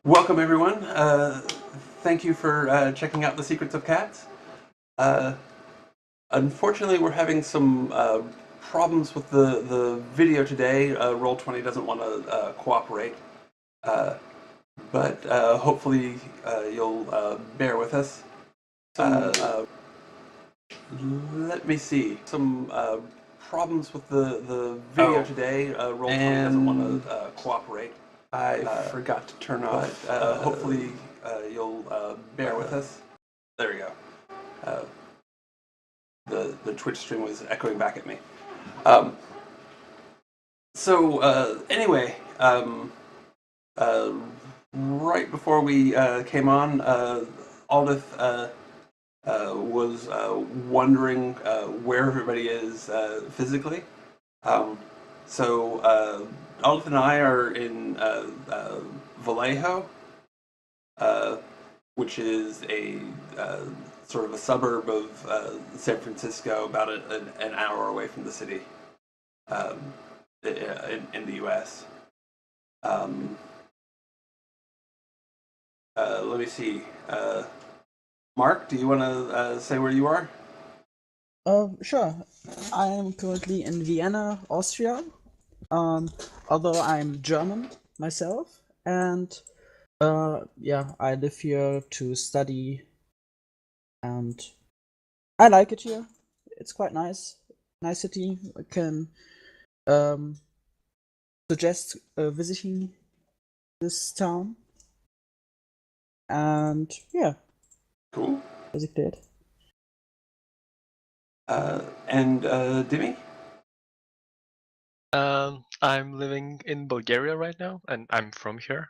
Welcome, everyone. Thank you for checking out The Secrets of Cats. Uh, Unfortunately, we're having some problems with the video today. Roll20 doesn't want to cooperate, uh, but hopefully you'll bear with us. Let me see. Some problems with the video today. Roll20 doesn't want to cooperate. I forgot to turn off. Hopefully you'll bear with us. There we go. Uh, the Twitch stream was echoing back at me. Um, anyway, uh, right before we came on, Aldith was wondering where everybody is physically. Aldith and I are in Vallejo, which is a sort of a suburb of San Francisco, about an hour away from the city, um, in the U.S. Um, Let me see. Mark, do you want to say where you are? Sure. I'm currently in Vienna, Austria. Although I'm German myself, and yeah, I live here to study, and I like it here. It's quite nice, nice city. I can um suggest visiting this town, and yeah, Cool. basically it. And Dimi? I'm living in Bulgaria right now, and I'm from here.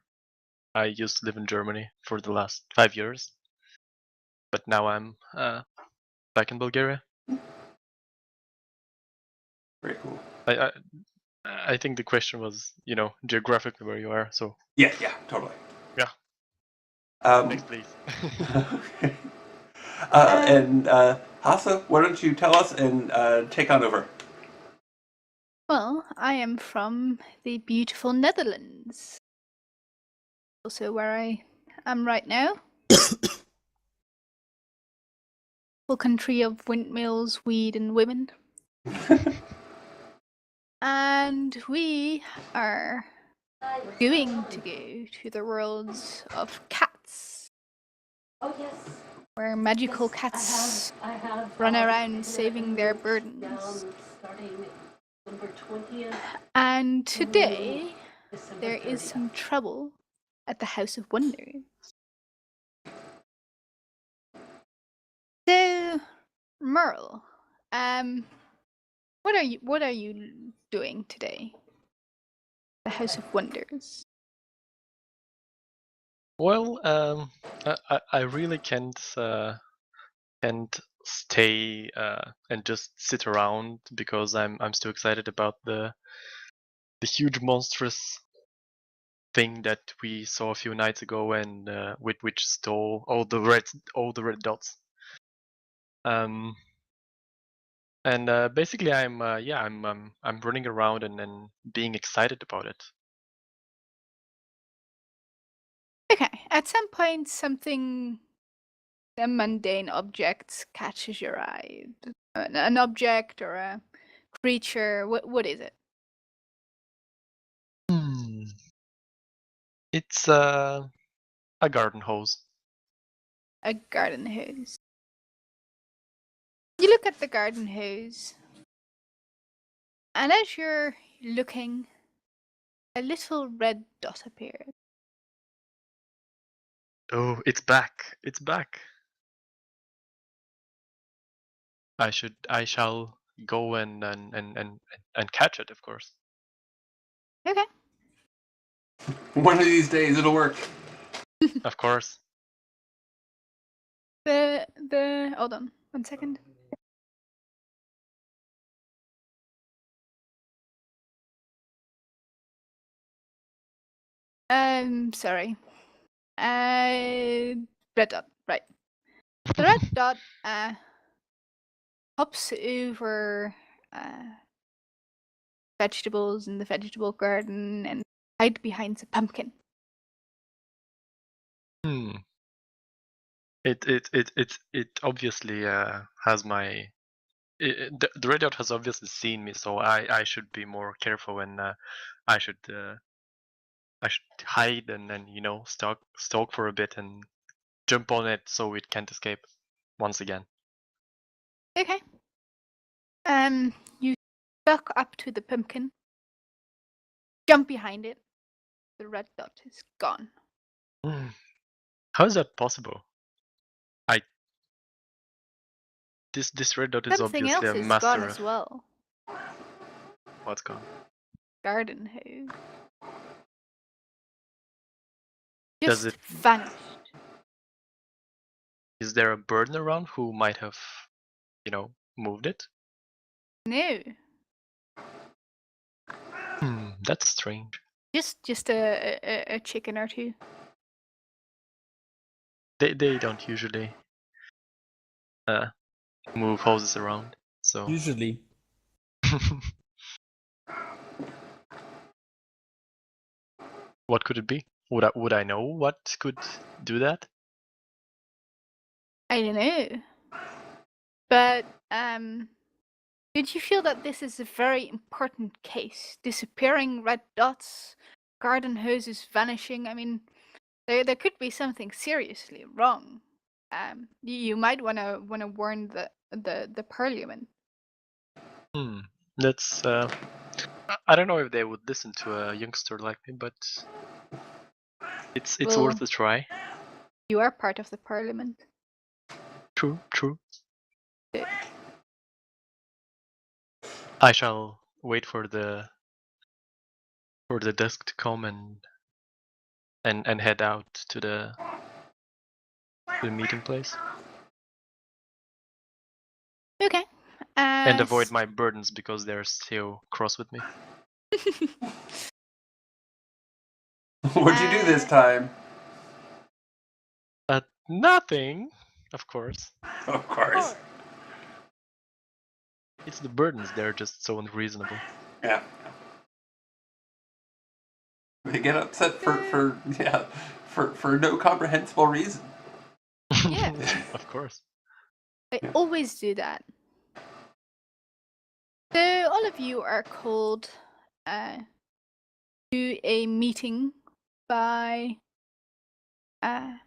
I used to live in Germany for the last 5 years, but now I'm back in Bulgaria. Very cool. I think the question was, geographically where you are. So Yeah, totally. yeah. Next, please. Okay. And Hassa, why don't you tell us and take on over? Well, I am from the beautiful Netherlands. Also where I am right now. Full country of windmills, weed, and women. And we are going to go to the worlds of cats. Oh yes. Where magical cats run around saving their burdens. Starting November 20th. And today there is some trouble at the House of Wonders. So, Merle, what are you doing today? The House of Wonders. Well, I really can't stay and just sit around because I'm still excited about the huge monstrous thing that we saw a few nights ago, and which stole all the red dots. And basically I'm running around and being excited about it. Okay, at some point a mundane object catches your eye. An object or a creature, what is it? It's a garden hose. A garden hose. You look at the garden hose, and as you're looking, a little red dot appears. Oh, it's back! It's back! I shall go and catch it, of course. Okay. One of these days it'll work. Of course. Hold on, 1 second. Sorry. Red dot, right. The red dot hops over vegetables in the vegetable garden and hide behind a pumpkin. Hmm. It obviously has my. The red dot has obviously seen me, so I should be more careful, and I should hide and then stalk for a bit and jump on it so it can't escape once again. Okay. You duck up to the pumpkin, jump behind it. The red dot is gone. How is that possible? This red dot is Something obviously else a is gone master as of well. what's gone. Garden hose. Does Just it? vanished. Is there a burden around who might have, moved it? No. That's strange. Just a chicken or two. They don't usually move hoses around, so. Usually. What could it be? Would I know what could do that? I don't know. But did you feel that this is a very important case? Disappearing red dots, garden hoses vanishing. I mean, there could be something seriously wrong. You might wanna warn the parliament. That's I don't know if they would listen to a youngster like me, but it's Well, worth a try. You are part of the parliament. True. Uh, I shall wait for the desk to come and head out to the meeting place Okay. and avoid my burdens because they're still cross with me. What'd you do this time? Nothing, of course. Of course. It's the burdens, they're just so unreasonable. Yeah. They get upset for no comprehensible reason. Yeah. Of course. I always do that. So all of you are called to a meeting by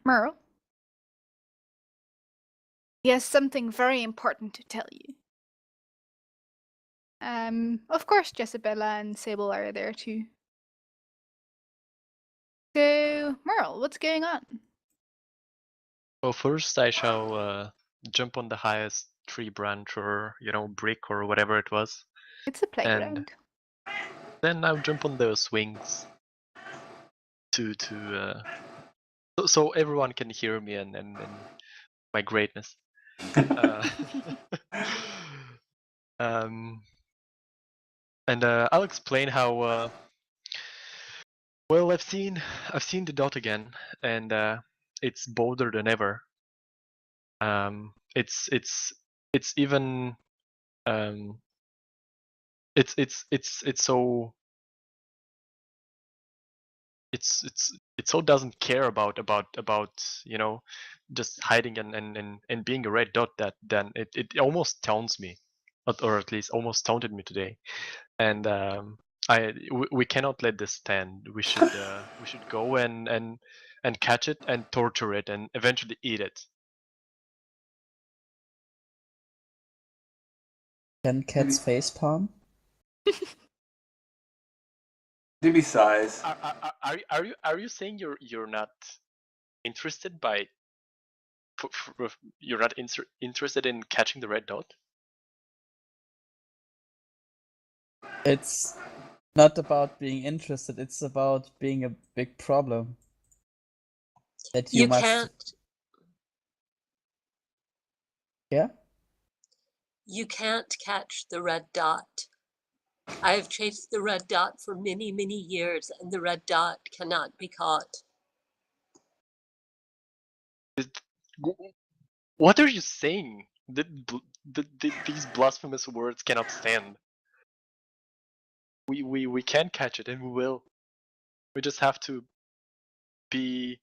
Merle. He has something very important to tell you. Of course, Jezebella and Sable are there too. So, Merle, what's going on? Well, first I shall jump on the highest tree branch or brick or whatever it was. It's a playground. Then I'll jump on the swings so everyone can hear me and my greatness. And I'll explain how. Well, I've seen the dot again, and it's bolder than ever. It's even it's so it so doesn't care about just hiding and being a red dot that then it almost taunts me, or at least almost taunted me today, and we cannot let this stand. We should go and catch it and torture it and eventually eat it. Can cats facepalm? Dibby sighs. Are you saying you're not interested by you're not interested in catching the red dot? It's not about being interested, it's about being a big problem. That you must... can't. Yeah? You can't catch the red dot. I have chased the red dot for many, many years, and the red dot cannot be caught. What are you saying? These blasphemous words cannot stand. We can catch it, and we will. We just have to be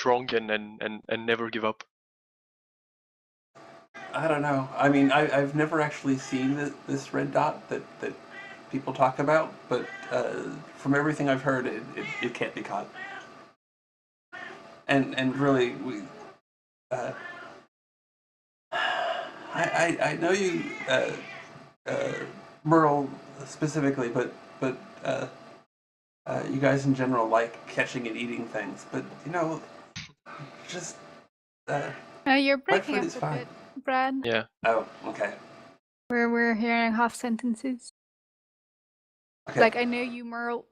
strong and never give up? I don't know. I mean, I've never actually seen this red dot that people talk about, but from everything I've heard, it can't be caught. And really, I know you, Merle specifically, but you guys in general like catching and eating things, but just You're my breaking food up is a fine. bit, Brad. Yeah. Oh, okay. We're hearing half sentences. Okay. Like I know you, Merle,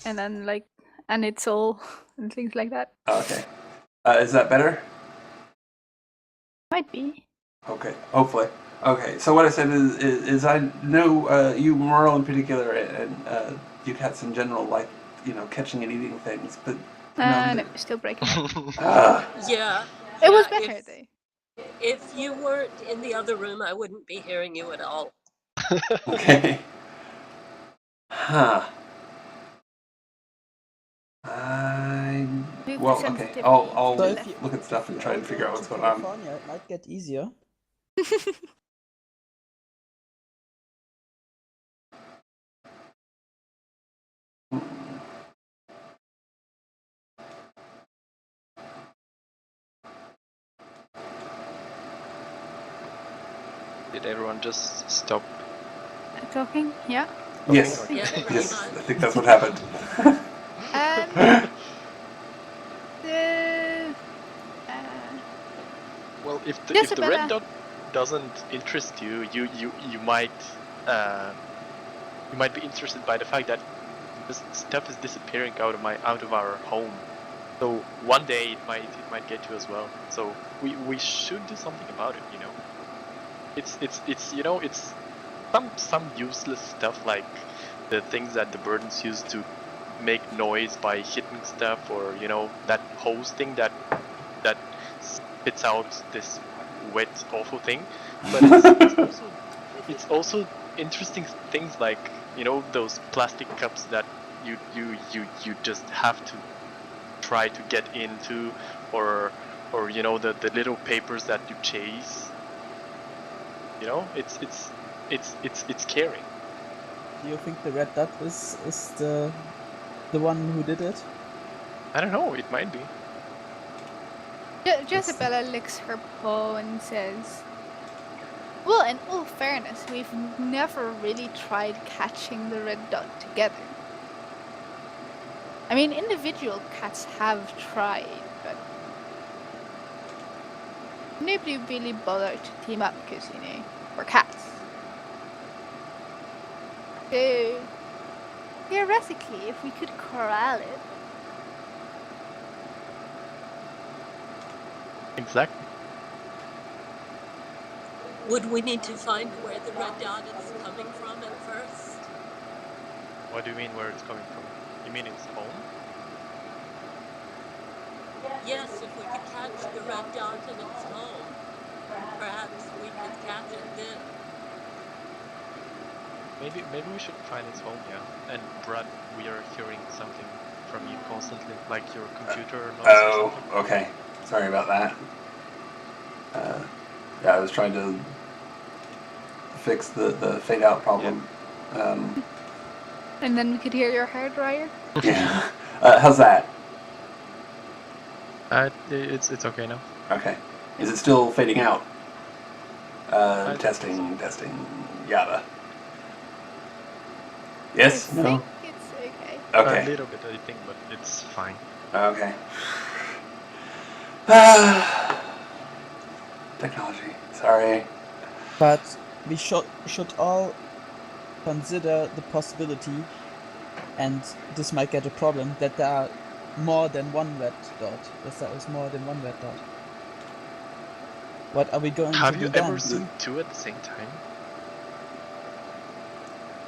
and then and it's all and things like that. Oh, okay. Is that better? Might be. Okay, hopefully. Okay, so what I said is I know you, Merle in particular, and you cats in general like catching and eating things, but No, still breaking up. Yeah. It was yeah, better though. If you weren't in the other room, I wouldn't be hearing you at all. Okay. Huh. Move the Well, okay. sensitivity I'll to the if left. you, look at stuff if you and try all to figure go out what's to going on. California, it might get easier. Did everyone just stop? Talking? Yeah. Yes. Okay. Yeah, pretty Yes, much. I think that's what happened. Well, if the Jezebel, red dot doesn't interest you, you might be interested by the fact that this stuff is disappearing out of our home. So one day it might get you as well. So we should do something about it. It's some useless stuff like the things that the birds use to make noise by hitting stuff, or that hose thing that spits out this wet awful thing. But it's also interesting things like those plastic cups that you just have to try to get into, or the little papers that you chase. It's scary. Do you think the red dot is the one who did it? I don't know, it might be. Jezebella licks her paw and says, well, in all fairness, we've never really tried catching the red dot together. I mean, individual cats have tried, but nobody really bothered to team up because, we're cats. So, theoretically, if we could corral it, Exactly. Would we need to find where the red dot is coming from at first? What do you mean where it's coming from? You mean its home? Yes, if we could catch the red dot in its home, perhaps we could catch it then. Maybe we should find its home, yeah. And Brad, we are hearing something from you constantly, like your computer noise or something. Okay. Sorry about that. Yeah, I was trying to fix the fade out problem. and then we could hear your hairdryer. Yeah. How's that? It's okay now. Okay. Is it still fading out? Testing, yada. Yes? I No? think it's okay. Okay. A little bit, I think, but it's fine. Okay. Technology. Sorry. But we should all consider the possibility, and this might get a problem, that there are more than one red dot. Yes, there is more than one red dot. What are we going Have to you do then? ever seen two at the same time?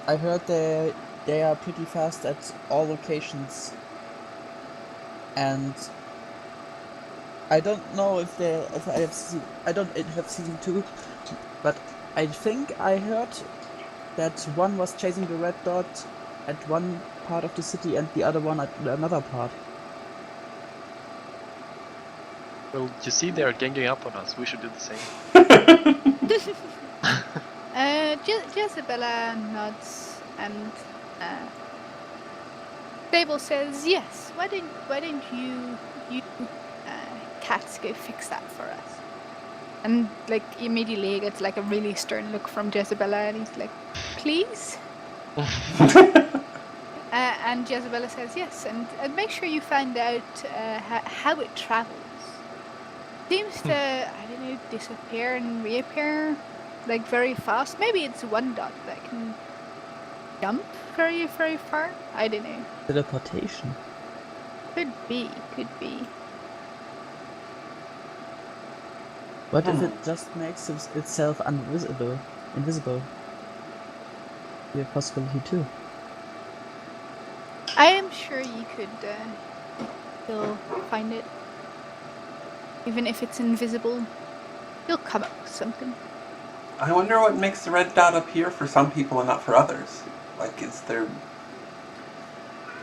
I heard they are pretty fast at all locations, and I don't know if I have seen. I don't have season 2, but I think I heard that one was chasing the red dot at one part of the city and the other one at another part. Well, you see, they are ganging up on us. We should do the same. Jezebella nods and Sable says, "Yes. Why don't you cats go fix that for us?" And like immediately gets like a really stern look from Jezebella, and he's like, "Please." And Jezebella says, "Yes, and make sure you find out how it travels. Seems to, I don't know, disappear and reappear like very fast. Maybe it's one dot that can jump very, very far. I don't know. Teleportation. Could be. What if it just makes itself invisible? Be a possibility too. I am sure you could still find it. Even if it's invisible, you'll come up with something." I wonder what makes the red dot appear for some people and not for others. Like, is there...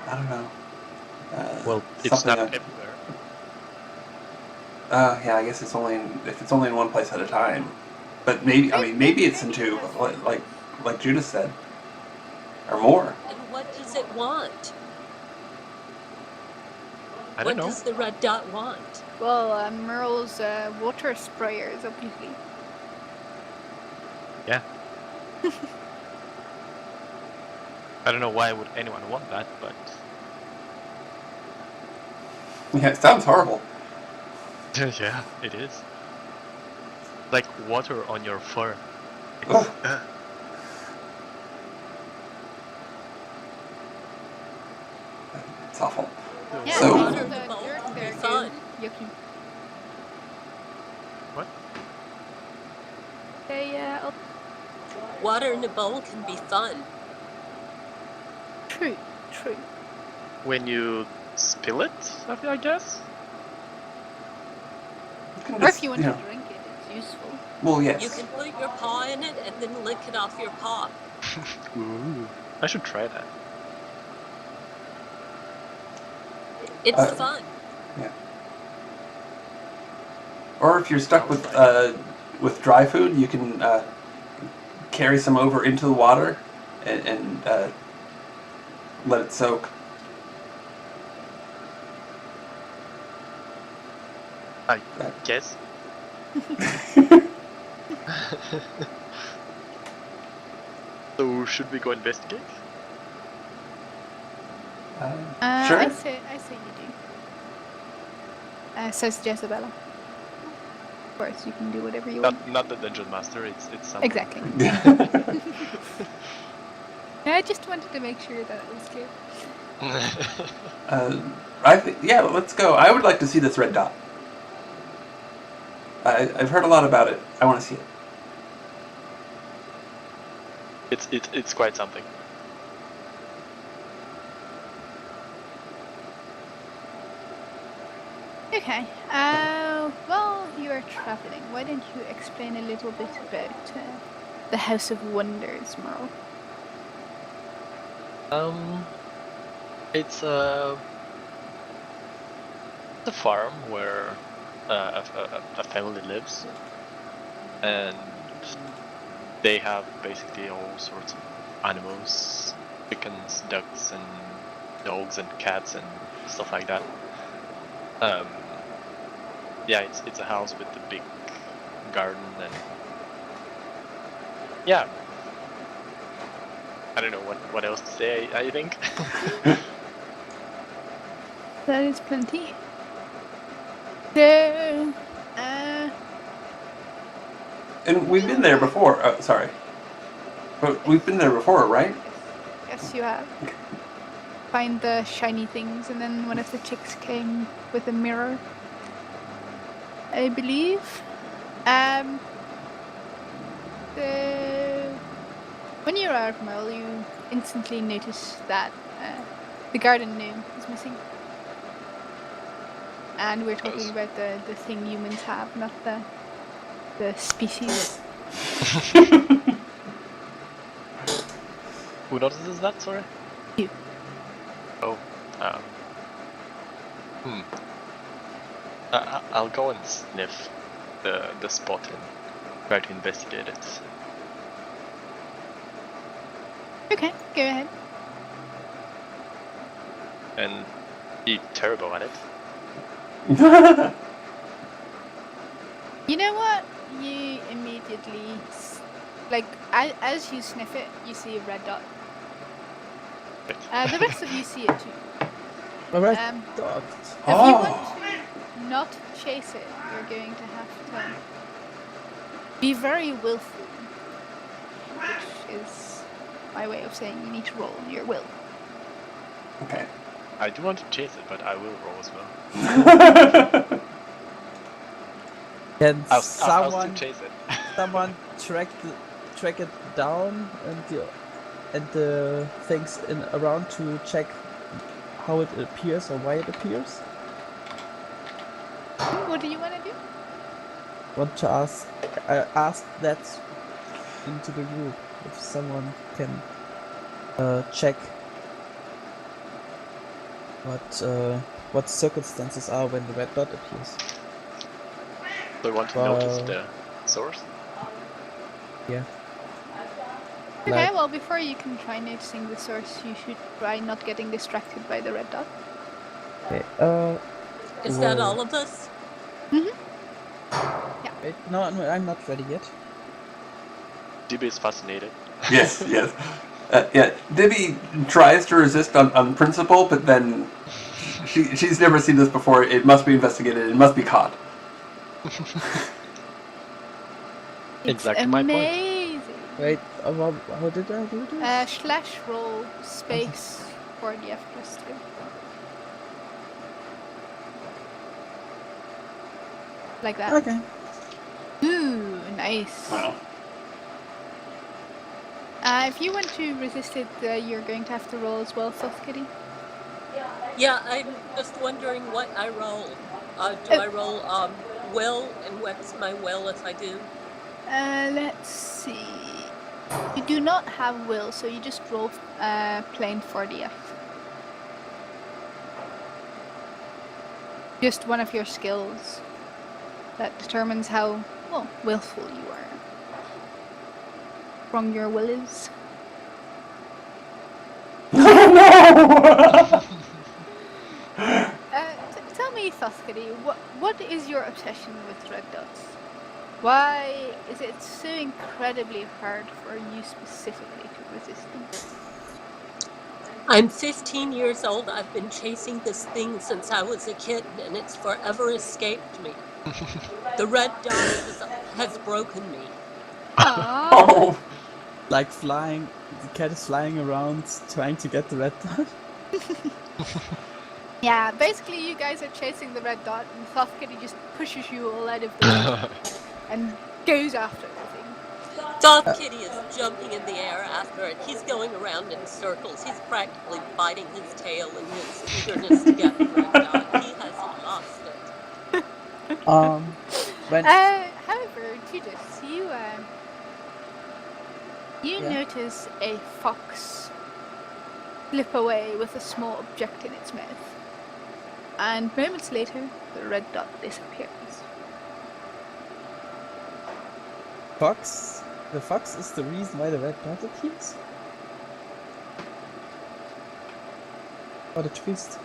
I don't know. Well, it's not something everywhere. yeah, I guess it's only if it's only in one place at a time. But maybe, I mean, maybe it's in two, like Judas said, or more. And what does it want? I don't know. What does the red dot want? Well, Merle's water sprayers, obviously. Yeah. I don't know why would anyone want that, but Yeah, it sounds horrible. yeah, it is. Like water on your fur. Ugh. It's awful. Yeah, So- all Water the in the bowl dirt would be there fun. goes yucky. What? Water in a bowl can be fun. True. When you spill it, I guess. You can Or just, if you want know, to drink it, it's useful. well, yes. You can put your paw in it and then lick it off your paw. Ooh, I should try that. It's Uh, fun. Or if you're stuck with dry food, you can carry some over into the water and let it soak. I guess. So should we go investigate? Sure. I say you do. Says Jezebella. Of course, you can do whatever you want. Not the dungeon master. It's someone. Exactly. I just wanted to make sure that it was clear. Yeah, let's go. I would like to see this red dot. I've heard a lot about it. I want to see it. It's quite something. Okay. Well, you are traveling. Why don't you explain a little bit about the House of Wonders, Merle? It's a farm where a family lives, and they have basically all sorts of animals, chickens, ducks, and dogs, and cats, and stuff like that. Yeah, it's a house with a big garden, and yeah, I don't know what else to say. I think. That is plenty. So, And we've been there before. Sorry. But we've been there before, right? yes, you have. Find the shiny things, and then one of the chicks came with a mirror, I believe. When you arrive, Merle, you instantly notice that the garden gnome is missing. And we're talking about the thing humans have, not the species. Who notices that? Sorry. You. Oh. I'll go and sniff the spot and try to investigate it. Okay, go ahead. And be terrible at it. You know what? You immediately, like, as you sniff it, you see a red dot. The rest of you see it too. A red Um, dot. If you want to not chase it, you're going to have to be very willful, which is my way of saying you need to roll your will. Okay. I do want to chase it, but I will roll as well. Can I'll still someone chase it. someone track it down and the things around to check how it appears or why it appears? What do you want to do? Want to ask that into the group if someone can check what circumstances are when the red dot appears. So I want to notice the source. Yeah. Okay, Like- well, before you can try noticing the source, you should try not getting distracted by the red dot. Okay. Is that well- all of us? Wait, no, I'm not ready yet. DB is fascinated. Yes, yes. Yeah, Dibby tries to resist on principle, but then she's never seen this before. It must be investigated. It must be caught. Exactly my point. Amazing. Wait, how did I do this? Slash roll space for the F plus 2. Like that. Okay. Ooh, nice. Wow. If you want to resist it, you're going to have to roll as well, Soft Kitty. Yeah, I'm just wondering what I roll. Do I roll will, and what's my will if I do? Let's see. You do not have will, so you just roll plain 40F. Just one of your skills that determines how, well, willful you are. Strong your will is. No! Tell me, Thuskity, what is your obsession with red dots? Why is it so incredibly hard for you specifically to resist them? I'm 15 years old. I've been chasing this thing since I was a kid, and it's forever escaped me. The red dot has broken me. Aww. Oh. Like flying, the cat is flying around trying to get the red dot. Yeah, basically you guys are chasing the red dot, and Thuskity just pushes you all out of the way and goes after the thing. Soft Kitty is jumping in the air after it. He's going around in circles. He's practically biting his tail in his eagerness to get the red dot. He hasn't lost it. When However, Judas, you Yeah. notice a fox slip away with a small object in its mouth, and moments later, the red dot disappears. the fox is the reason why the red dot appears? What a twist.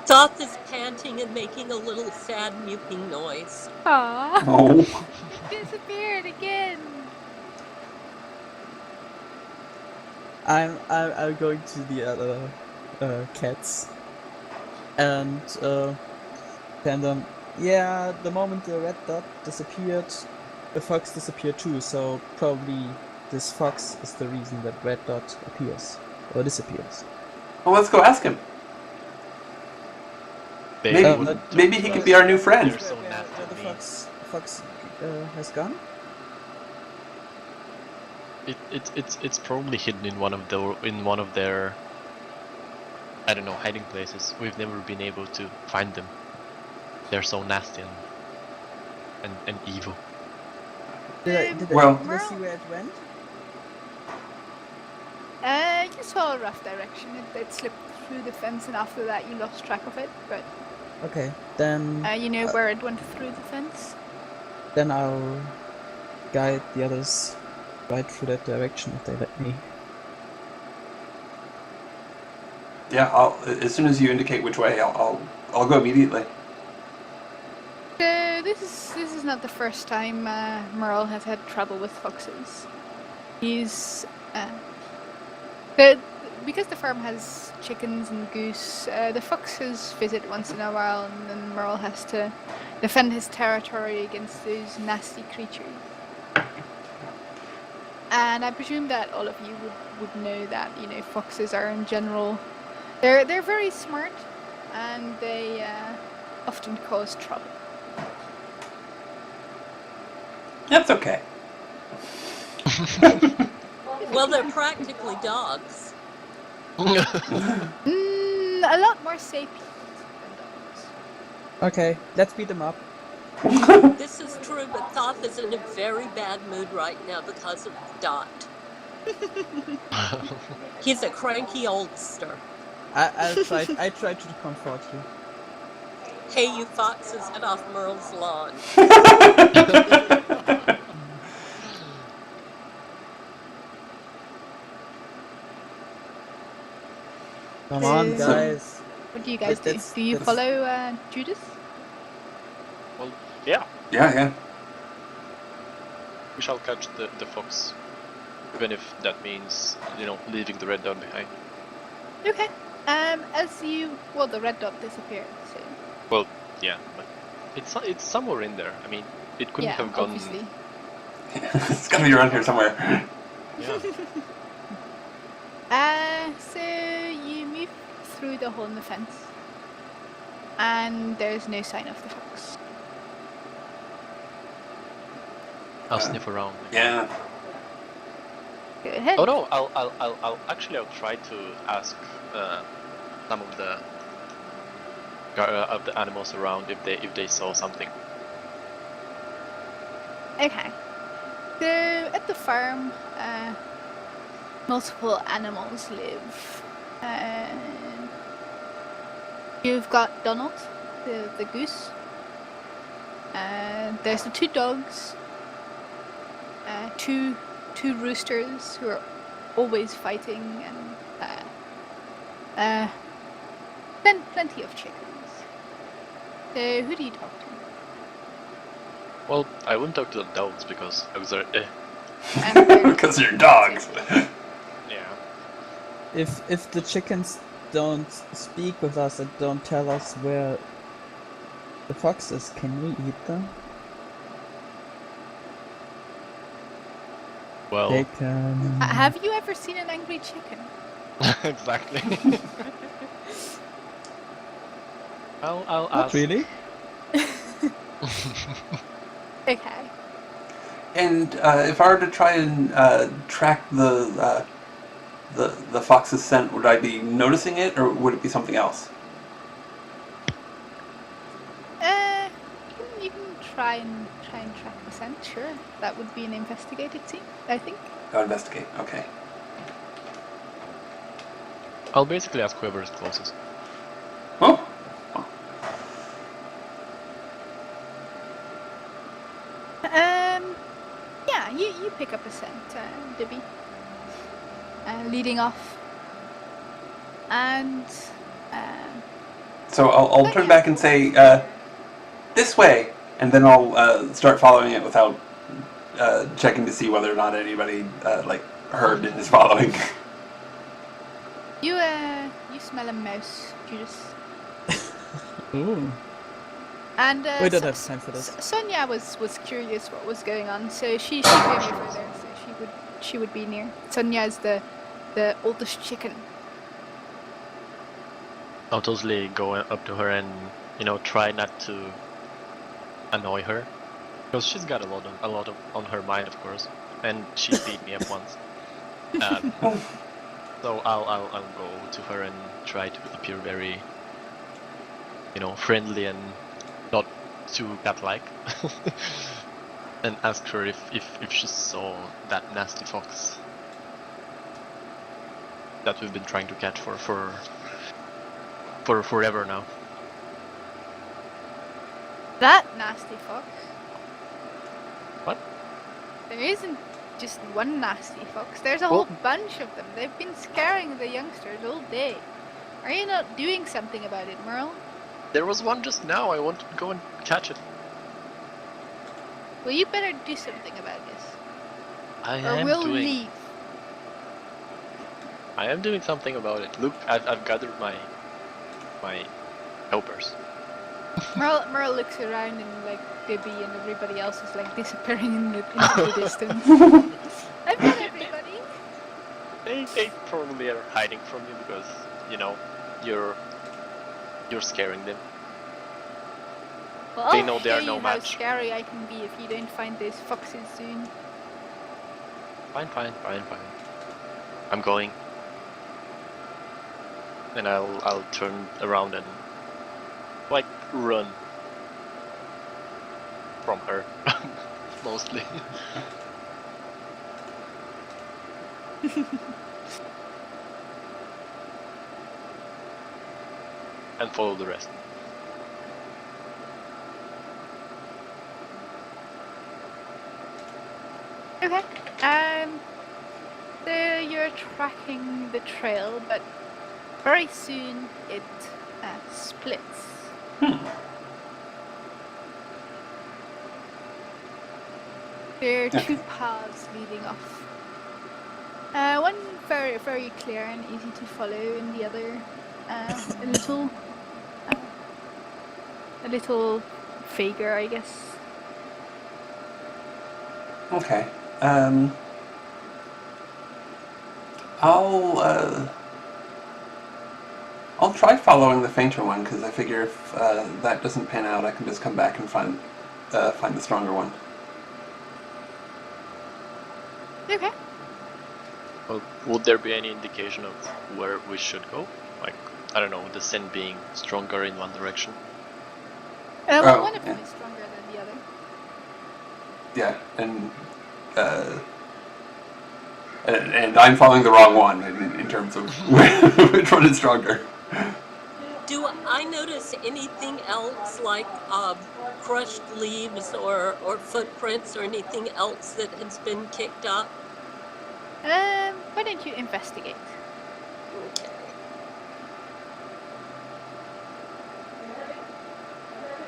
Soft is panting and making a little sad mewing noise. Aww, Oh. disappeared again. I'm going to the other cats and tell them, yeah, the moment the red dot disappeared, the fox disappeared too, so probably this fox is the reason that red dot appears or disappears. Well, let's go ask him. They Maybe- wouldn't do maybe it he could because be our new friend. They're so Where nasty the mean. fox has gone? It's probably hidden in one of their I don't know, hiding places. We've never been able to find them. They're so nasty and evil. Did I Well- see where it went? You saw a rough direction. It slipped through the fence, and after that, you lost track of it. But Okay, then you know where it went through the fence. then I'll guide the others right through that direction if they let me. Yeah, as soon as you indicate which way, I'll go immediately. So this is not the first time Merle has had trouble with foxes. He's because the farm has chickens and goose. The foxes visit once in a while, and then Merle has to defend his territory against those nasty creatures. And I presume that all of you would know that foxes are in general they're very smart, and they often cause trouble. That's okay. Well, they're practically dogs. A lot more sapient than dogs. Okay, let's beat them up. This is true, but Thoth is in a very bad mood right now because of Dot. He's a cranky oldster. I try to comfort you. Hey, you foxes, get off Merle's lawn. Come on, guys. What do you guys do? That's- Do you that's- follow Judas? Well, yeah, Yeah. we shall catch the fox, even if that means leaving the red dot behind. Okay. The red dot disappeared. So Well, yeah, but it's somewhere in there. I mean, it couldn't yeah, have gone. obviously. It's gotta be around here somewhere. Yeah. So you move through the hole in the fence, and there's no sign of the fox. I'll sniff around. Yeah. Go ahead. Oh no! I'll try to ask some of the animals around if they saw something. Okay. So at the farm, multiple animals live. You've got Donald, the goose. There's the 2 dogs. Two roosters who are always fighting, and plenty of chickens. So who do you talk to? Well, I wouldn't talk to the dogs because dogs are Because they're dogs. yeah. If the chickens don't speak with us and don't tell us where the fox is, can we eat them? Well, They can. Have you ever seen an angry chicken? exactly. I'll Not ask. really. Okay. And if I were to try and track the fox's scent, would I be noticing it, or would it be something else? You can try and track the scent. Sure, that would be an investigative team, I think. I'll investigate. Okay. I'll basically ask whoever is closest. Oh. Yeah, you pick up a scent, Dibby. Leading off. And So I'll turn back and say, this way, and then I'll start following it without checking to see whether or not anybody heard and is following. you smell a mouse, Judas. Ooh. And We don't have time for this. Sonia was curious what was going on, so she came over there, so she would be near. Sonia is the oldest chicken. I'll totally go up to her and try not to annoy her, because she's got a lot of on her mind, of course, and she beat me up once. So I'll go to her and try to appear very friendly and not too cat-like, and ask her if she saw that nasty fox. that we've been trying to catch for forever now. That nasty fox. What? There isn't just one nasty fox. There's a whole bunch of them. They've been scaring the youngsters all day. Are you not doing something about it, Merle? There was one just now. I want to go and catch it. Well, you better do something about this. I am doing something about it. Look, I've gathered my helpers. Merle looks around and like Bibby and everybody else is like disappearing into the distance. I've got everybody. They probably are hiding from you because you're scaring them. Well, They know they I'll are show no you how match. scary I can be if you don't find those foxes soon. Fine. I'm going. And I'll turn around and like run from her mostly. And follow the rest. Okay. So you're tracking the trail, but very soon it splits. There are two paths leading off. One very, very clear and easy to follow, and the other a little vaguer, I guess. Okay. I'll try following the fainter one because I figure if that doesn't pan out, I can just come back and find the stronger one. Okay. Well, would there be any indication of where we should go? Like, I don't know, the scent being stronger in one direction? Well, one of them is stronger than the other. Yeah, and I'm following the wrong one in terms of which one is stronger. Do I notice anything else like crushed leaves or footprints or anything else that has been kicked up? Why don't you investigate? Okay.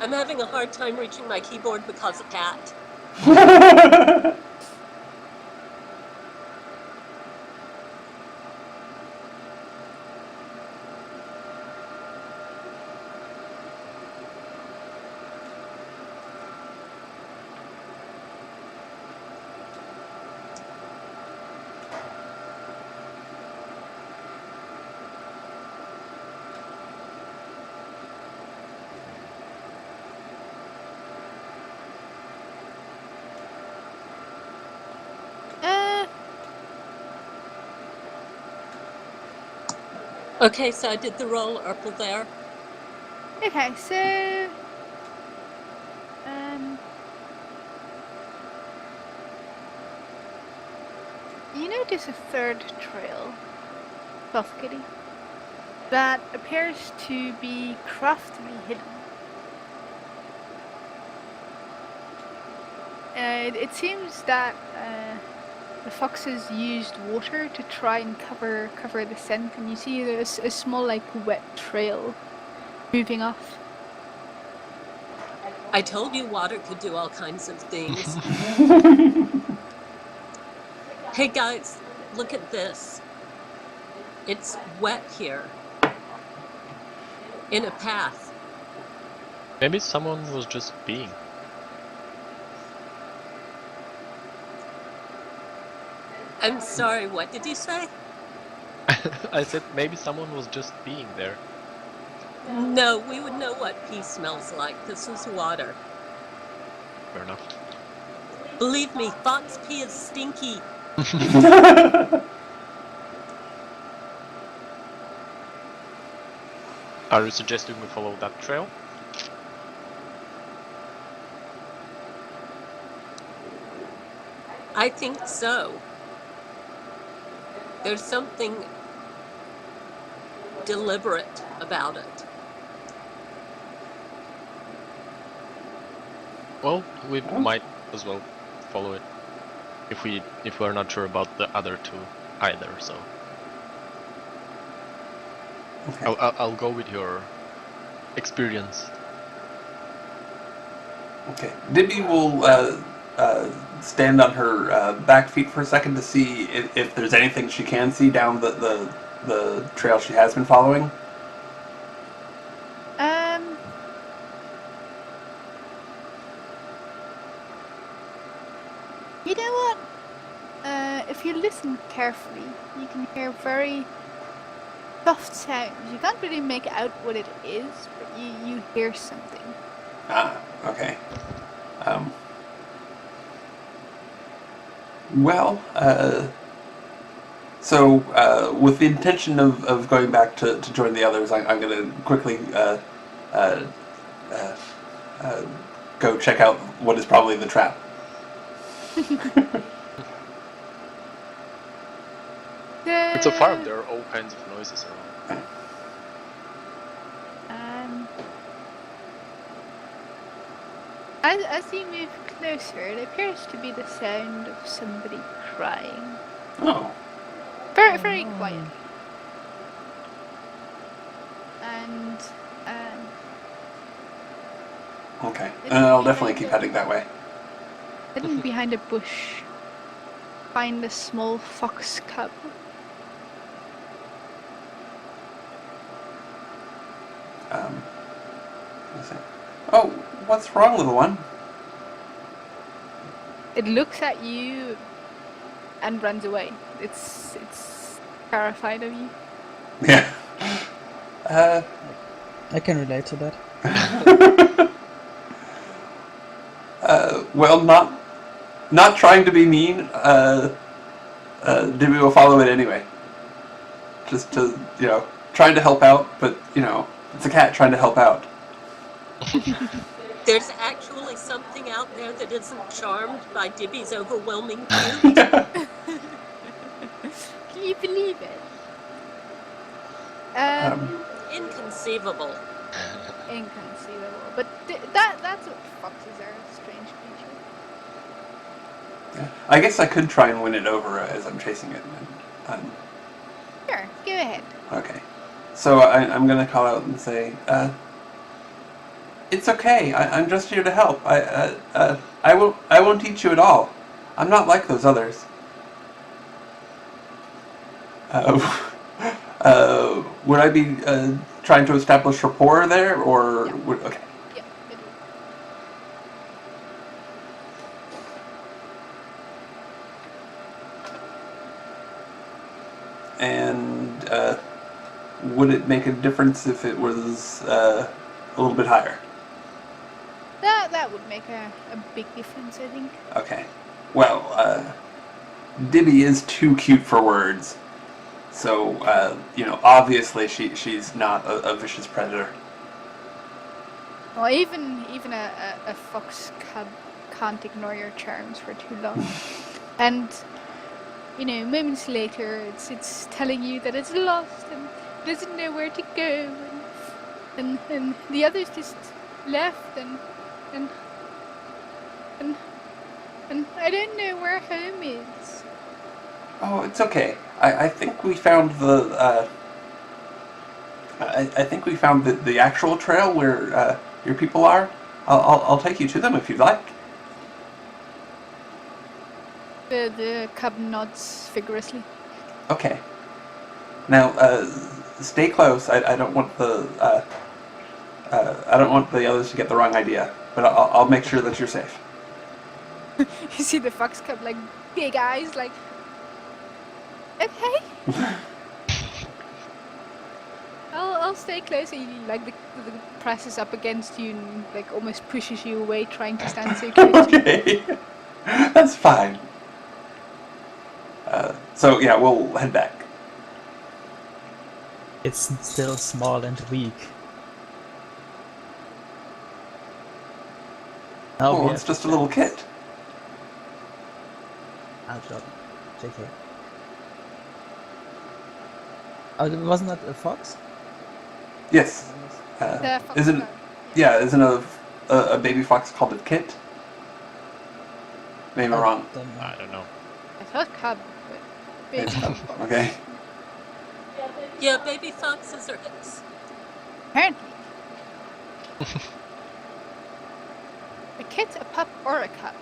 I'm having a hard time reaching my keyboard because of Pat. Okay, so I did the roll Urple there. Okay, so you notice a third trail, Soft Kitty, that appears to be craftily hidden. It seems that the foxes used water to try and cover the scent, and you see there's a small, like, wet trail moving off. I told you water could do all kinds of things. Hey guys, look at this. It's wet here. In a path. Maybe someone was just being. I'm sorry, what did you say? I said maybe someone was just being there. No, we would know what pee smells like. This is water. Fair enough. Believe me, fox pee is stinky. Are you suggesting we follow that trail? I think so. There's something deliberate about it. Well, we might as well follow it if we're not sure about the other two either. So Okay. I'll go with your experience. Okay. Dibby will stand on her back feet for a second to see if there's anything she can see down the trail she has been following. You know what? If you listen carefully, you can hear very soft sounds. You can't really make out what it is, but you hear something. Ah, okay. Well, so with the intention of going back to join the others, I'm going to quickly go check out what is probably the trap. It's a farm. There are all kinds of noises around. As you move closer, it appears to be the sound of somebody crying. Oh. Very, very quiet. And Okay. I'll definitely keep heading that way. hidden behind a bush, find a small fox cub. Let's see. Oh, what's wrong, little one? It looks at you and runs away. It's terrified of you. Yeah. I can relate to that. Well, not trying to be mean. Dibby will follow it anyway. Just to, trying to help out, but, it's a cat trying to help out. There's actually something out there that isn't charmed by Dibby's overwhelming cute. Yeah. Can you believe it? Inconceivable. Inconceivable. But that's what foxes are, a strange creature. Yeah. I guess I could try and win it over as I'm chasing it. Sure, go ahead. Okay. So I'm going to call out and say, it's okay. I'm just here to help. I won't teach you at all. I'm not like those others. Would I be trying to establish rapport there, or Yeah. okay? Yeah, it will. And would it make a difference if it was a little bit higher? That would make a big difference, I think. Okay. Well, Dibby is too cute for words. So, obviously she's not a vicious predator. Well, even a fox cub can't ignore your charms for too long. And, moments later, it's telling you that it's lost and doesn't know where to go, and the others just left, and I don't know where home is. Oh, it's okay. I think we found the. I think we found the actual trail where your people are. I'll take you to them if you'd like. The cub nods vigorously. Okay. Now, stay close. I don't want the. I don't want the others to get the wrong idea, but I'll make sure that you're safe. You see the fox cub, like, big eyes, like, okay. I'll stay close. He, like, the presses up against you and, like, almost pushes you away, trying to stand so close to you. Okay. That's fine. So, yeah, we'll head back. It's still small and weak. Oh, it's just a little kit. I'll drop it. JK. Oh, wasn't that a fox? Yes. The fox Isn't cub. isn't a baby fox called a kit? Maybe I'm wrong. Don't know. I don't know. I thought cub, but baby It's fox. okay. Yeah, baby foxes are kits. Apparently. A kit, a pup, or a cub.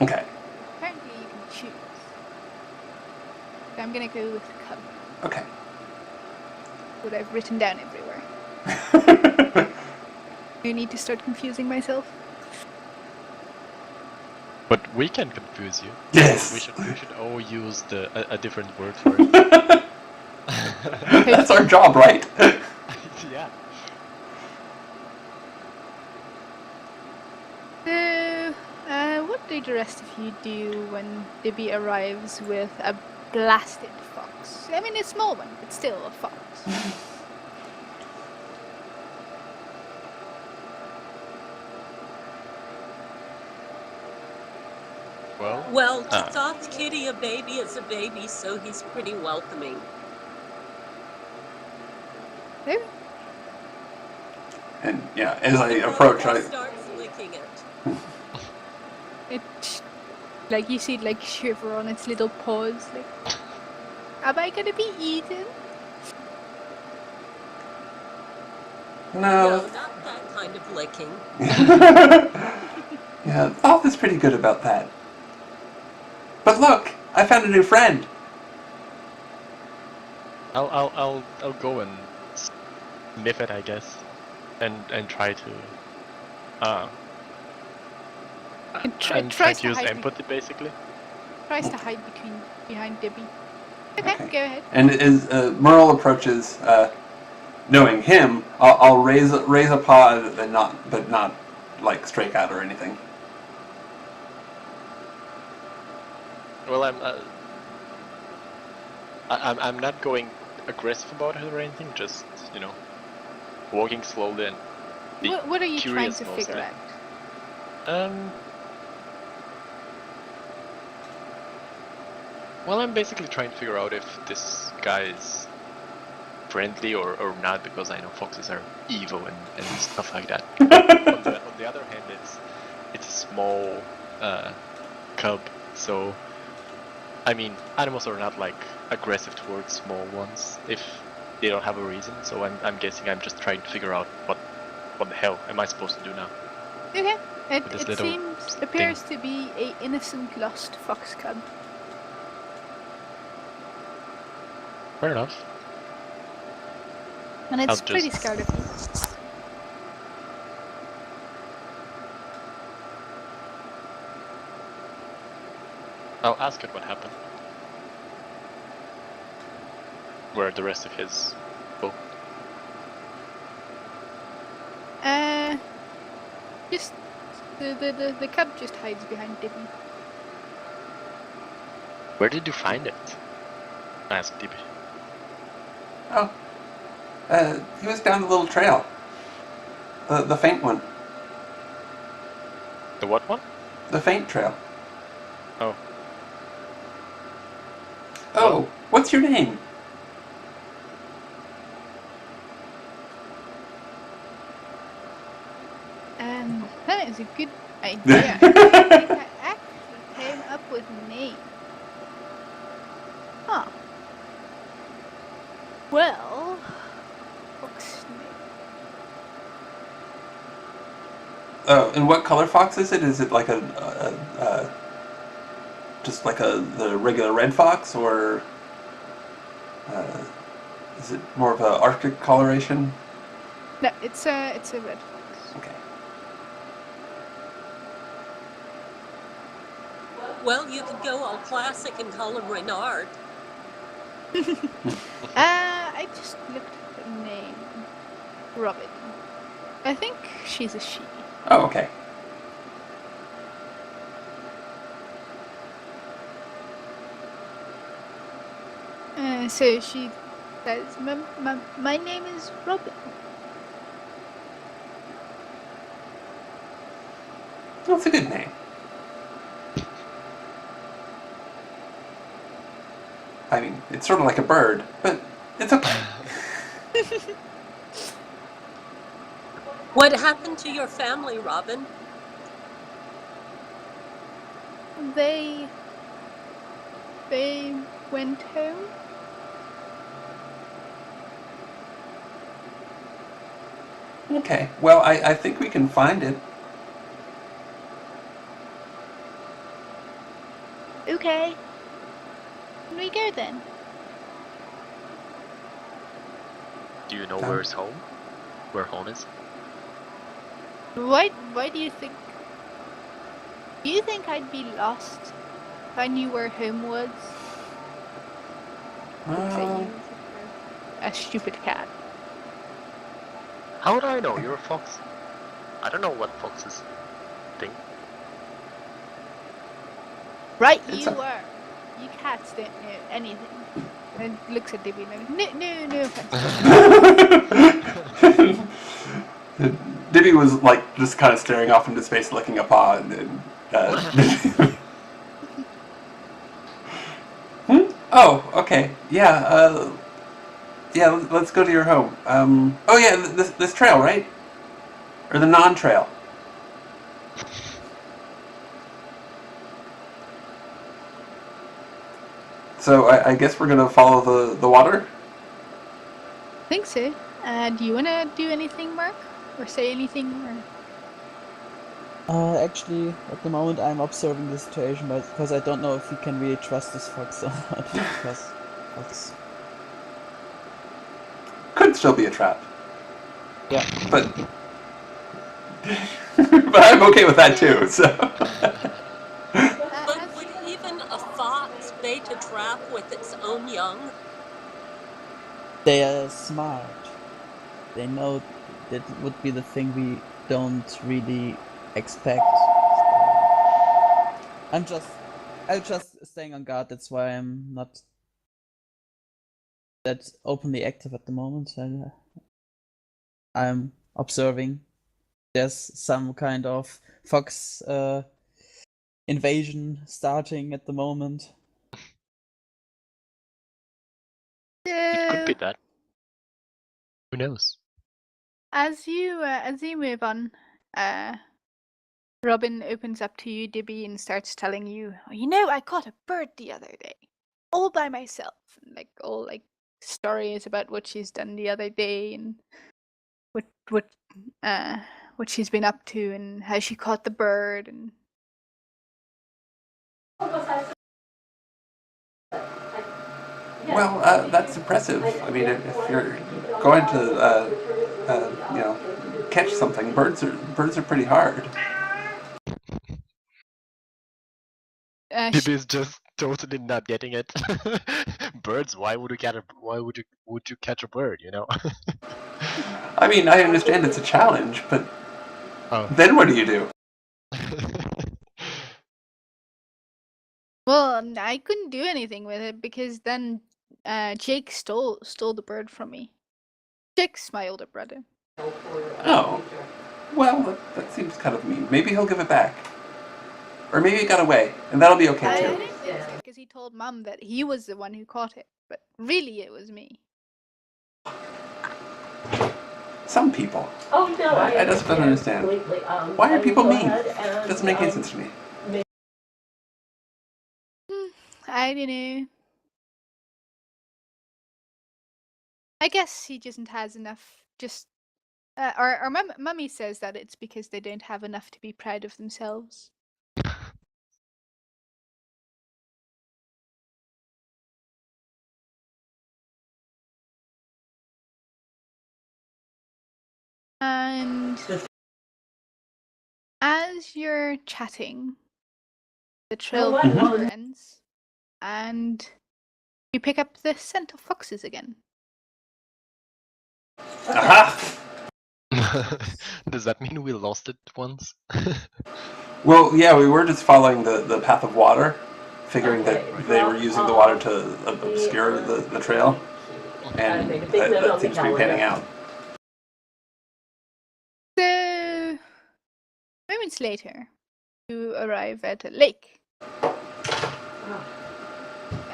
Okay. Apparently you can choose. So I'm gonna go with cub. Okay. What I've written down everywhere. You need to start confusing myself. But we can confuse you. Yes. We should all use a different word for it. That's our job, right? Yeah. So, what do the rest of you do when Dibby arrives with a blasted fox? I mean, a small one, but still a fox. Well, to Thoth Kitty, a baby is a baby, so he's pretty welcoming. Maybe. And yeah, as I approach, He I starts licking it. It, like you see it like shiver on its little paws. Like, am I gonna be eaten? No, no. not that kind of licking. Yeah, Thoth is pretty good about that. But look, I found a new friend. I'll go and sniff it, I guess, and try to. And I'm tries trying to to use hide empathy, basically. Tries to hide behind Dibby. Okay, go ahead. And as Merle approaches, knowing him, I'll raise a paw and not like strike out or anything. Well, I'm not going aggressive about it or anything. Just walking slowly and What are you trying curious to mostly. figure out? Well, I'm basically trying to figure out if this guy is friendly or not, because I know foxes are evil and stuff like that. on the other hand, it's a small cub, so I mean, animals are not like aggressive towards small ones if they don't have a reason. So I'm guessing I'm just trying to figure out what the hell am I supposed to do now? Okay. This It little appears to be a innocent lost fox cub. Fair enough. And it's I'll pretty just- scared of you. I'll ask it what happened. Where are the rest of his folk? Just the cub just hides behind Dibby. Where did you find it? Asked Dibby. Oh, he was down the little trail. The faint one. The what one? The faint trail. Oh. Oh, what's your name? That is a good idea. I think I actually came up with a name. Huh. Well, fox snake. Oh, and what color fox is it? Is it like just like the regular red fox, or is it more of a Arctic coloration? No, it's a red fox. Okay. Well, you could go all classic and call him Renard. I just looked at the name. Robin. I think she's a she. Oh, okay. So she says, my name is Robin. That's a good name. I mean, it's sort of like a bird, but it's okay. What happened to your family, Robin? They went home. Okay. Well, I think we can find it. Okay. Can we go then? Do you know Done. where's home? Where home is? Why do you think? Do you think I'd be lost if I knew where home was? Looks at you, a stupid cat. How would I know? You're a fox. I don't know what foxes think. Right, It's you a- are. You cats don't know anything. And looks at Dibby like, no offense. Dibby was like just kind of staring off into space, licking a paw, and Oh, okay, yeah, yeah. Let's go to your home. Oh yeah, this trail, right? Or the non-trail. So I guess we're gonna follow the water. I think so. Do you wanna do anything, Mark, or say anything, or? Actually, at the moment I'm observing the situation, but because I don't know if we can really trust this fox or not. Because fox. Could still be a trap, Yeah. but but I'm okay with that too. So. But would even a fox bait a trap with its own young? They are smart. They know that would be the thing we don't really expect. I'm just staying on guard. That's why I'm not that openly active at the moment. And I'm observing. There's some kind of fox invasion starting at the moment. It could be that. Who knows? As you move on, Robin opens up to you, Dibby, and starts telling you, "Oh, you know, I caught a bird the other day, all by myself, and like all like stories about what she's done the other day and what she's been up to and how she caught the bird and." Well, that's impressive. I mean, if you're going to, you know, catch something, birds are pretty hard. Bibi is just totally not getting it. Birds? Why would you catch a bird? You know? I mean, I understand it's a challenge, but then what do you do? Well, I couldn't do anything with it because then Jake stole the bird from me. Jake's my older brother. Oh, well, that seems kind of mean. Maybe he'll give it back, or maybe it got away, and that'll be okay I too. don't think so because he told Mum that he was the one who caught it, but really it was me. Some people. Oh no, I just don't understand. Why are people mean? It doesn't make any sense to me. I don't know. I guess he just has enough. Just or Mummy says that it's because they don't have enough to be proud of themselves. And as you're chatting, the trail ends, and you pick up the scent of foxes again. Aha! Does that mean we lost it once? Well, yeah, we were just following the path of water, figuring that they were using the water to obscure the trail, and that seems to be panning out. So, moments later, you arrive at a lake, and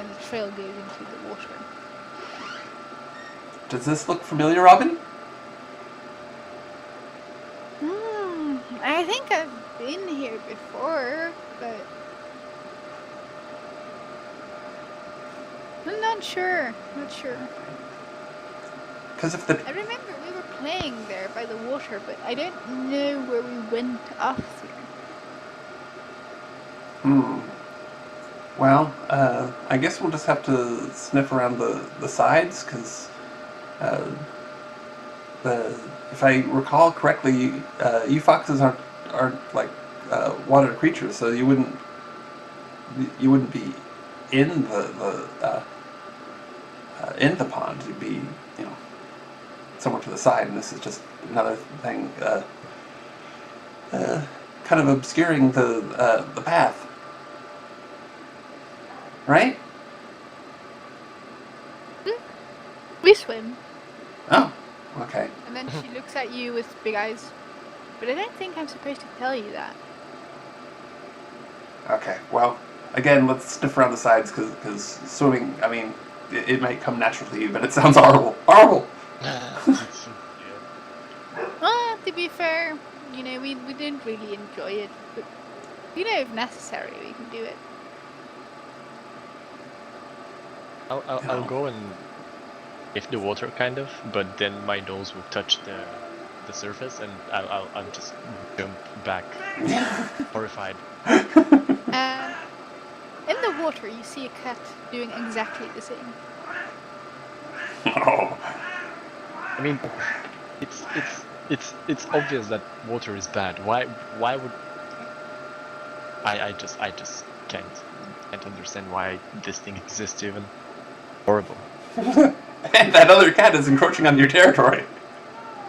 the trail goes into the water. Does this look familiar, Robin? been here before, but I'm not sure. Not sure. Because if the I remember we were playing there by the water, but I don't know where we went after. Well, I guess we'll just have to sniff around the sides, because if I recall correctly, you foxes aren't like water creatures, so you wouldn't be in in the pond. You'd be, you know, somewhere to the side, and this is just another thing, kind of obscuring the path, right? We swim. Oh, okay. And then she looks at you with big eyes. But I don't think I'm supposed to tell you that. Okay, well, again, let's sniff around the sides, because swimming, I mean, it might come naturally to you, but it sounds horrible. Horrible! Well, to be fair, you know, we didn't really enjoy it. But, you know, if necessary, we can do it. I'll go and sniff the water, kind of, but then my nose will touch the surface, and I'll just jump back, horrified. In the water, you see a cat doing exactly the same. Oh. I mean, it's obvious that water is bad. Why would I just can't understand why this thing exists even. Horrible. And that other cat is encroaching on your territory.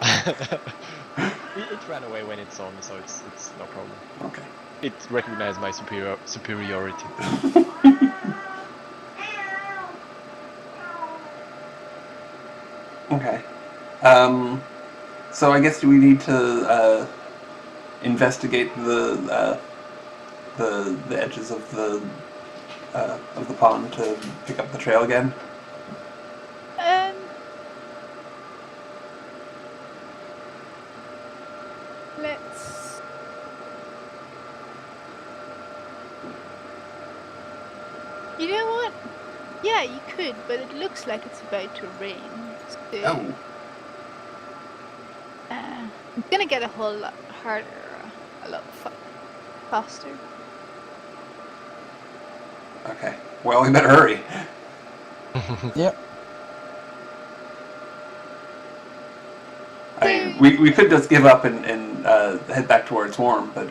It ran away when it saw me, so it's no problem. Okay. It recognized my superiority. Okay. So I guess do we need to investigate the edges of the pond to pick up the trail again? Let's. You know what? Yeah, you could, but it looks like it's about to rain. So, Oh. it's gonna get a whole lot harder, a lot faster. Okay. Well, we better hurry. Yep. I mean, we could just give up and head back to where it's warm, but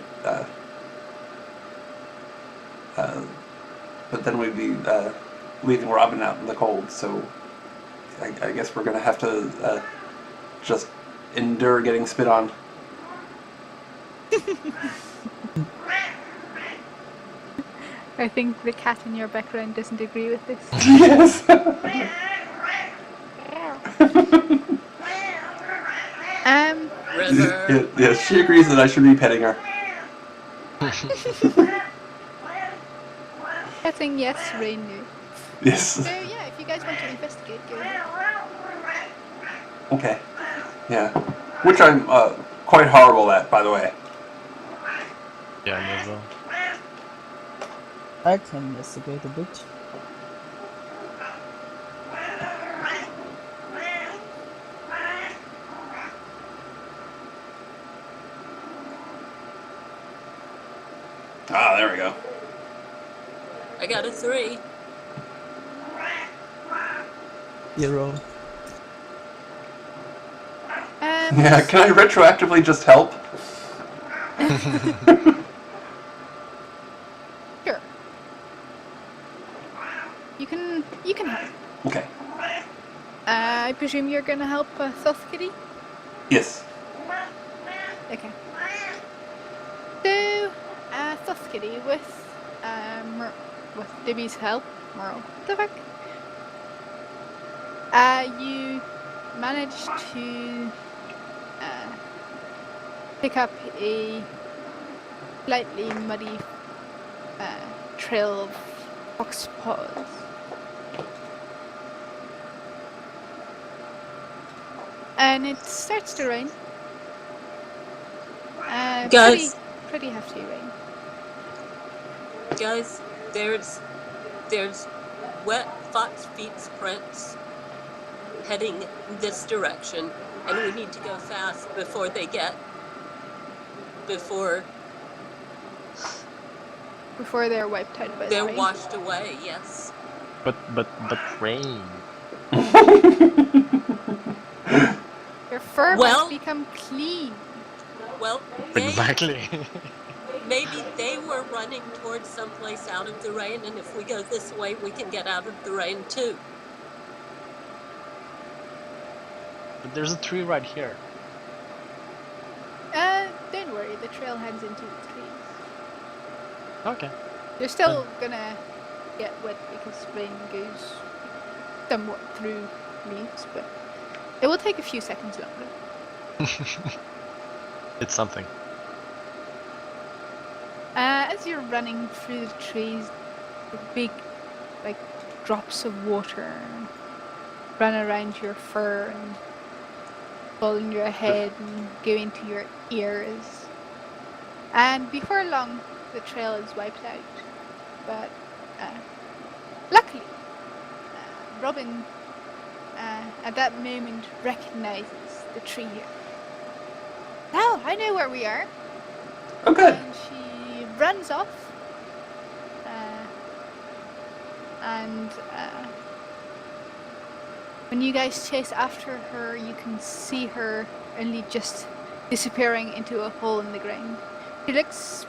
then we'd be leaving Robin out in the cold. So I guess we're gonna have to just endure getting spit on. I think the cat in your background doesn't agree with this. Yes. River. Yeah, she agrees that I should be petting her. Petting, yes, rain no. Yes. So yeah, if you guys want to investigate, go ahead. Okay. Yeah. Which I'm quite horrible at, by the way. Yeah, me as well. I can investigate a bit. Ah, there we go. I got a 3. 0. Yeah, can I retroactively just help? Sure. You can help. Okay. I presume you're gonna help Thoth Kitty? Yes. Okay. So, Thoth Kitty, with Dibby's help, Merle, what the fuck? You managed to pick up a slightly muddy trail of fox paws. And it starts to rain. Guys, pretty hefty rain. Guys, there's wet fox feet's prints heading this direction, and we need to go fast before they're wiped out by the they're rain. washed away. Yes. But rain. Your fur Well- must become clean. Well, Exactly. maybe they were running towards someplace out of the rain, and if we go this way, we can get out of the rain too. But there's a tree right here. Don't worry, the trail heads into the trees. Okay. You're still gonna get wet because rain goes somewhat through leaves, but it will take a few seconds longer. It's something. As you're running through the trees, the big, like, drops of water run around your fur and fall in your head and go into your ears. And before long, the trail is wiped out. But luckily, Robin at that moment recognizes the tree here. Now I know where we are. Oh, good. And she runs off. And when you guys chase after her, you can see her only just disappearing into a hole in the ground. She looks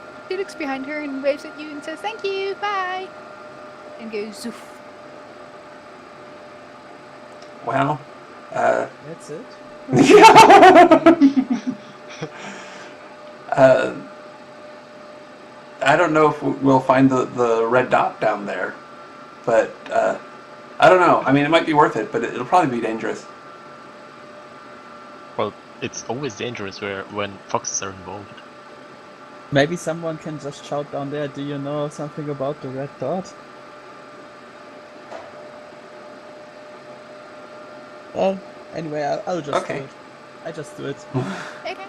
behind her and waves at you and says, "Thank you, bye," and goes zoof. Well, That's it. I don't know if we'll find the red dot down there, but I don't know. I mean, it might be worth it, but it'll probably be dangerous. Well, it's always dangerous when foxes are involved. Maybe someone can just shout down there, "Do you know something about the red dot?" Well, anyway, I'll just Okay. do it. I just do it. Okay.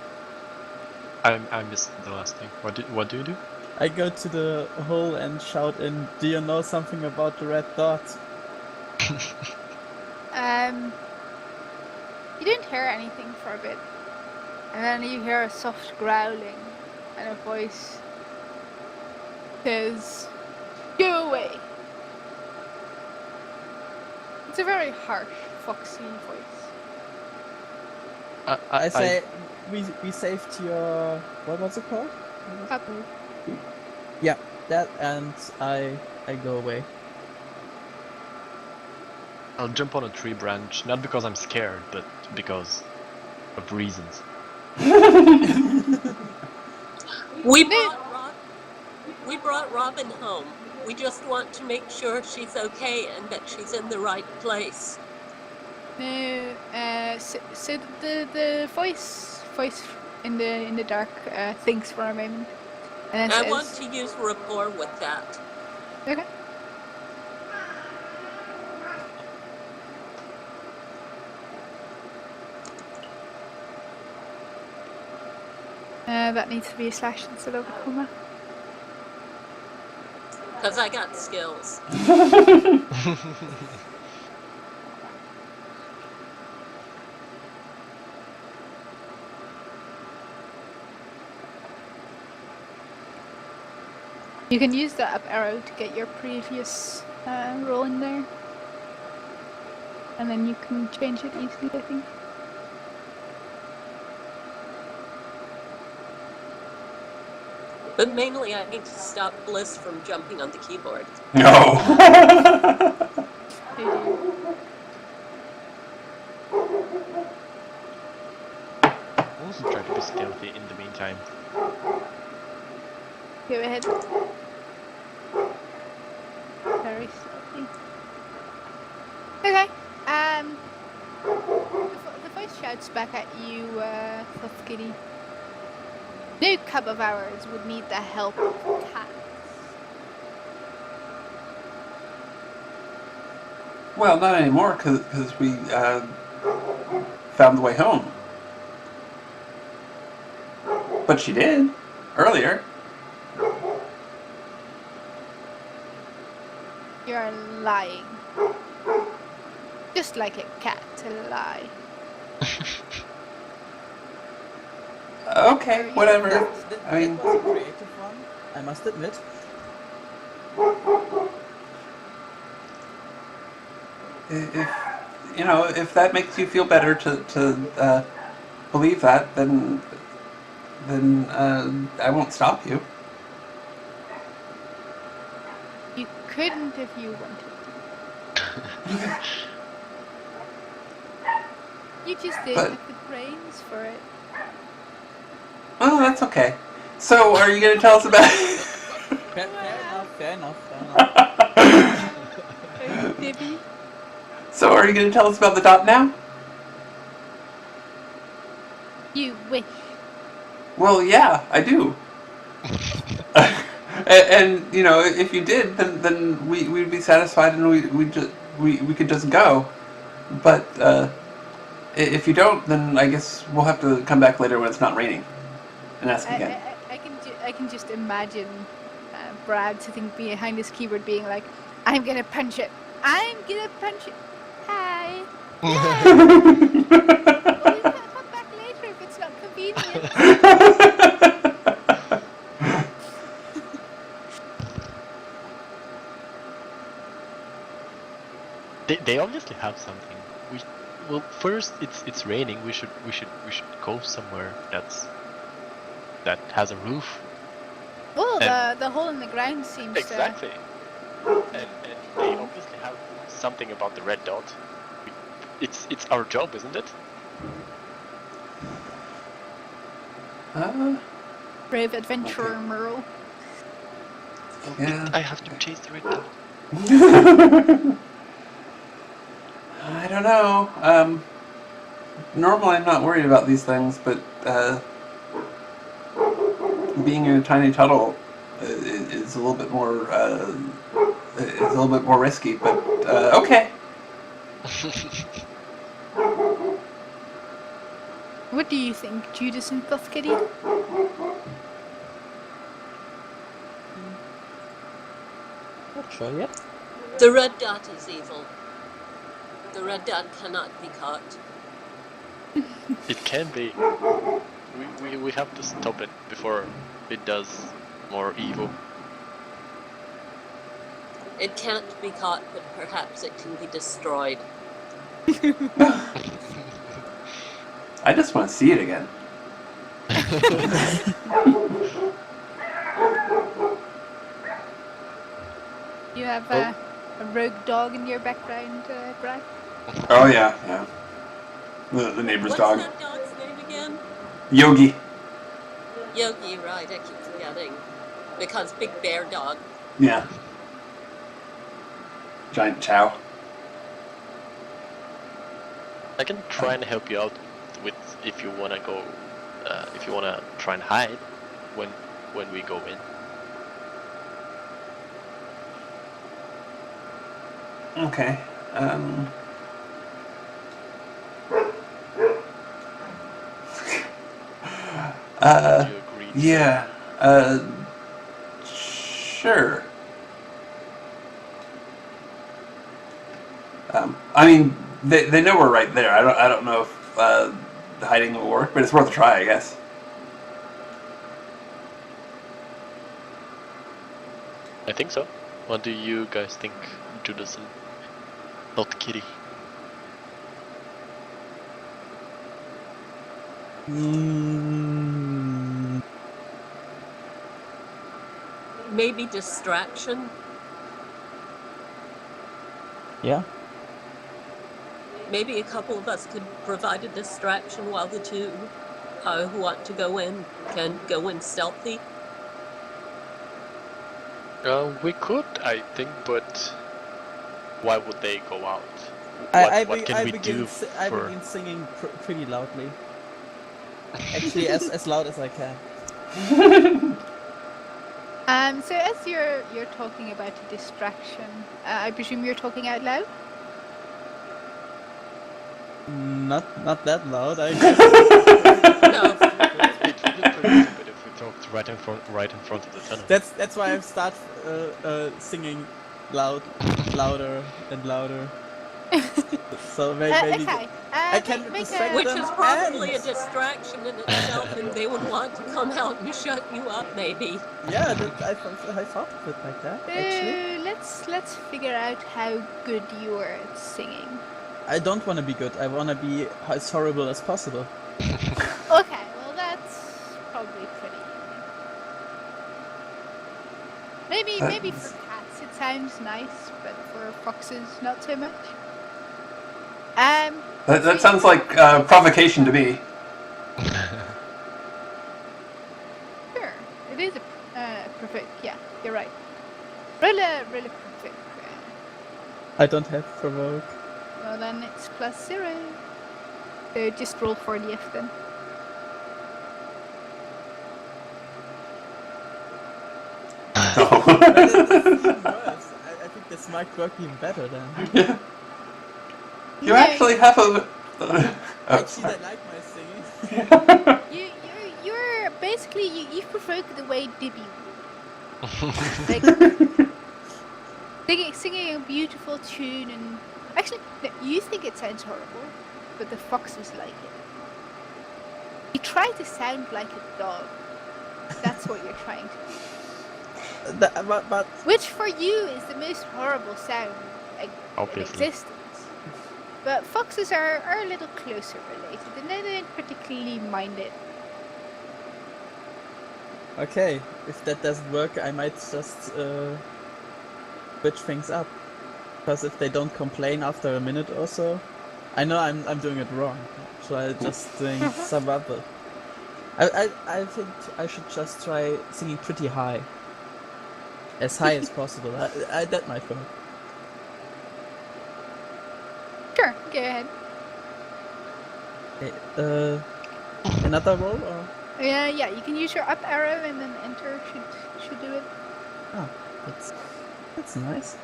I missed the last thing. What do you do? I go to the hole and shout in, "Do you know something about the red dot?" You don't hear anything for a bit, and then you hear a soft growling, and a voice says, "Go away." It's a very harsh, foxy voice. I say, we saved your... what was it called? Couple. Yeah, that, and I go away. I'll jump on a tree branch, not because I'm scared, but because of reasons. We brought Robin home. We just want to make sure she's okay and that she's in the right place. No, so the voice in the dark thinks for a moment, and then I says, want to use rapport with that. "Okay." That needs to be a slash instead of a comma. Because I got skills. You can use the up arrow to get your previous roll in there. And then you can change it easily, I think. But mainly I need to stop Bliss from jumping on the keyboard. No. I'll also try to be stealthy in the meantime. Go ahead. Very stealthy. Okay. The voice shouts back at you, Fluff Kitty. No cub of ours would need the help of cats. Well, not anymore, because we found the way home. But she did. earlier. You're lying. Just like a cat to lie. Okay, whatever. I mean, that was a creative one, I must admit. if if that makes you feel better to believe that, then I won't stop you. You couldn't if you wanted to. You just didn't But- have the brains for it. Oh, that's okay. So, are you going to tell us about? Fair enough. Hey, Dibby. So, are you going to tell us about the dot now? You wish. Well, yeah, I do. and if you did, then we'd be satisfied, and we could just go. But if you don't, then I guess we'll have to come back later when it's not raining and ask again. I can just imagine Brad sitting behind his keyboard being like, I'm gonna punch it. I'm gonna punch it. Hi. Yeah. Well, we can come back later if it's not convenient. They obviously have something. Well, first it's raining. We should go somewhere that has a roof. Well, And- the hole in the ground seems Exactly. And they obviously have something about the red dot. It's our job, isn't it? brave adventurer Merle. Yeah. I have to chase the red dot. I don't know. Normally I'm not worried about these things, but being in a tiny tunnel is a little bit more risky. But okay. What do you think, Judas and Puff Kitty? Not sure yet. The red dot is evil. The red dot cannot be caught. It can be. We have to stop it before it does more evil. It can't be caught, but perhaps it can be destroyed. I just want to see it again. You have a rogue dog in your background, Brad? Oh yeah. The neighbor's What's dog. that dog's name again? Yogi. Yogi, right, I keep forgetting. Because Big Bear Dog. Yeah. Giant chow. I can try and help you out with if you wanna go, if you wanna try and hide when we go in. Okay. Do you agree? Yeah. Sure. I mean, they know we're right there. I don't know if the hiding will work, but it's worth a try, I guess. I think so. What do you guys think, Judas and not Kitty? Maybe distraction. Yeah. Maybe a couple of us could provide a distraction while the two who want to go in can go in stealthy. We could, I think, but why would they go out? What can we do I for... begin singing pretty loudly. Actually, as loud as I can. So as you're talking about a distraction, I presume you're talking out loud? Not that loud, I guess. No, It would be pretty stupid if we talked right in front of the tunnel. That's why I start singing louder and louder. So maybe okay. I can make distract Which them is probably a and distraction in itself, and they would want to come out and shut you up, maybe. yeah, I thought of it like that actually. Let's figure out how good you are at singing. I don't want to be good. I want to be as horrible as possible. Okay, well that's probably pretty easy. Maybe for cats it sounds nice, but for foxes not so much. That sounds like provocation to me. Sure, it is a provoke. Yeah, you're right. Really provoke. I don't have provoke. Well then it's +0. So just roll 40th then. Even worse. I think this might work even better then. Yeah. You No, actually have a. Actually, they like my singing. You're basically you provoke the way Dibby would. Like singing a beautiful tune and actually no, you think it sounds horrible, but the foxes like it. You try to sound like a dog. That's what you're trying to do. But Which for you is the most horrible sound in Obviously. existence. But foxes are a little closer related and they don't particularly mind it. okay, if that doesn't work, I might just switch things up. Because if they don't complain after a minute or so, I know I'm doing it wrong. Try just doing some other. I think I should just try singing pretty high, as high as possible. That might work. Sure, go ahead. Okay, another roll or? Yeah, you can use your up arrow and then enter should do it. Oh, that's nice.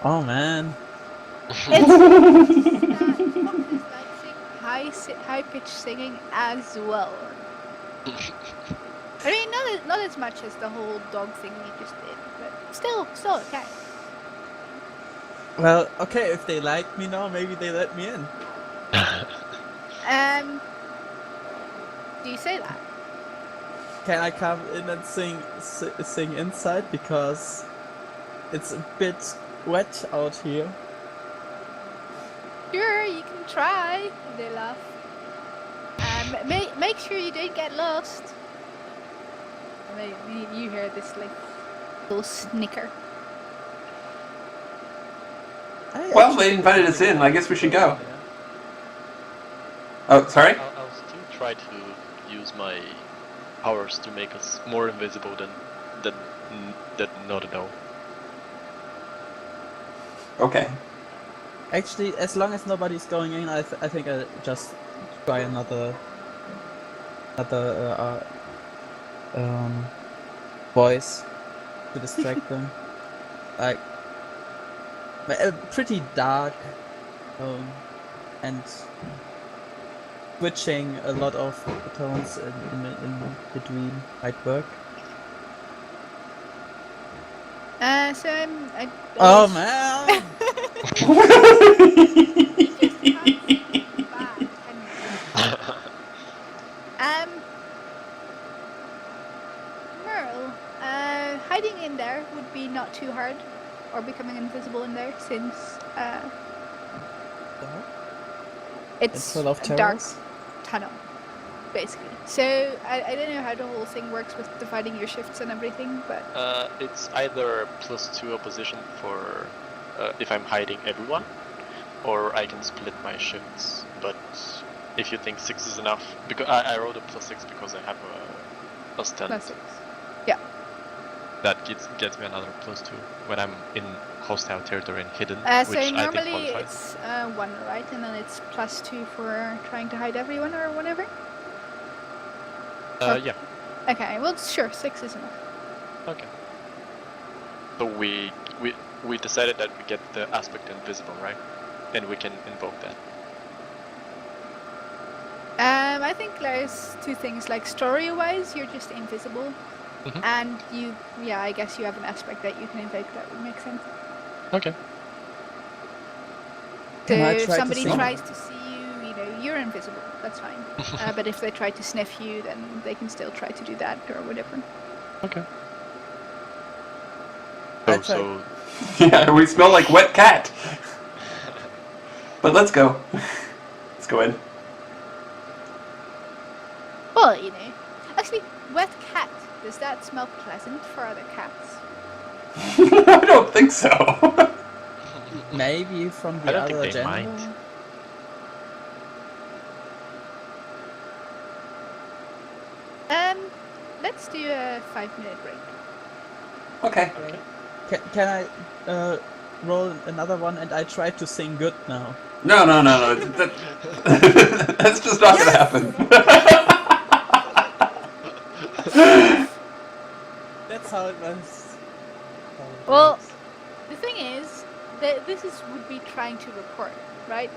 Oh man. Foxes like sing high pitched singing as well. I mean, not as much as the whole dog thing you just did, but still okay. Well, okay, if they like me now, maybe they let me in. Do you say that? Can I come in and sing inside because it's a bit wet out here? Sure, you can try. They laugh. Make sure you don't get lost. And you hear this like little snicker. Well, they invited us in. I guess we should go. Oh, sorry? I'll still try to use my powers to make us more invisible than not at all. Okay. Actually, as long as nobody's going in, I think I'll just try another voice to distract them. Like a pretty dark and switching a lot of tones in between might work. So I Oh man! Merle, hiding in there would be not too hard, or becoming invisible in there since it's full of a dark terrors? tunnel, basically. So I don't know how the whole thing works with dividing your shifts and everything, but It's either +2 opposition for if I'm hiding everyone, or I can split my shifts. But if you think 6 is enough, because I rolled a +6 because I have a stunt. +6. Yeah. That gets me another +2 when I'm in hostile territory and hidden, So which I think normally qualifies. it's 1, right? And then it's +2 for trying to hide everyone or whatever? Yeah. Okay, well sure, 6 is enough. Okay. So we decided that we get the aspect invisible, right? And we can invoke that. I think there's two things. Like story-wise, you're just invisible, Mhm. and yeah, I guess you have an aspect that you can invoke. That would make sense. Okay. So Can I if try to somebody sing? tries to see you, you're invisible. That's fine. But if they try to sniff you, then they can still try to do that or whatever. Okay. I Oh, tried. so Yeah, we smell like wet cat. But let's go. Let's go in. Well, actually, wet cat. Does that smell pleasant for other cats? I don't think so. Maybe from I the don't think other they gender. mind. Let's do a 5-minute break. Okay. Okay. Can I roll another one? And I try to sing good now. No. That's just not gonna happen. That's how it was. Well, the thing is, would be trying to record, right?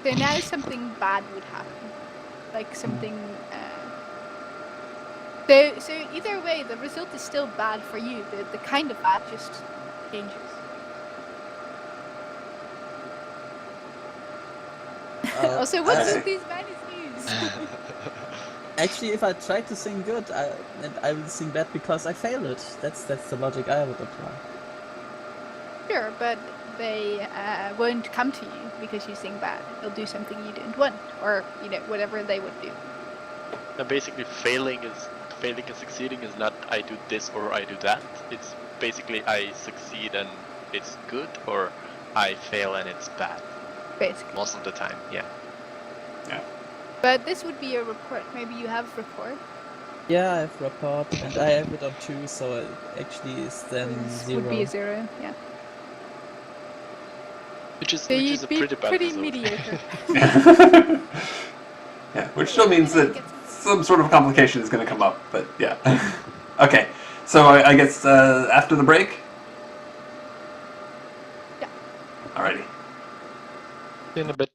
So now something bad would happen, like something. So either way, the result is still bad for you. The kind of bad just changes. Also, what's I with these Chinese news? Actually, if I try to sing good, I will sing bad because I fail it. That's the logic I would apply. Sure, but they won't come to you because you sing bad. They'll do something you didn't want, or whatever they would do. Now basically failing and succeeding is not I do this or I do that. It's basically I succeed and it's good, or I fail and it's bad. Basically. Most of the time, yeah. Yeah. But this would be a report. Maybe you have report. Yeah, I have report, and I have it on 2, so it actually is then This 0. would be a 0. Yeah. Which So is you'd a be pretty bad pretty result. mediocre. Yeah, which still means that some sort of complication is going to come up, but yeah. Okay, so I guess after the break? Yeah. Alrighty. In a bit.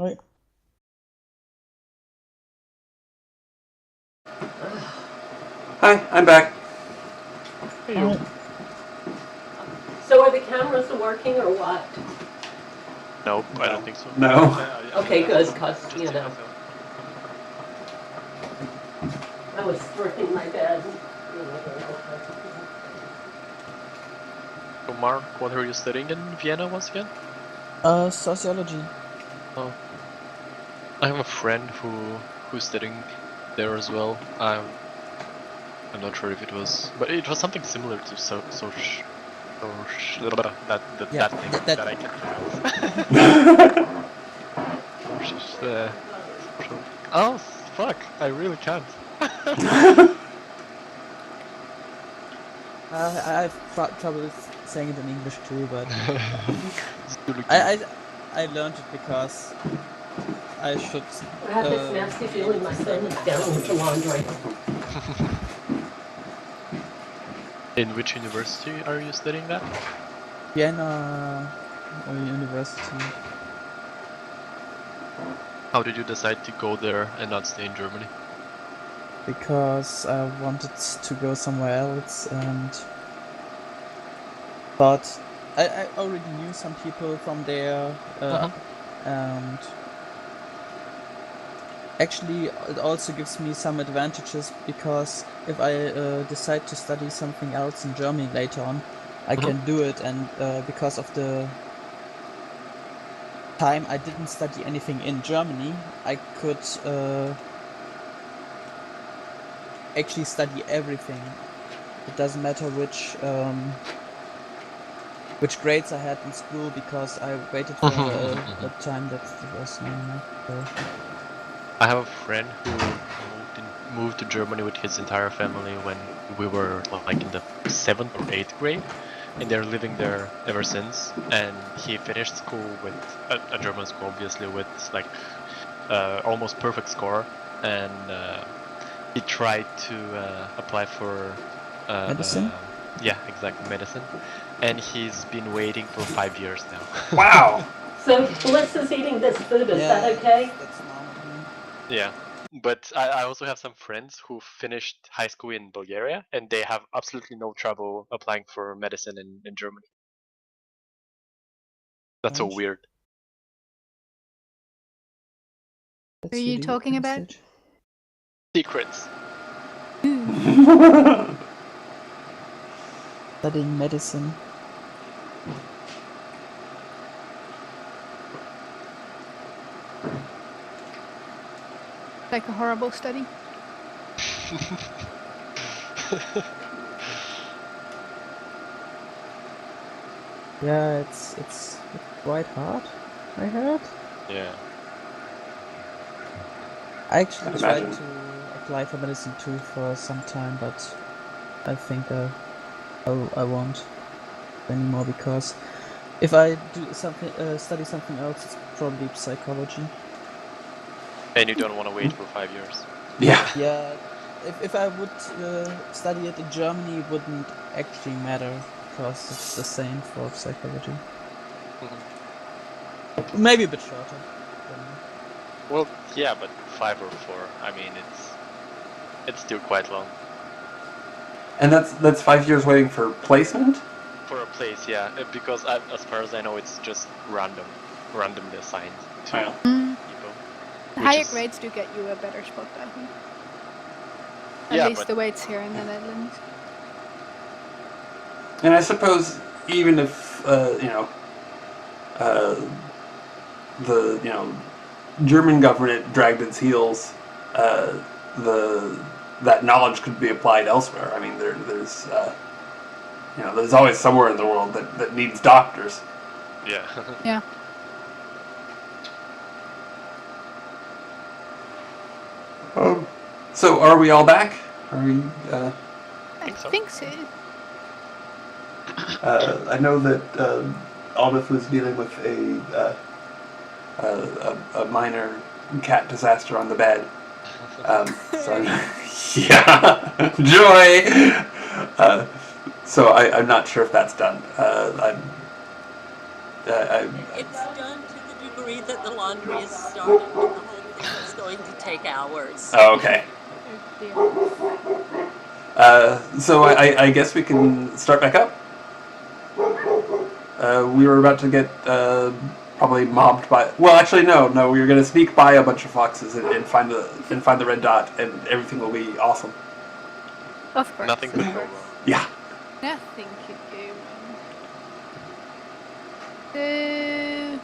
Right. Hi, I'm back. Hey, Alright. So are the cameras working or what? Nope, I don't think so. No. Okay, good, just- because, just you see know, myself. I was stripping my bed. So Mark, what are you studying in Vienna once again? Sociology. Oh, I have a friend who's studying there as well. I'm not sure if it was, but it was something similar to that thing that- that I can pronounce. Oh fuck! I really can't. I have trouble saying it in English too, but Zoology. I learned it because I should. I have this nasty feeling my son is down with the laundry. In which university are you studying that? Vienna University. How did you decide to go there and not stay in Germany? Because I wanted to go somewhere else, but I already knew some people from there, and actually it also gives me some advantages because if I decide to study something else in Germany later on, I can do it, and because of the time I didn't study anything in Germany, I could actually study everything. It doesn't matter which grades I had in school because I waited for a time that was long enough. So. I have a friend who moved to Germany with his entire family when we were like in the 7th or 8th grade, and they're living there ever since. And he finished school with a German school, obviously, with like almost perfect score, and he tried to apply for Medicine? yeah, exactly, medicine, and he's been waiting for 5 years now. Wow. So Bliss is eating this food, is that okay? That's normal here. Yeah, but I also have some friends who finished high school in Bulgaria, and they have absolutely no trouble applying for medicine in Germany. That's so Strange. weird. Let's Who are see you the talking about? message. Secrets. Studying medicine. Like a horrible study. Yeah, it's quite hard, I heard. Yeah. I actually I'd tried imagine. to apply for medicine too for some time, but I think I won't anymore because if I do something, study something else, it's probably psychology. And you don't want to wait for 5 years. Yeah. Yeah, if I would study it in Germany, it wouldn't actually matter because it's the same for psychology. Maybe a bit shorter. Don't know. Well, yeah, but 5 or 4. I mean, it's still quite long. And that's 5 years waiting for placement? For a place, yeah, because as far as I know, it's just randomly assigned to Wow. people. Higher is- grades do get you a better spot, I think. At Yeah, least but the way it's here in the Netherlands. And I suppose even if the German government dragged its heels, that knowledge could be applied elsewhere. I mean, there's always somewhere in the world that needs doctors. yeah. Yeah. So are we all back? Are we? I so. think so. I know that Aldith was dealing with a minor cat disaster on the bed. So yeah, joy. So I'm not sure if that's done. It's done to the degree that the laundry is started, but the whole thing is going to take hours. Oh, okay. Oh dear. So I guess we can start back up. We were about to get probably mobbed by. Well, actually, no. We were going to sneak by a bunch of foxes and find the red dot, and everything will be awesome. Of course. Nothing of could go course. wrong. Yeah. Nothing could go wrong.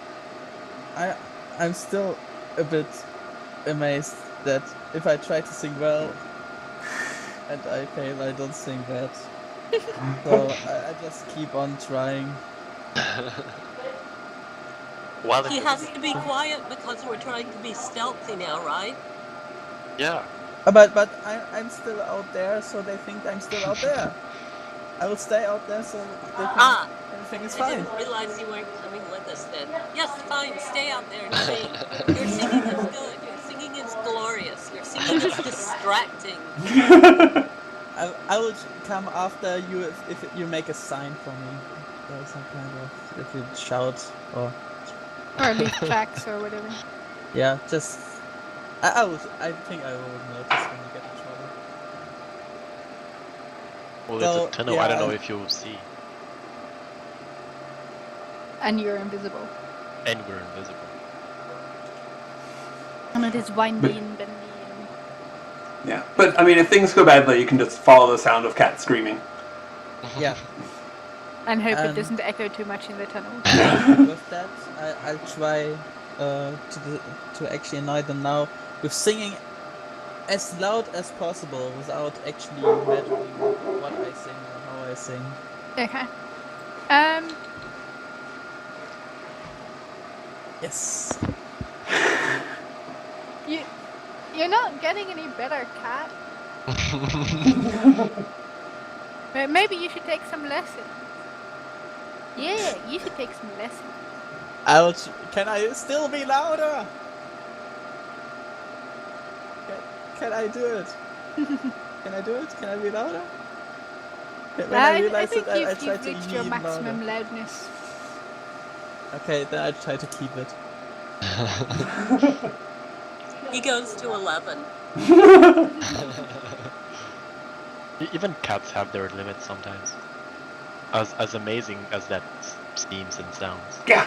I'm still a bit amazed that if I try to sing well and I fail, I don't sing bad. So I just keep on trying. While He has to be quiet because we're trying to be stealthy now, right? Yeah. But I'm still out there, so they think I'm still out there. I will stay out there, so they think everything is I fine. didn't realize you weren't coming with us then. Yes, fine, stay out there and sing. Your singing is good. Your singing is glorious. Your singing is distracting. I will come after you if you make a sign for me. Or some kind of, if you shout or Leave tracks or whatever. yeah, just I think I will notice when you get in trouble. Well, So, it's a tunnel. yeah, I don't know if you'll see. And you're invisible. And we're invisible. And it is windy and bendy. Yeah, but I mean, if things go badly, you can just follow the sound of cats screaming. Yeah. And hope it doesn't echo too much in the tunnel. With that, I'll try to actually annoy them now with singing as loud as possible without actually measuring what I sing or how I sing. Okay. Yes. You're not getting any better, cat. Maybe you should take some lessons. Yeah, you should take some lessons. Can I still be louder? Can I do it? Can I do it? Can I be louder? When I realize think it, I you've try to reached be your even maximum louder. loudness. Okay, then I try to keep it. He goes to 11. Even cats have their limits sometimes. As amazing as that seems and sounds. Yeah.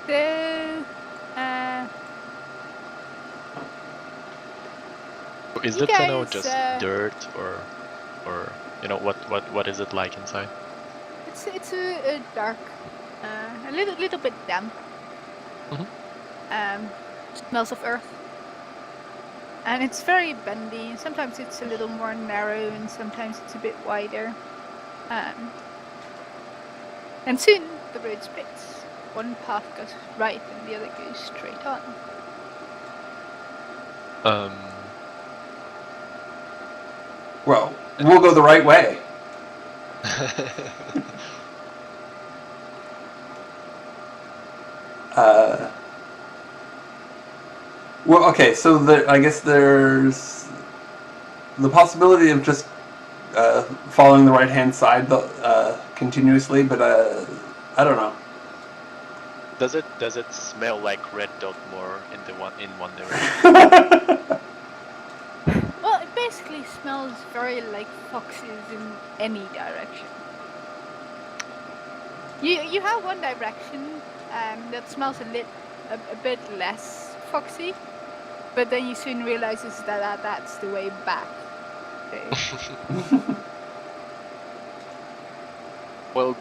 So, Is you the tunnel guys, just dirt or you know what is it like inside? it's a dark, a little bit damp. Smells of earth. And it's very bendy. Sometimes it's a little more narrow, and sometimes it's a bit wider. And soon the road splits. One path goes right, and the other goes straight on. Well, we'll go the right way. Well, okay, so I guess there's the possibility of just following the right-hand side continuously, but I don't know. Does it smell like red dot more in one direction? Well, it basically smells very like foxes in any direction. You have one direction that smells a bit less foxy, but then you soon realizes that that's the way back. So. Well,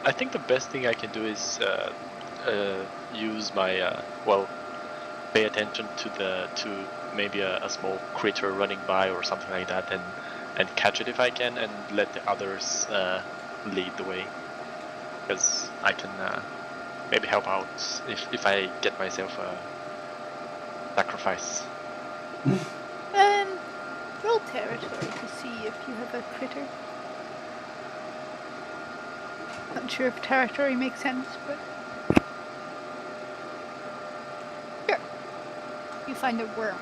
I think the best thing I can do is use my pay attention to maybe a small critter running by or something like that, and catch it if I can, and let the others lead the way, because I can maybe help out if I get myself a sacrifice. Roll territory to see if you have a critter. Not sure if territory makes sense, but sure. You find a worm.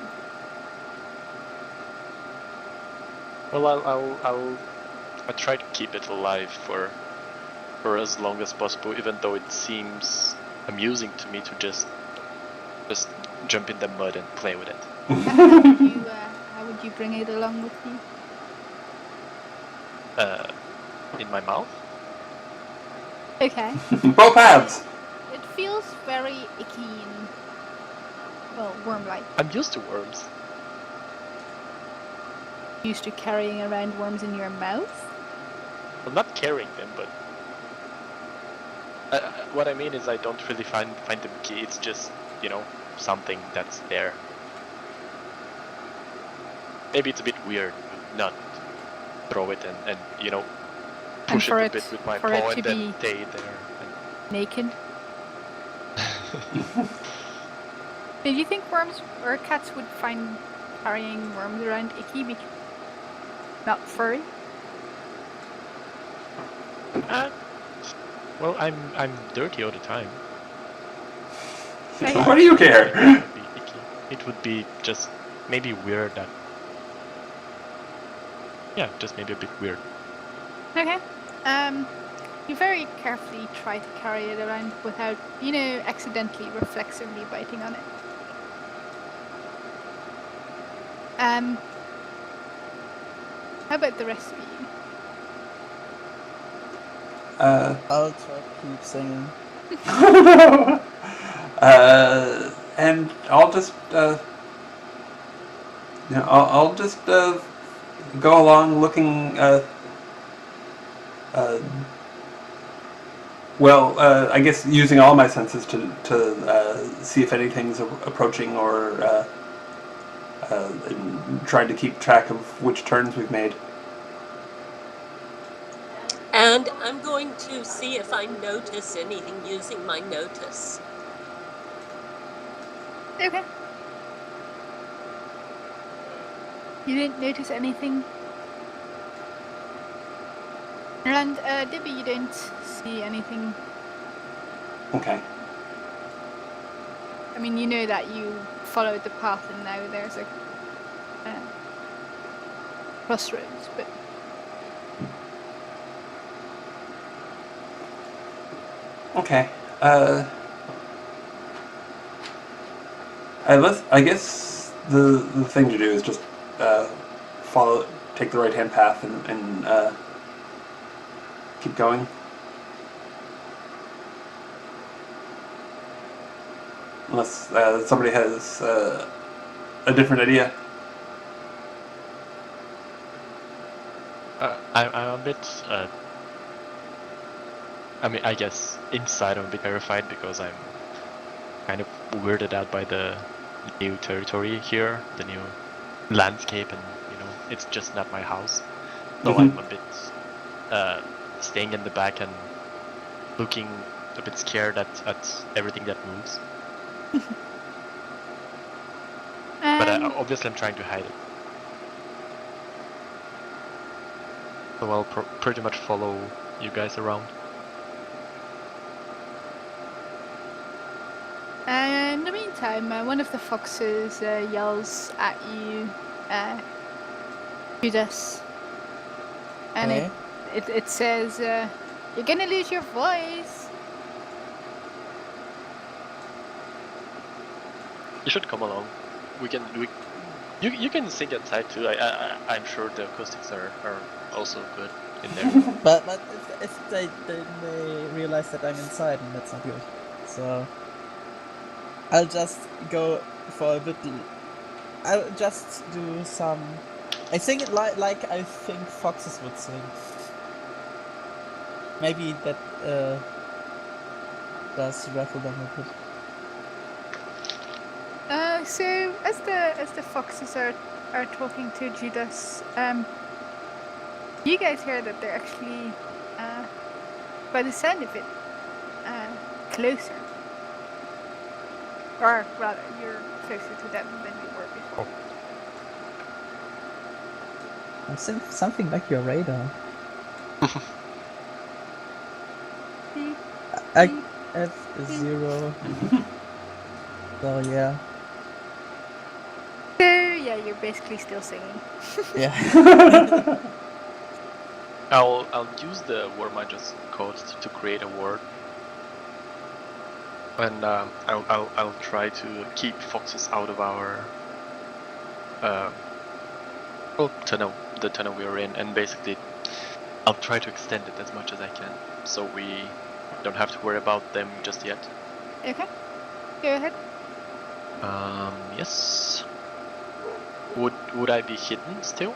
Well, I'll try to keep it alive for as long as possible, even though it seems amusing to me to just jump in the mud and play with it. How would you bring it along with you? In my mouth? Okay. Both halves. It feels very icky and, well, worm-like. I'm used to worms. Used to carrying around worms in your mouth? I'm not carrying them, but what I mean is I don't really find them icky. It's just, something that's there. Maybe it's a bit weird to not throw it and push it a bit with my paw and then stay there. Naked? Did you think worms or cats would find carrying worms around icky because not furry? Well, I'm dirty all the time. What do you care? It would be just maybe weird that. Yeah, just maybe a bit weird. Okay. You very carefully try to carry it around without, accidentally, reflexively biting on it. How about the rest of you? I'll try to keep singing. And I'll just, I'll just go along looking. I guess using all my senses to see if anything's approaching or trying to keep track of which turns we've made. And I'm going to see if I notice anything using my notice. Okay. You didn't notice anything? And Debbie, you didn't see anything? Okay. I mean, you know that you followed the path and now there's a crossroads, but... Okay. I guess the thing to do is just take the right-hand path and keep going. Unless somebody has a different idea. I'm a bit. I guess inside I'm a bit terrified because I'm kind of weirded out by the new territory here, the new landscape, and it's just not my house. So I'm a bit staying in the back and looking a bit scared at everything that moves. But obviously I'm trying to hide it. So I'll pretty much follow you guys around. In the meantime, one of the foxes yells at you, Judas. And it says, you're gonna lose your voice. You should come along. You can sing inside too. I'm sure the acoustics are also good in there. but if they realize that I'm inside, and that's not good. So I'll just go for a bit. I'll just do some. I sing it like I think foxes would sing. Maybe that does rattle them a bit. So as the foxes are talking to Judas, you guys hear that they're actually, by the sound of it, closer. Or rather, you're closer to them than you were before. Something like your radar. I F0. So yeah. So yeah, you're basically still singing. Yeah. I'll use the worm I just caught to create a word. And I'll try to keep foxes out of our tunnel, the tunnel we are in, and basically I'll try to extend it as much as I can, so we don't have to worry about them just yet. Okay. Go ahead. Yes. Would I be hidden still?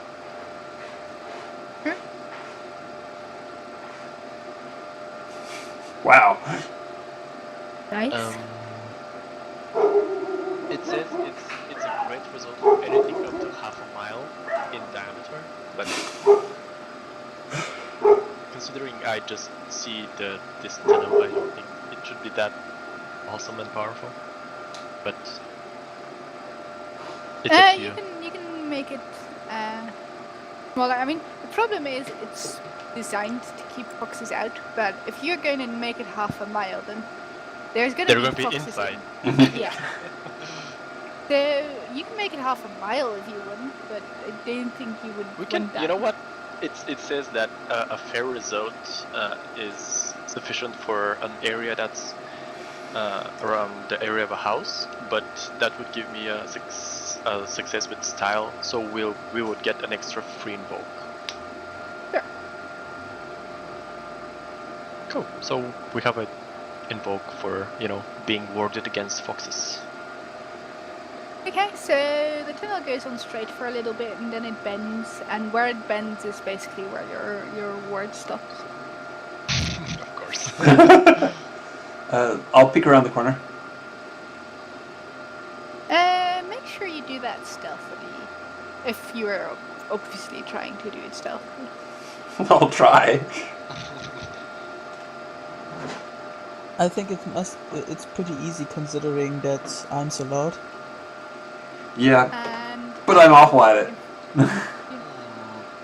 Sure. Wow. Nice. It says it's a great result for anything up to half a mile in diameter, but considering I just see this tunnel, I don't think it should be that awesome and powerful. But it's up to you. You can make it smaller. I mean, the problem is it's designed to keep foxes out, but if you're going to make it half a mile, then there's going to They're be gonna be foxes inside. Yeah. So you can make it half a mile if you want, but I don't think you would. We can. want that. You know what? It says that a fair result is sufficient for an area that's around the area of a house, but that would give me a success with style, so we would get an extra free invoke. Sure. Cool. So we have a invoke for being warded against foxes. Okay, so the tunnel goes on straight for a little bit, and then it bends, and where it bends is basically where your ward stops. Of course. I'll peek around the corner. Make sure you do that stealthily. If you are obviously trying to do it stealthily. I'll try. I think it's pretty easy considering that I'm so loud. Yeah, And but I'm awful at it.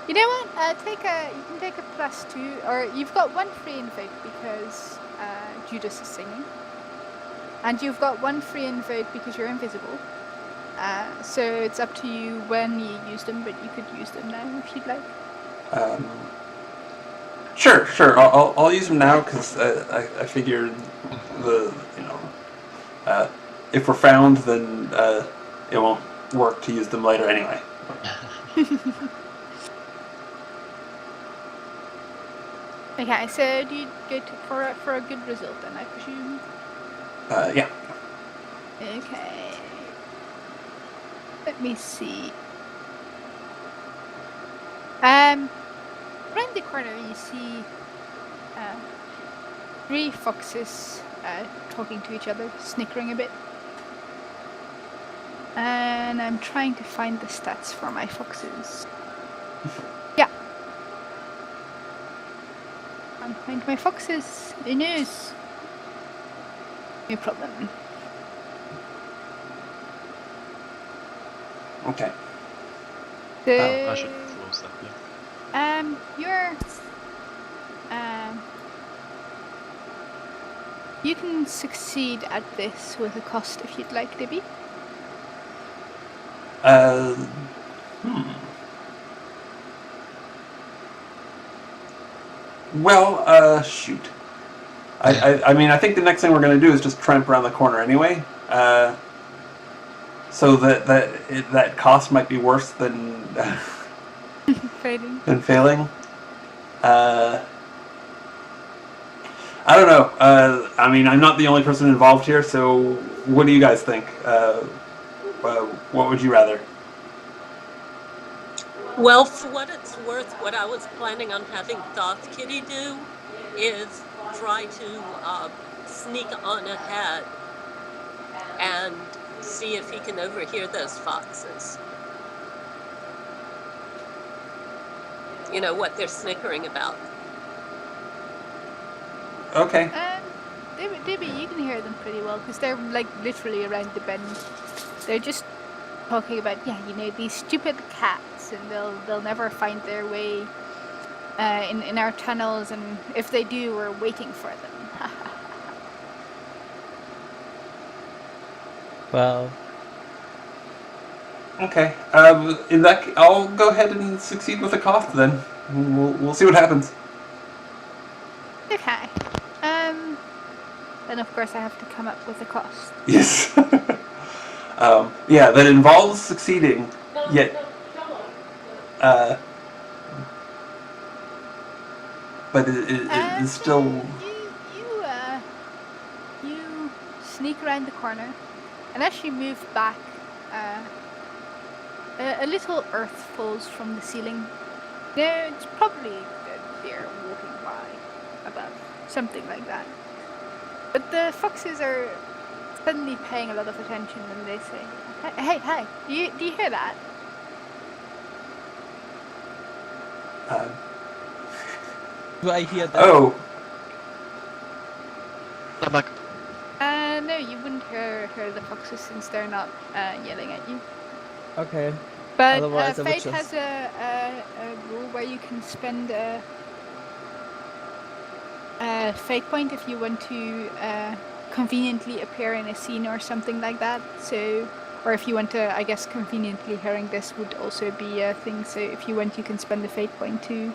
you know what? You can take a +2, or you've got 1 free invoke because Judas is singing, and you've got 1 free invoke because you're invisible. So it's up to you when you use them, but you could use them now if you'd like. Sure. I'll use them now because I figured if we're found, then it won't work to use them later anyway. Okay, so do you go for a good result then, I presume? Yeah. Okay. Let me see. Around the corner you see 3 foxes talking to each other, snickering a bit. And I'm trying to find the stats for my foxes. Yeah. Can't find my foxes. The news. No problem. Okay. So, I should close that. Yeah. You can succeed at this with a cost if you'd like, Libby. Well, shoot. I mean, I think the next thing we're going to do is just tramp around the corner anyway. So that cost might be worse than Failing. than failing. I don't know. I mean, I'm not the only person involved here, so what do you guys think? What would you rather? Well, for what it's worth, what I was planning on having Thoth Kitty do is try to sneak on ahead and see if he can overhear those foxes. You know, what they're snickering about. Okay. Libby, you can hear them pretty well because they're like literally around the bend. They're just talking about these stupid cats, and they'll never find their way in our tunnels, and if they do, we're waiting for them. Well, Okay. In that, I'll go ahead and succeed with the cost then. We'll see what happens. Okay. then of course I have to come up with a cost. Yes. Yeah, that involves succeeding, yet. But it is still. You sneak around the corner, and as you move back, a little earth falls from the ceiling. No, it's probably a deer walking by above, something like that. But the foxes are suddenly paying a lot of attention, and they say, "Hey! Do you hear that?" Do I hear that? Oh. I'm back. No, you wouldn't hear the foxes since they're not yelling at you. Okay. But Otherwise I would Fate just... has a rule where you can spend a fate point if you want to conveniently appear in a scene or something like that. So, or if you want to, I guess conveniently hearing this would also be a thing. So if you want, you can spend a fate point to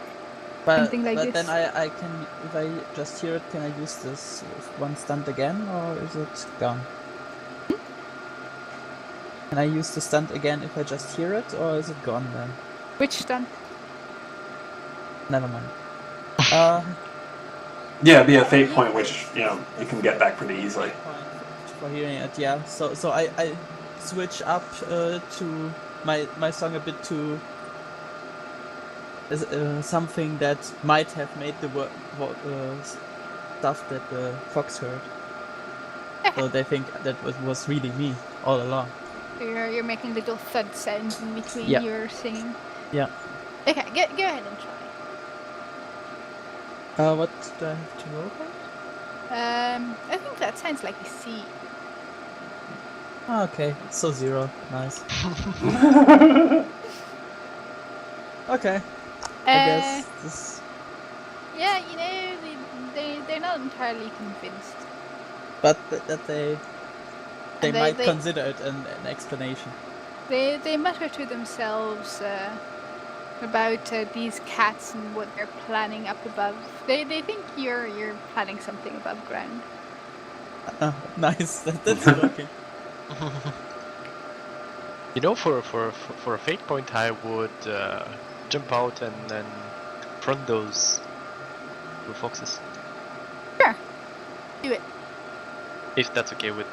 something like this. But then I can, if I just hear it, can I use this one stunt again, or is it gone? Can I use the stunt again if I just hear it, or is it gone then? Which stunt? Never mind. Yeah, it'd be a fate point, which you can get back pretty easily. For hearing it, yeah. So I switch up to my song a bit to something that might have made the stuff that the fox heard. So they think that was really me all along. You're making little thud sounds in between your singing. Yeah. Okay, go ahead and try. What do I have to roll for? I think that sounds like a C. Oh, okay, so 0. Nice. Okay. I guess this... Yeah, they're not entirely convinced. But that they might consider it an explanation. They mutter to themselves about these cats and what they're planning up above. They think you're planning something above ground. Nice. That's working. For a fate point, I would jump out and then front those blue foxes. Sure, do it. If that's okay with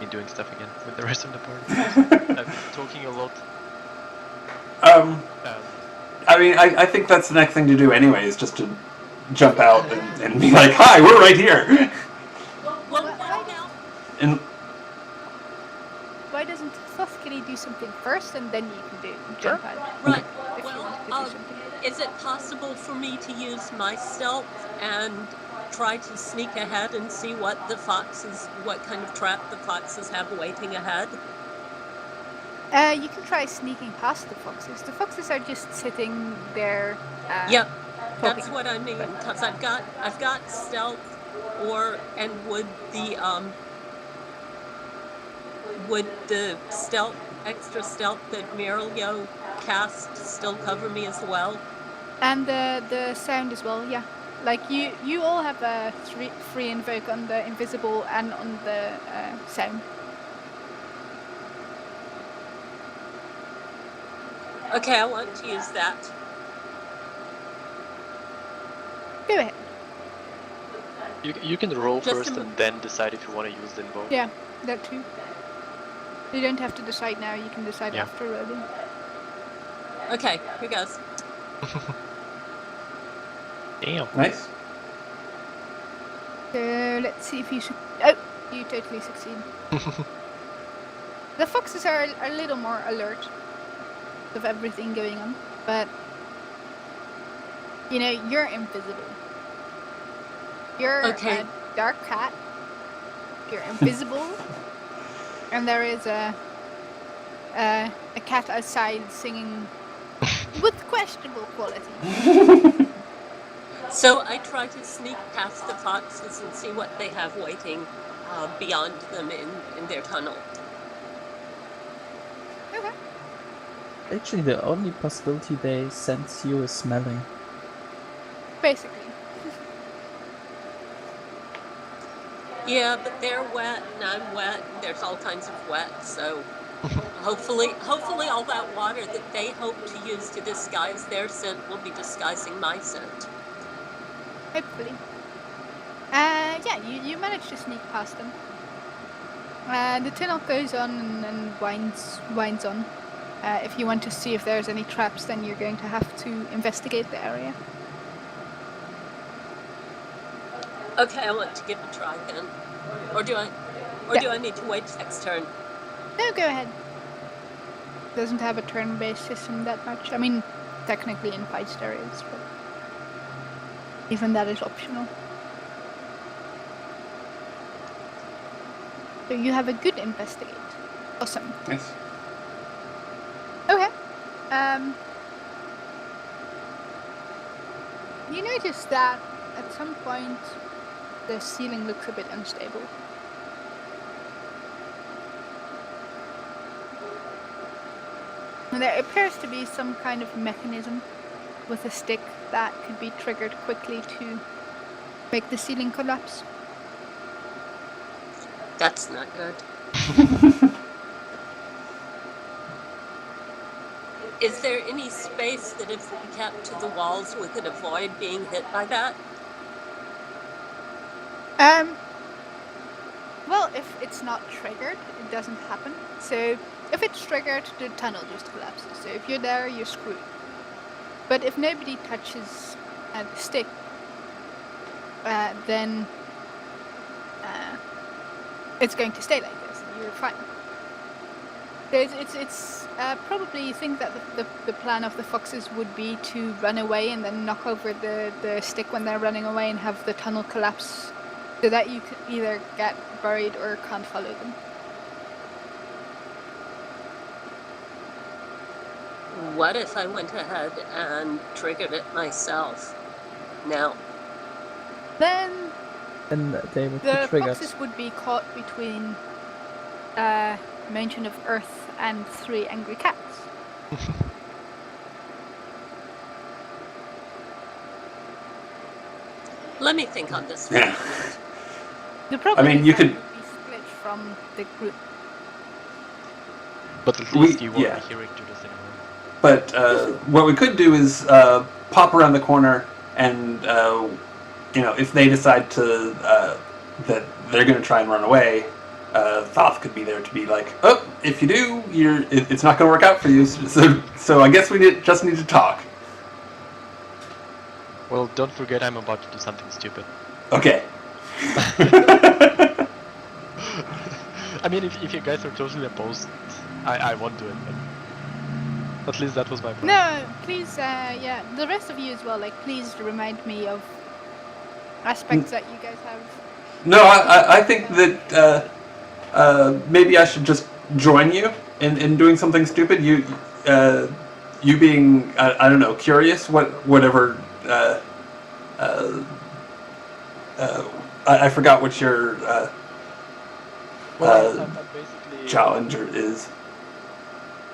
me doing stuff again with the rest of the party. I've been talking a lot. I mean, I think that's the next thing to do anyway, is just to jump out and be like, "Hi, we're right here." Well, what now? And why doesn't Thuskity do something first and then you can jump out? Right. If you Well, wanted to do something. is it possible for me to use my stealth and try to sneak ahead and see what kind of trap the foxes have waiting ahead? You can try sneaking past the foxes. The foxes are just sitting there. Yep, that's what I mean. Because I've got stealth, and would the extra stealth that Mirilio cast still cover me as well? And the sound as well, yeah. Like you all have a free invoke on the invisible and on the sound. Okay, I want to use that. Go ahead. You can roll Just first and then decide if you want to use the invoke. Yeah, that too. You don't have to decide now, you can decide after rolling. Okay, here goes. Damn. nice. So let's see if you oh, you totally succeed. The foxes are a little more alert of everything going on, but you're invisible. You're a dark cat. You're invisible, and there is a cat outside singing with questionable quality. So I try to sneak past the foxes and see what they have waiting beyond them in their tunnel. Okay. Actually, the only possibility they sense you is smelling. Basically. Yeah, but they're wet and I'm wet and there's all kinds of wet, so hopefully all that water that they hope to use to disguise their scent will be disguising my scent. Hopefully. Yeah, you manage to sneak past them. The tunnel goes on and winds on. If you want to see if there's any traps, then you're going to have to investigate the area. Okay, I want to give it a try then. Or do I need to wait next turn? No, go ahead. Doesn't have a turn-based system that much. I mean, technically in fights there is, but even that is optional. So you have a good investigate. Awesome. Yes. Okay. You notice that at some point the ceiling looks a bit unstable. And there appears to be some kind of mechanism with a stick that could be triggered quickly to make the ceiling collapse. That's not good. Is there any space that if we kept to the walls we could avoid being hit by that? Well, if it's not triggered, it doesn't happen. So if it's triggered, the tunnel just collapses. So if you're there, you're screwed. But if nobody touches the stick, then it's going to stay like this, and you're fine. So it's probably you think that the plan of the foxes would be to run away and then knock over the stick when they're running away and have the tunnel collapse, so that you could either get buried or can't follow them. What if I went ahead and triggered it myself? Now. And they would be The triggered. foxes would be caught between Mansion of Earth and 3 angry cats. Let me think on this for a Yeah. minute. The problem I mean, is you that could- would be split from the group. But at least you won't yeah. be hearing Judas anymore. But what we could do is pop around the corner, and if they decide to that they're going to try and run away, Thoth could be there to be like, "Oh, if you do, it's not going to work out for you." So I guess we just need to talk. Well, don't forget I'm about to do something stupid. Okay. I mean, if you guys are totally opposed, I won't do it, but at least that was my plan. No, please, yeah, the rest of you as well, like, please remind me of aspects that you guys have. No, I think that maybe I should just join you in doing something stupid. You being I don't know, curious, whatever. I forgot what your Well, I'm basically challenger is.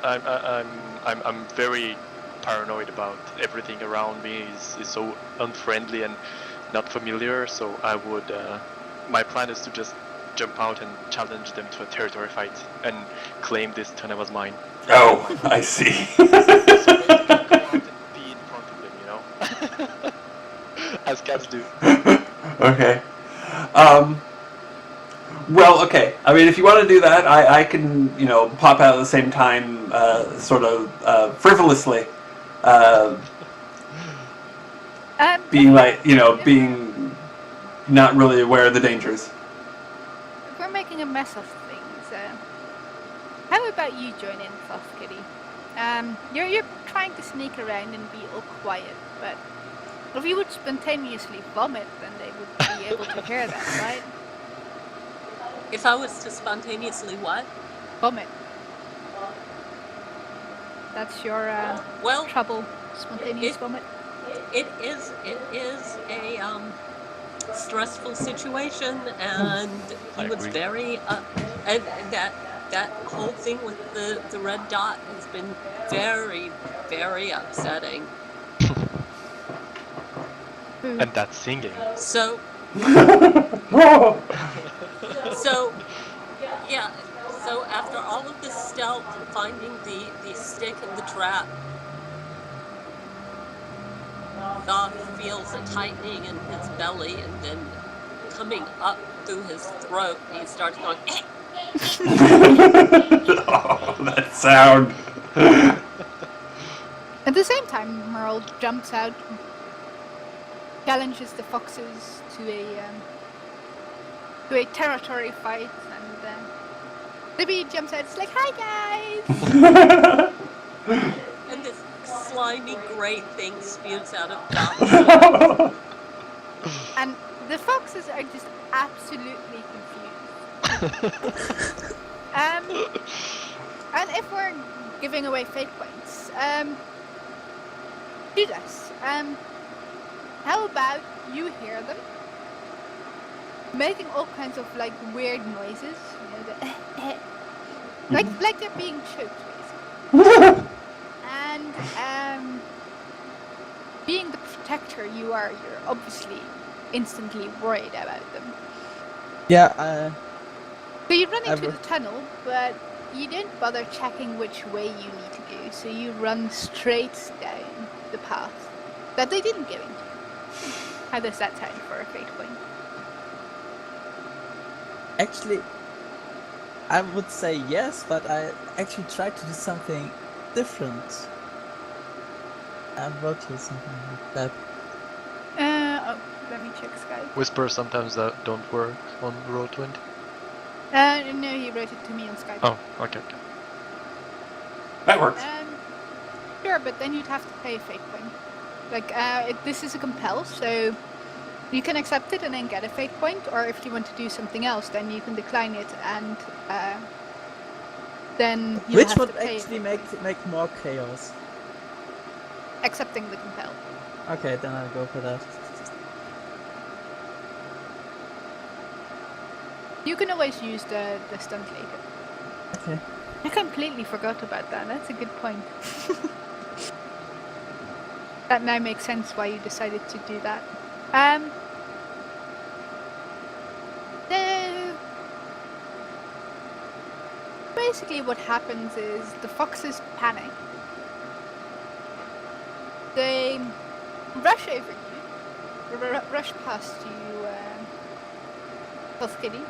I'm very paranoid about everything around me. Is so unfriendly and not familiar. So I would. My plan is to just jump out and challenge them to a territory fight and claim this tunnel as mine. Oh, I see. So basically go out and be in front of them, you know, as cats do. Okay. Well, okay. I mean, if you want to do that, I can, pop out at the same time, sort of frivolously, being like, being not really aware of the dangers. We're making a mess of things. How about you join in, Soft Kitty? You're trying to sneak around and be all quiet, but if you would spontaneously vomit, then they would be able to hear that, right? If I was to spontaneously what? Vomit. That's your trouble. Spontaneous vomit. It is a stressful situation, and he was very and that whole thing with the red dot has been very, very upsetting. And that's singing. So So, yeah. So after all of this stealth and finding the stick in the trap, Goth feels a tightening in his belly and then coming up through his throat, and he starts going, eh. Oh, that sound. At the same time, Merle jumps out, challenges the foxes to a territory fight, and Libby jumps out. It's like, "Hi guys!" And this slimy gray thing spews out of Goth's mouth. And the foxes are just absolutely confused. And if we're giving away fate points, Judas, how about you hear them making all kinds of like weird noises, like they're being choked, basically. And being the protector you are, you're obviously instantly worried about them. Yeah, So you run into the tunnel, but you don't bother checking which way you need to go, so you run straight down the path that they didn't go into. How does that sound for a fate point? actually, I would say yes, but I actually tried to do something different. I wrote here something like that. Let me check Skype. Whispers sometimes that don't work on Roll20. No, he wrote it to me on Skype. Oh, okay. That works. Sure, but then you'd have to pay a fate point. Like, this is a compel, so you can accept it and then get a fate point, or if you want to do something else, then you can decline it and then you Which have would to pay actually make more chaos. accepting the compel. Okay, then I'll go for that. You can always use the stunt later. Okay. I completely forgot about that. That's a good point. That now makes sense why you decided to do that. So basically what happens is the foxes panic. They rush over you, rush past you, Health Kitty,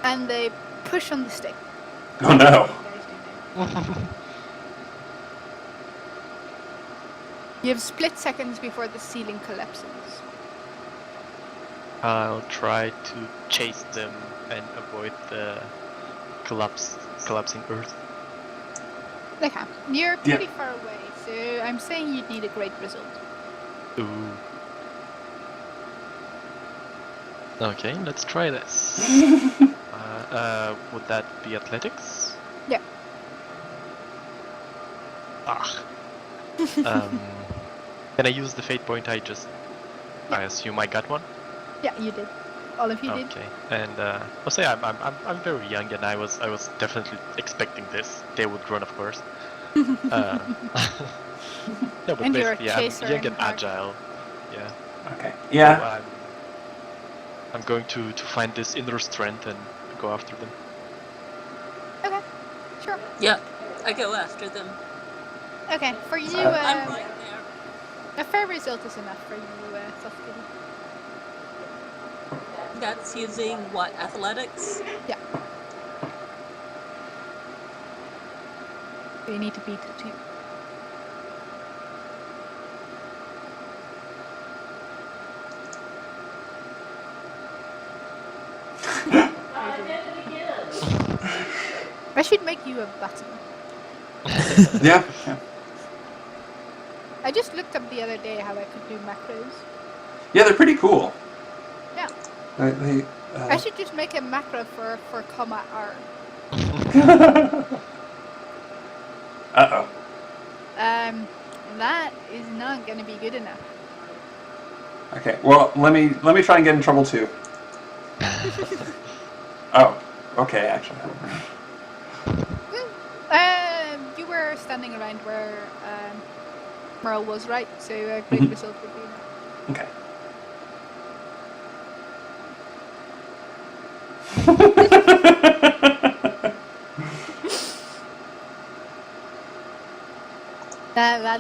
and they push on the stick. Oh no. You have split seconds before the ceiling collapses. I'll try to chase them and avoid the collapsing earth. Okay, you're pretty far away, so I'm saying you'd need a great result. Ooh. Okay, let's try this. Would that be athletics? Yeah. Can I use the fate point I assume I got one? Yeah, you did. All of you did. Okay, and I'll say I'm very young, and I was definitely expecting this. They would run, of course. No, but And you're a basically, I'm chaser young and hard. agile. Yeah. Okay. Yeah. So I'm going to find this inner strength and go after them. Okay, sure. Yeah, I go after them. Okay, for you, I'm right there. a fair result is enough for you, Soft Kitty. That's using what, athletics? Yeah. So you need to beat it too. I should make you a button. Yeah. I just looked up the other day how I could do macros. Yeah, they're pretty cool. Yeah. I should just make a macro for comma R. Uh-oh. That is not gonna be good enough. Okay. Well, let me try and get in trouble too. Oh. Okay. Actually. You were standing around where Merle was, right? So a great result would be enough. Okay.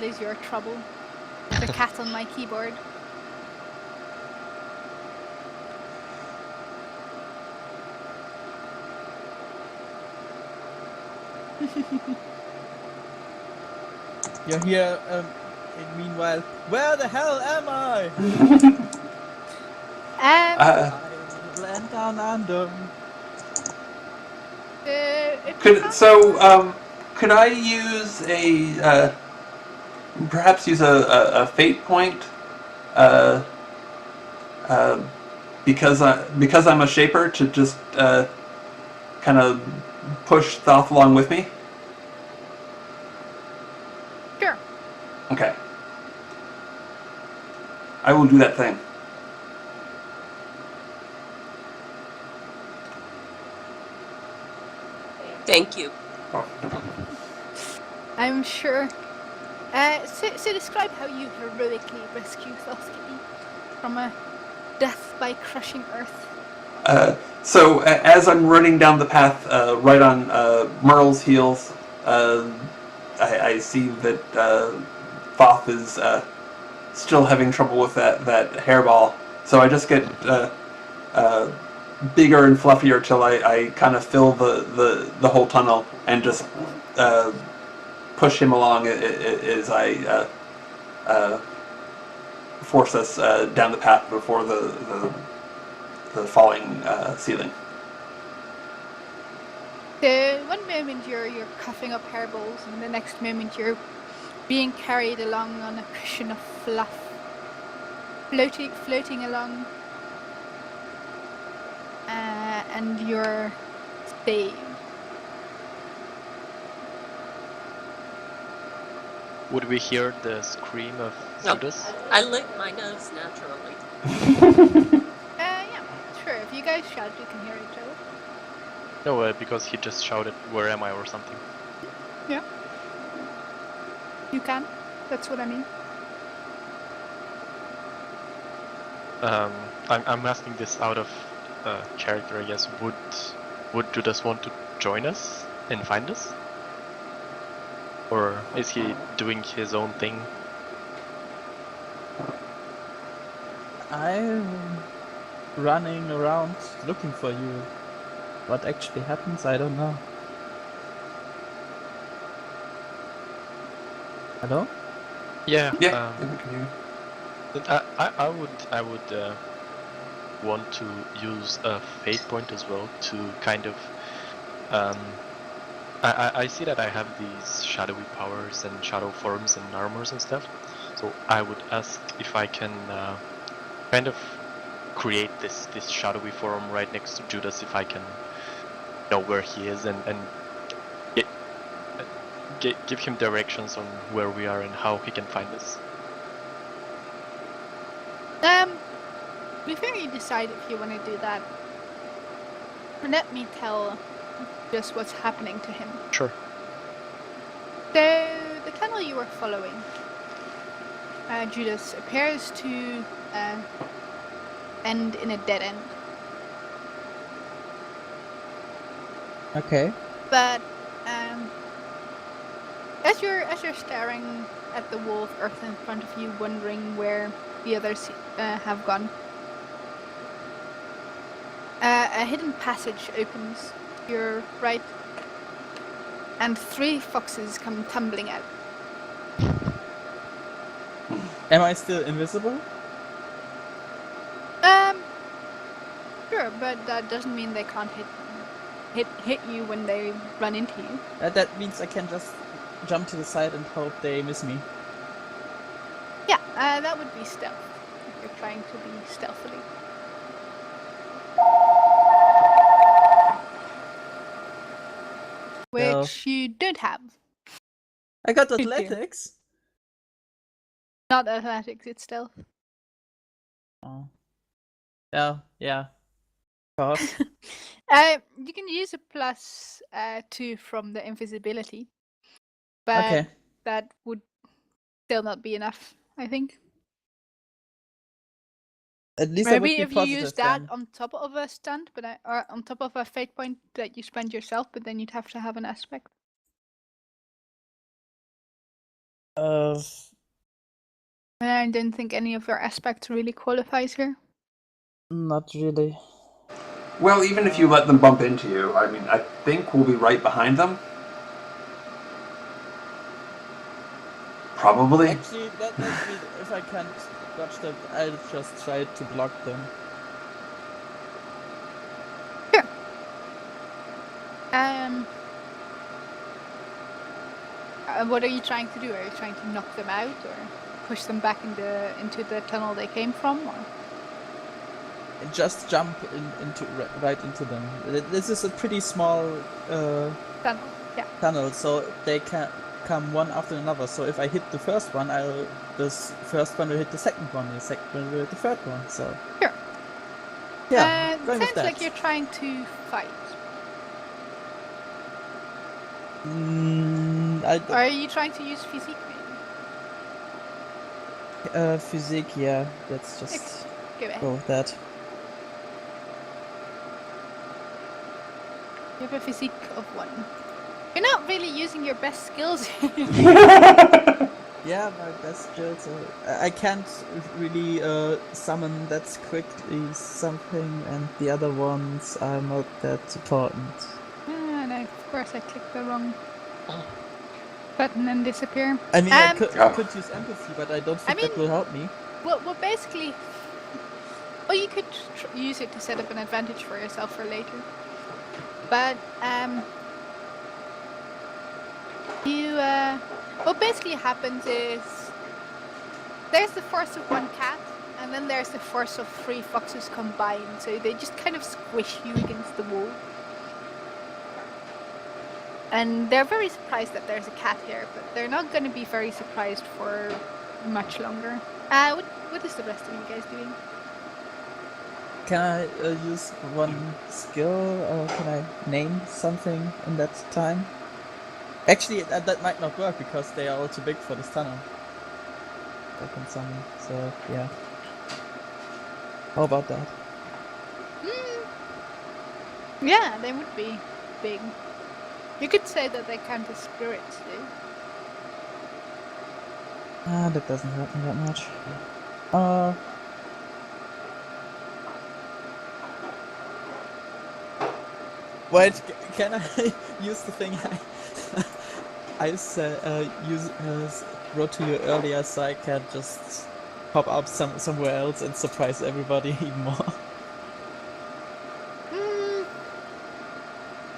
what is your trouble? The cat on my keyboard. You're here, and meanwhile, where the hell am I? I land down under. Could I use perhaps use a fate point, uh, uh, because I'm a shaper to just kind of push Thoth along with me? Sure. Okay. I will do that thing. Thank you. Oh, no problem. I'm sure. So describe how you heroically rescue Thoth Kitty from a death by crushing earth. So as I'm running down the path, right on Merle's heels, I see that Thoth is still having trouble with that hairball. So I just get bigger and fluffier till I kind of fill the whole tunnel and just push him along as I force us down the path before the falling ceiling. The one moment you're coughing up hairballs, and the next moment you're being carried along on a cushion of fluff, floating along, and you're saved. Would we hear the scream of No, Judas? I lick my nose naturally. Yeah, sure. If you guys shout, you can hear each other. No, because he just shouted, "Where am I?" or something. Yeah. You can. That's what I mean. I'm asking this out of character, I guess. Would Judas want to join us and find us? Or is he doing his own thing? I'm running around looking for you. What actually happens, I don't know. Hello? Yeah. Yeah, we can hear you. I would want to use a fate point as well to kind of. I see that I have these shadowy powers and shadow forms and armors and stuff, so I would ask if I can kind of create this shadowy form right next to Judas, if I can know where he is and give him directions on where we are and how he can find us. Before you decide if you want to do that, let me tell just what's happening to him. Sure. So, the tunnel you were following, Judas, appears to end in a dead end. Okay. But as you're staring at the wall of earth in front of you, wondering where the others have gone, a hidden passage opens to your right, and 3 foxes come tumbling out. Am I still invisible? Sure, but that doesn't mean they can't hit you when they run into you. That means I can just jump to the side and hope they miss me. Yeah, that would be stealth, if you're trying to be stealthily. Which you don't have. I got athletics. Not athletics, it's stealth. Oh. Yeah. Of course. You can use a +2 from the invisibility, but Okay. that would still not be enough, I think. At least I would Maybe be if you positive use that then. on top of a stunt, or on top of a fate point that you spend yourself, but then you'd have to have an aspect. I don't think any of your aspects really qualifies here. Not really. Well, even if you let them bump into you, I mean, I think we'll be right behind them. Probably. Actually, that makes me. If I can't dodge them, I'll just try to block them. Sure. What are you trying to do? Are you trying to knock them out, or push them back into the tunnel they came from, or? Just jump right into them. This is a pretty small Tunnel. Yeah. tunnel, so they can come one after another. So if I hit the first one, this first one will hit the second one, and the second one will hit the third one. So Sure. yeah, going with sounds that. like you're trying to fight. Or are you trying to use physique, maybe? Physique, yeah. Let's just go with that. You have a physique of 1. You're not really using your best skills. Yeah, my best skills. I can't really summon that quickly something, and the other ones are not that important. No, of course I clicked the wrong button and disappear. I mean, I could use empathy, but I don't think that will help me. Well, basically, well, you could use it to set up an advantage for yourself for later. But what basically happens is there's the force of 1 cat, and then there's the force of 3 foxes combined. So they just kind of squish you against the wall. And they're very surprised that there's a cat here, but they're not going to be very surprised for much longer. What is the rest of you guys doing? Can I use 1 skill, or can I name something in that time? Actually, that might not work because they are all too big for this tunnel. I can summon, so yeah. How about that? Yeah, they would be big. You could say that they count as spirits, too. That doesn't help me that much. Wait, can I use the thing I wrote to you earlier, so I can just pop up somewhere else and surprise everybody even more?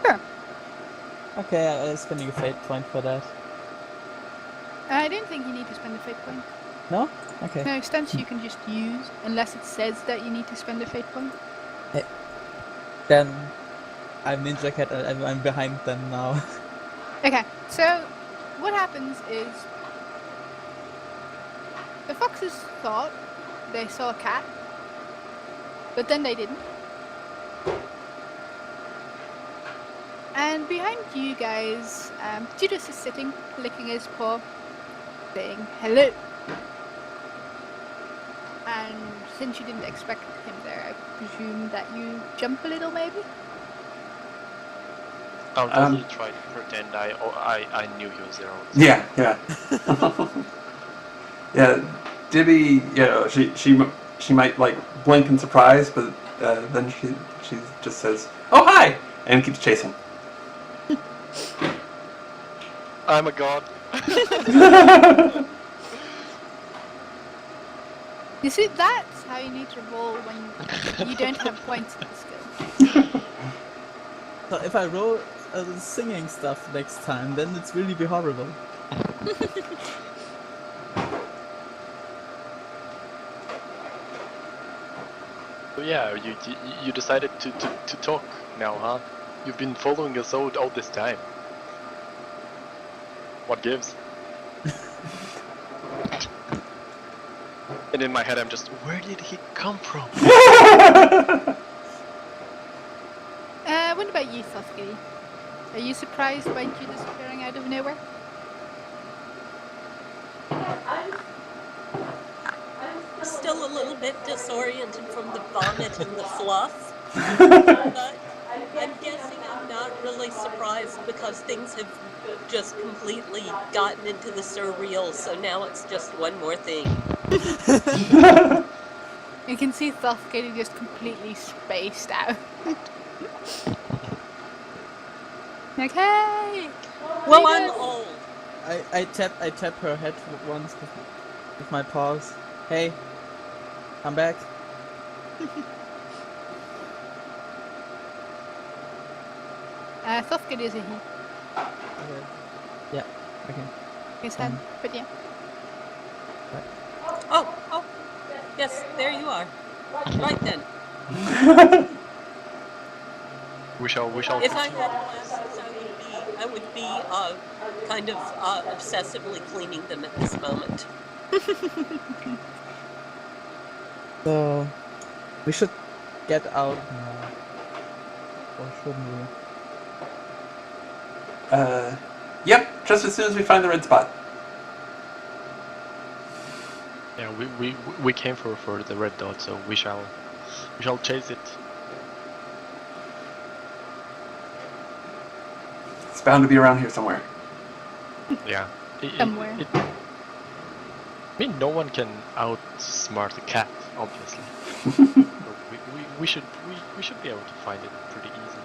Sure. Okay, I'm spending a fate point for that. I don't think you need to spend a fate point. No? Okay. No, stunts you can just use, unless it says that you need to spend a fate point. Then I'm Ninja Cat, I'm behind them now. Okay, so what happens is the foxes thought they saw a cat, but then they didn't. And behind you guys, Judas is sitting, licking his paw, saying hello. And since you didn't expect him there, I presume that you jump a little, maybe? I'll totally try to pretend I knew you, Zero. Yeah. Yeah, Dibby, she might like blink in surprise, but then she just says, "Oh hi," and keeps chasing. I'm a god. You see, that's how you need to roll when you don't have points in the skill. So if I roll singing stuff next time, then it's really be horrible. So yeah, you decided to talk now, huh? You've been following us all this time. What gives? And in my head I'm just, where did he come from? What about you, Sasuke? Are you surprised by you disappearing out of nowhere? I'm still a little bit disoriented from the vomit and the fluff, but I'm guessing I'm not really surprised because things have just completely gotten into the surreal, so now it's just one more thing. You can see Thoth getting just completely spaced out. Like, hey! Well, Leave I'm us! old. I tap her head once with my paws. Hey, come back. Thothgate is a he. Okay. Yeah. Okay. His head, but yeah. Oh, yes, there you are. Right then. We shall. If I had glasses, I would be kind of obsessively cleaning them at this moment. So we should get out now. Or shouldn't we? Yep, just as soon as we find the red spot. Yeah, we came for the red dot, so we shall chase it. It's bound to be around here somewhere. Yeah. Somewhere. I mean, no one can outsmart a cat, obviously. So we should be able to find it pretty easily.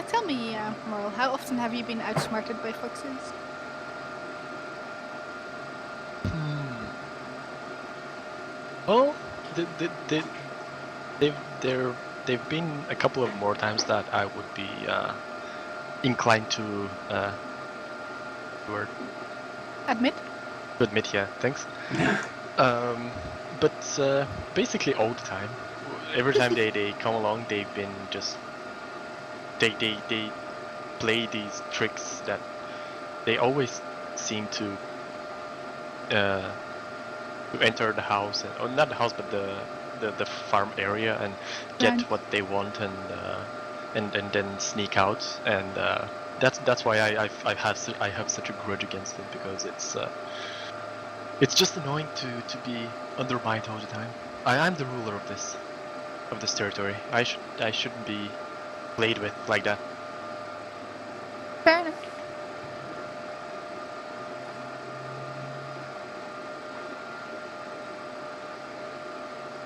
Tell me, Merle, how often have you been outsmarted by foxes? Well, they've been a couple of more times that I would be inclined to Admit? admit. Yeah, thanks. But basically all the time, every time they come along, they've been just they play these tricks that they always seem to enter the house, or not the house, but the farm area, and get Right. what they want, and then sneak out, and that's why I have such a grudge against it, because it's just annoying to be undermined all the time. I'm the ruler of this territory. I shouldn't be played with like that. Fair enough.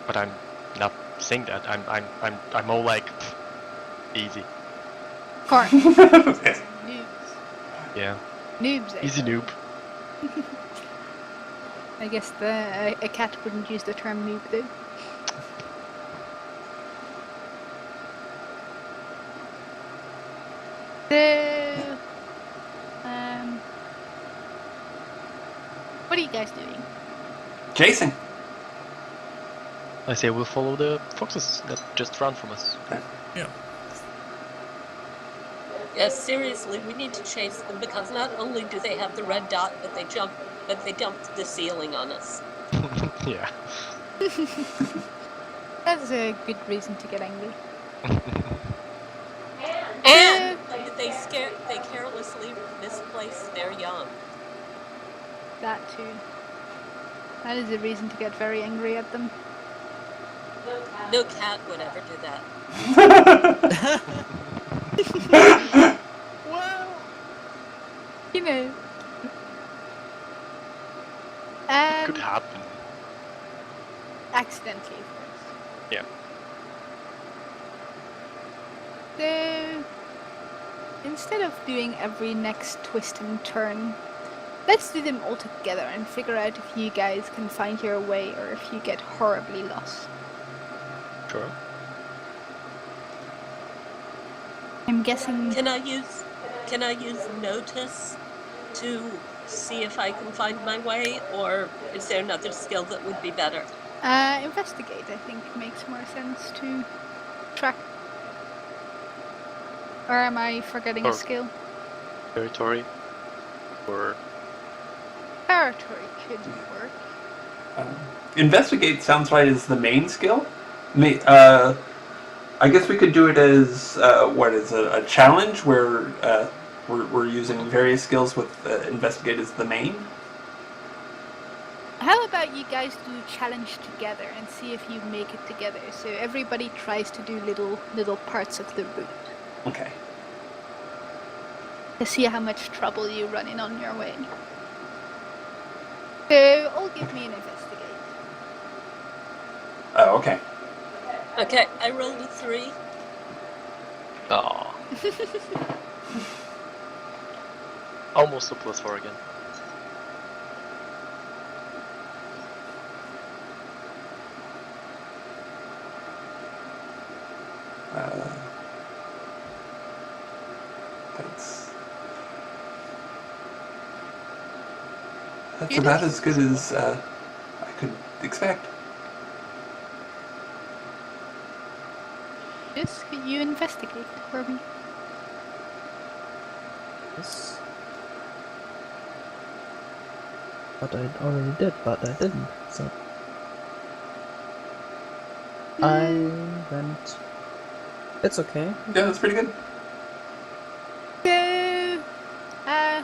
But I'm not saying that. I'm all like, pff, easy. Of course. Okay. Noobs. Yeah, Noobs, I easy say. noob. I guess a cat wouldn't use the term noob, though. So, what are you guys doing? Jason. I say we'll follow the foxes that just ran from us. Yeah. Yes, seriously, we need to chase them because not only do they have the red dot, but they dumped the ceiling on us. Yeah. That's a good reason to get angry. And they carelessly misplaced their young. That too. That is a reason to get very angry at them. No cat would ever do that. Well, you know. Could happen. Accidentally, of course. Yeah. So, instead of doing every next twist and turn, let's do them all together and figure out if you guys can find your way or if you get horribly lost. Sure. I'm guessing. Can I use notice to see if I can find my way, or is there another skill that would be better? Investigate, I think, makes more sense to track. Or am I forgetting a Or- skill? Territory. Or Territory could work. Investigate sounds right as the main skill. I guess we could do it as a challenge where we're using various skills with investigate as the main. How How about you guys do a challenge together and see if you make it together? So everybody tries to do little parts of the route Okay. to see how much trouble you run in on your way. So all give me an investigate. Oh, okay. Okay, I rolled a 3. Oh. Almost a +4 again. That's about as good as I could expect. Yes, could you investigate for me? Yes. But I already did, but I didn't, so... I went... It's okay. Yeah, that's pretty good. So,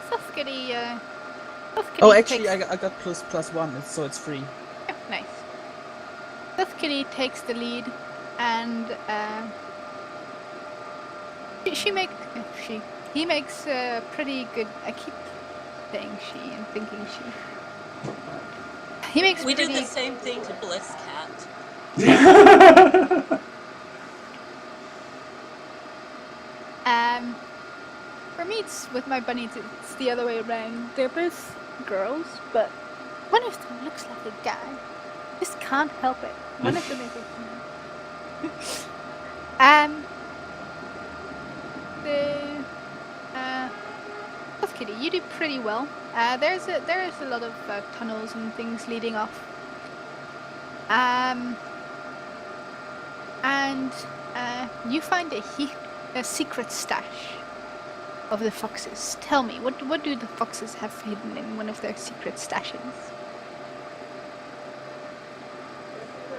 Thuskity, Oh, actually, takes... I got +1, so it's free. Oh, nice. Thuskity takes the lead, and he makes a pretty good. I keep saying she and thinking she. He makes We pretty. do the same thing to Bliss Cat. For me, it's with my bunnies. It's the other way around. They're both girls, but one of them looks like a guy. Just can't help it. One of them is a Kitty, you do pretty well. There is a lot of tunnels and things leading off. And you find a secret stash of the foxes. Tell me, what do the foxes have hidden in one of their secret stashes?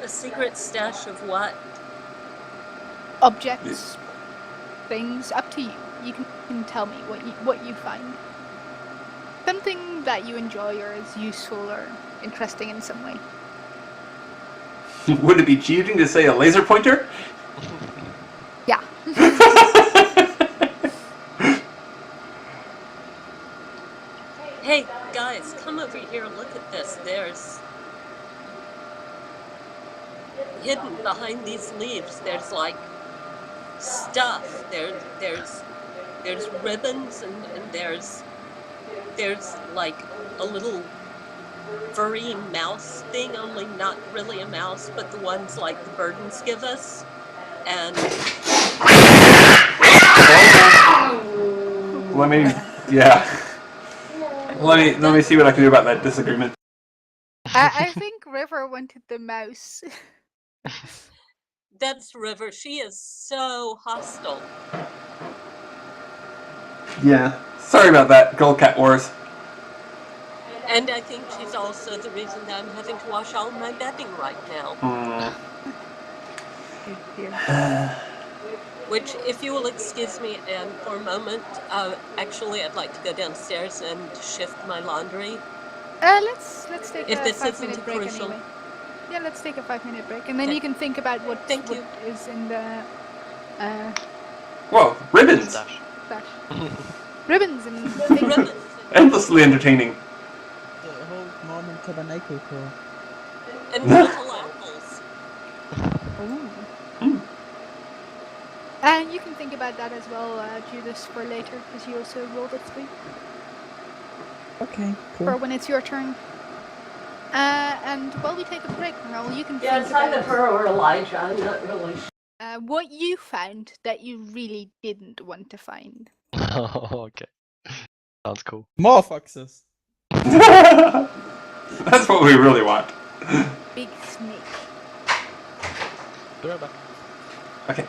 A secret stash of what? Objects, things, up to you. You can tell me what you find. Something that you enjoy or is useful or interesting in some way. Would it be cheating to say a laser pointer? Yeah. Hey, guys, come over here, look at this. There's... hidden behind these leaves, there's like stuff. There's ribbons and there's like a little furry mouse thing, only not really a mouse, but the ones like the Burdens give us. And Let me see what I can do about that disagreement. I think River wanted the mouse. that's River. She is so hostile. Yeah. Sorry about that, Girl Cat Wars. And I think she's also the reason that I'm having to wash all my bedding right now. Which, if you will excuse me, and for a moment, actually, I'd like to go downstairs and shift my laundry. Let's take if a this 5-minute isn't break crucial. anyway. Yeah, let's take a 5-minute break, and then Okay. you can think about what you. is in the Whoa, ribbons! Stash. stash. Ribbons and things. Ribbons. Endlessly entertaining. The whole Mormon tabernacle tour. And little apples. Ooh. And you can think about that as well, Judas, for later, because you also rolled a 3. Okay, cool. For when it's your turn. And while we take a break, Noel, you can Yeah, think it's either about her or Elijah. I'm not really sure. what you found that you really didn't want to find. Okay. Sounds cool. More foxes! That's what we really want. Big snake. Be right back. Okay.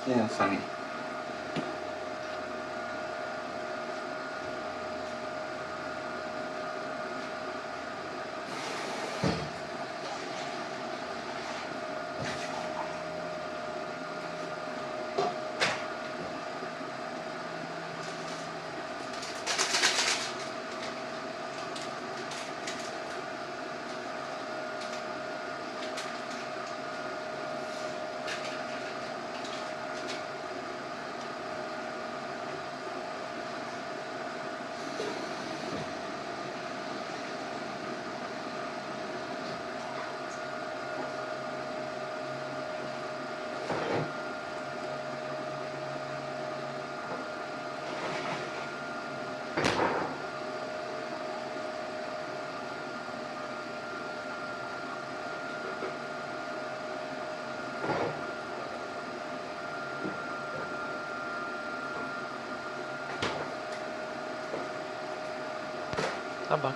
Yeah, sunny. I'm back.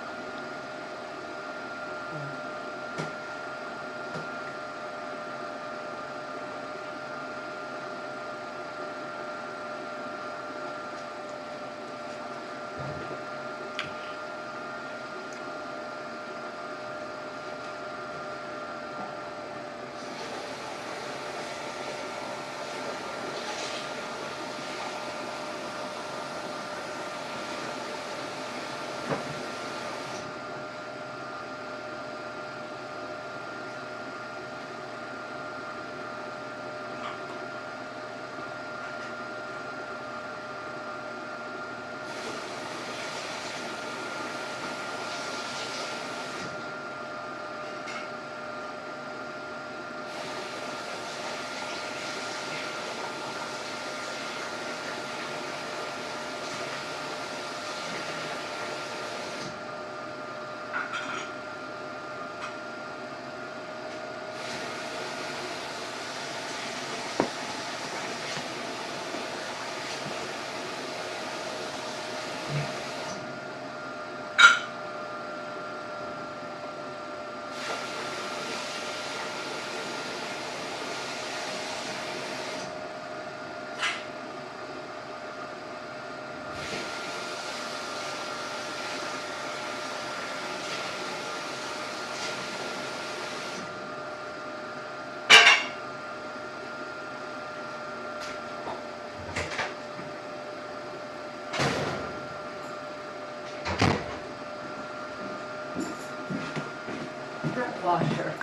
Washer.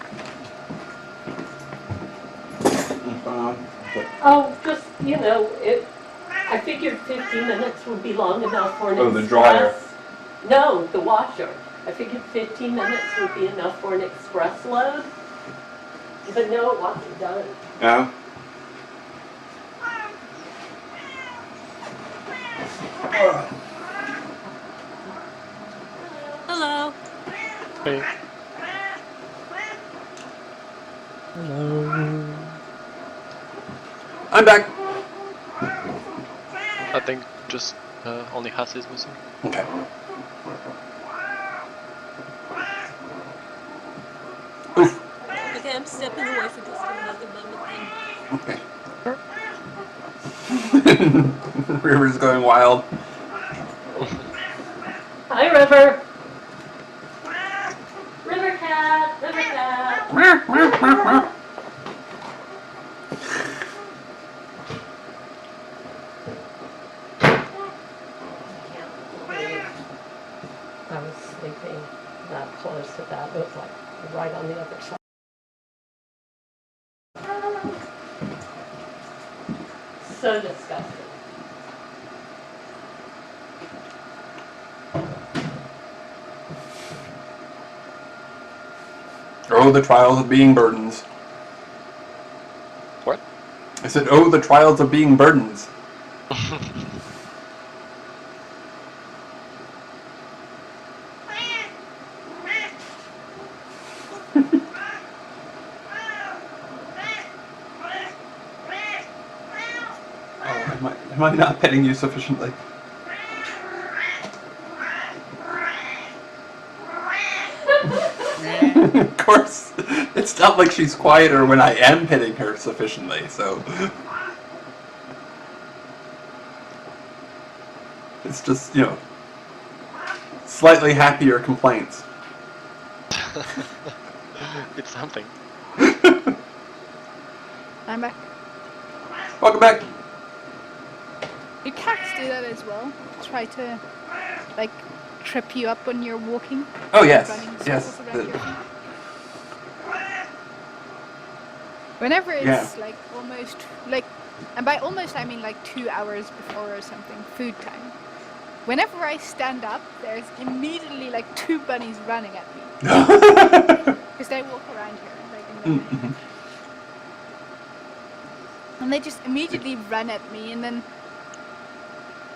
Um, Oh, just, I figured 15 minutes would be long enough for an Oh, the express. dryer. No, the washer. I figured 15 minutes would be enough for an express load. But no, it wasn't done. no? Hello. Hey, Hello. I'm back. I think just only Hasse is missing. Okay. Oof. Okay, I'm stepping away for just another moment then. Okay. River's going wild. Hi, River. River cat, river cat. I was sleeping that close to that. It was like right on the other side. So disgusting. Oh, the trials of being burdens. What? I said, oh, the trials of being burdens. Oh, am I not petting you sufficiently? Of course, it's not like she's quieter when I am petting her sufficiently, so... It's just, slightly happier complaints. It's something. I'm back. Welcome back. Do cats do that as well? Try to, like, trip you up when you're walking? Oh, yes. Running Yes. circles around your feet? Whenever it's Yeah. like almost, like, and by almost I mean like 2 hours before or something, food time. Whenever I stand up, there's immediately like 2 bunnies running at me. Because they walk around here, like in the morning. And they just immediately run at me, and then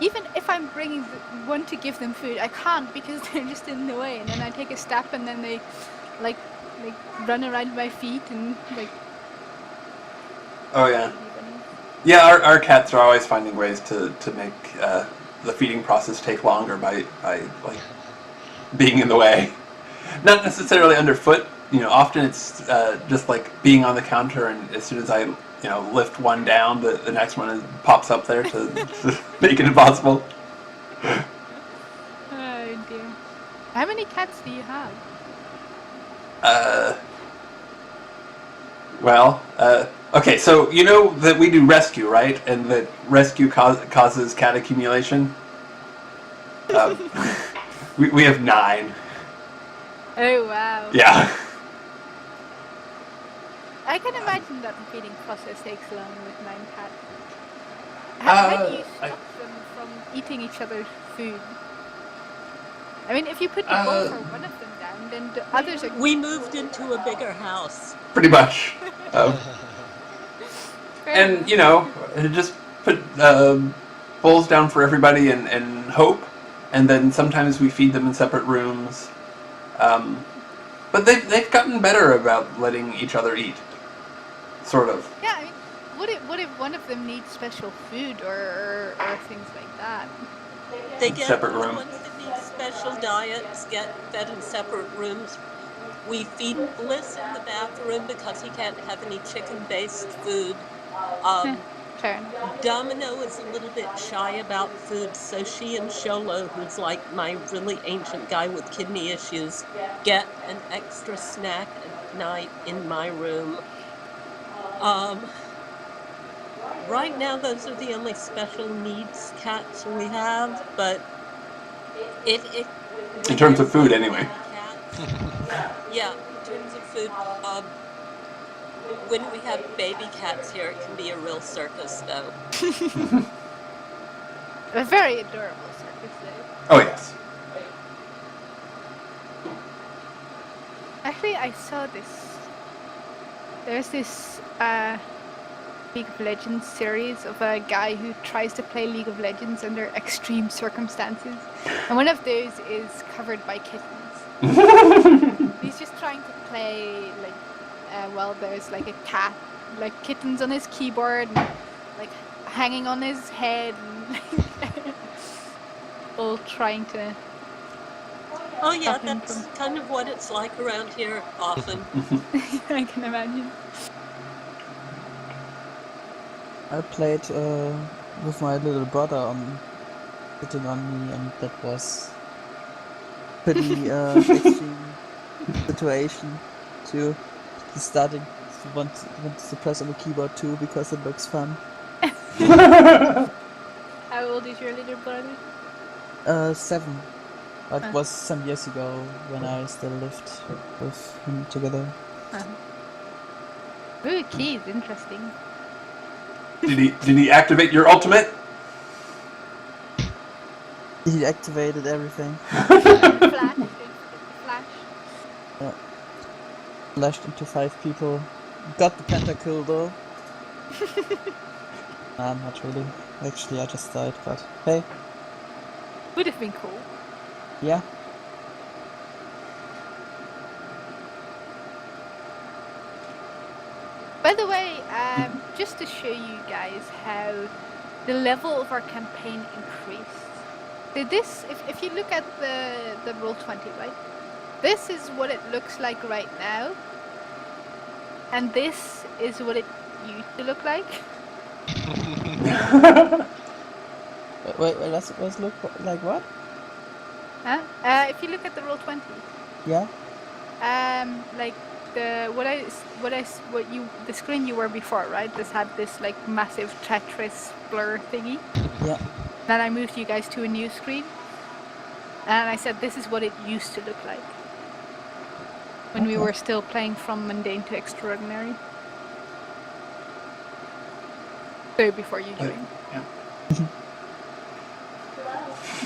even if I'm bringing one to give them food, I can't because they're just in the way. And then I take a step, and then they like run around my feet and like. Oh, yeah. Yeah, our cats are always finding ways to make the feeding process take longer by like being in the way. Not necessarily underfoot. Often it's just like being on the counter, and as soon as I lift one down, the next one pops up there to make it impossible. Oh dear. How many cats do you have? Okay, so you know that we do rescue, right? And that rescue causes cat accumulation? We have 9. Oh wow. Yeah. I can imagine that the feeding process takes long with 9 cats. How do you stop them from eating each other's food? I mean, if you put the bowl for one of them down, then the others are... We moved into a bigger house. Pretty much. And, just put bowls down for everybody and hope. And then sometimes we feed them in separate rooms. But they've gotten better about letting each other eat. Sort of. Yeah, I mean, what if one of them needs special food or things like that? They get Separate the room. ones that need special diets get fed in separate rooms. We feed Bliss in the bathroom because he can't have any chicken-based food. Fair enough. Domino is a little bit shy about food, so she and Sholo, who's like my really ancient guy with kidney issues, get an extra snack at night in my room. Right now, those are the only special needs cats we have, but In terms of food, anyway. Yeah, in terms of food, when we have baby cats here, it can be a real circus, though. A very adorable circus, though. Oh, yes. Actually, I saw this. There's this League of Legends series of a guy who tries to play League of Legends under extreme circumstances. And one of those is covered by kittens. He's just trying to play, like, well, there's like a cat, like kittens on his keyboard, and, like, hanging on his head, and all trying to... Oh yeah, that's kind of what it's like around here often. I can imagine. I played with my little brother sitting on me, and that was pretty extreme situation too. He's starting to want to press on the keyboard too because it looks fun. How old is your little brother? 7. That was some years ago when I still lived with him together. Ooh, keys, interesting. Did he activate your ultimate? He activated everything. Flash. Yeah. Flashed into 5 people. Got the pentakill though. Nah, not really. Actually, I just died, but hey. Would have been cool. Yeah. By the way, just to show you guys how the level of our campaign increased. So this, if you look at the Roll20, right? This is what it looks like right now. And this is what it used to look like. Wait, let's look like what? Huh? If you look at the roll 20, Yeah. like the screen you were before, right? This had this like massive Tetris blur thingy. Yeah. Then I moved you guys to a new screen, and I said this is what it used to look like when we Okay. were still playing from mundane to extraordinary. So before you joined. Yeah.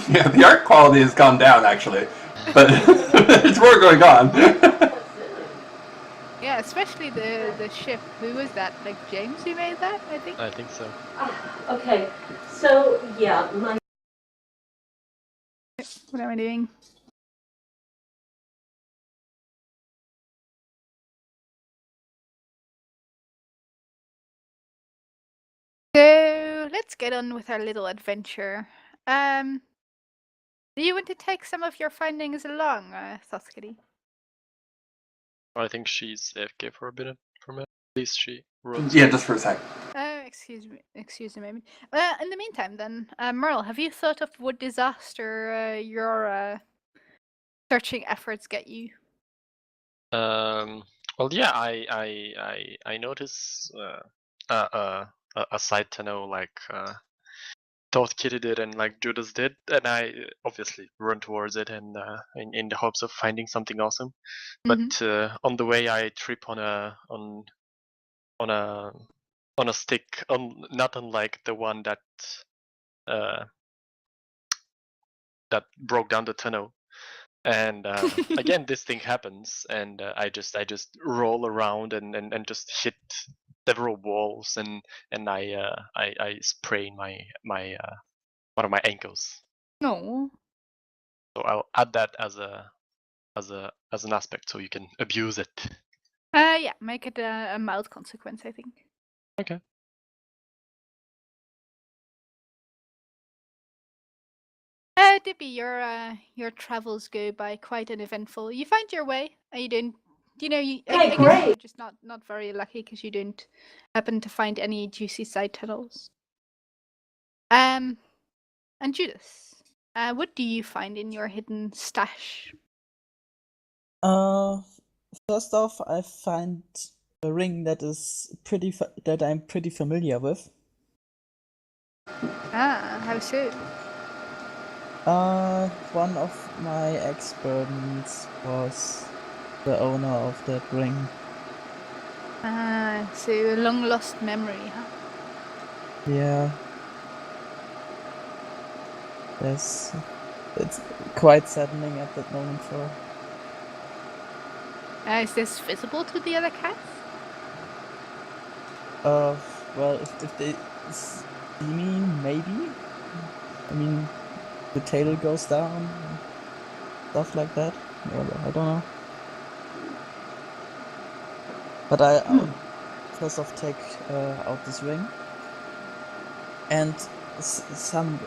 Yeah, the art quality has gone down actually, but it's more going on. Yeah, especially the ship. Who was that? Like James who made that, I think? I think so. Okay, so yeah, my What am I doing? So let's get on with our little adventure. Do you want to take some of your findings along, Thoskity? I think she's AFK for a bit. For me, at least she wrote. Yeah, just for a sec. Excuse me, maybe. In the meantime, then, Merle, have you thought of what disaster your searching efforts get you? Well, yeah, I notice a side tunnel like thought Kitty did and like Judas did, and I obviously run towards it and in the hopes of finding something awesome. But on the way, I trip on a stick, not unlike the one that broke down the tunnel. And again, this thing happens, and I just roll around and just hit several walls, and I sprain my one of my ankles. No. So I'll add that as an aspect, so you can abuse it. Yeah, make it a mild consequence, I think. Okay. Dippy, your travels go by quite uneventful. You find your way. You don't. You know, I guess you're just not very lucky because you don't happen to find any juicy side tunnels. And Judas, what do you find in your hidden stash? First off, I find a ring that is that I'm pretty familiar with. How so? One of my ex-burdens was the owner of that ring. So a long lost memory, huh? Yeah. Yes. It's quite saddening at that moment for. Is this visible to the other cats? Well, if they see me, maybe. I mean, the tail goes down, stuff like that. Well, I don't know. But I'll first off take out this ring. And some,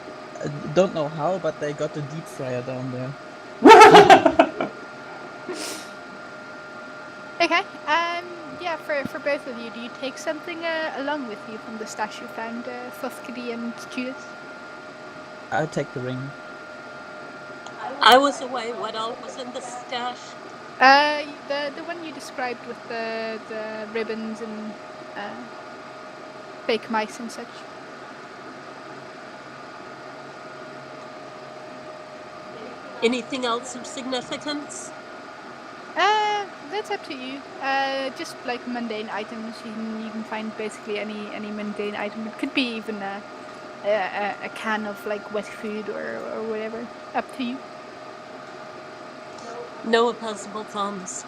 I don't know how, but they got a deep fryer down there. Okay. Yeah. For both of you, do you take something along with you from the stash you found, Thoskity and Judas? I take the ring. I was away. What else was in the stash? The one you described with the ribbons and fake mice and such. Anything else of significance? That's up to you. Just like mundane items, you can find basically any mundane item. It could be even a can of like wet food or whatever. Up to you. No opposable thumbs.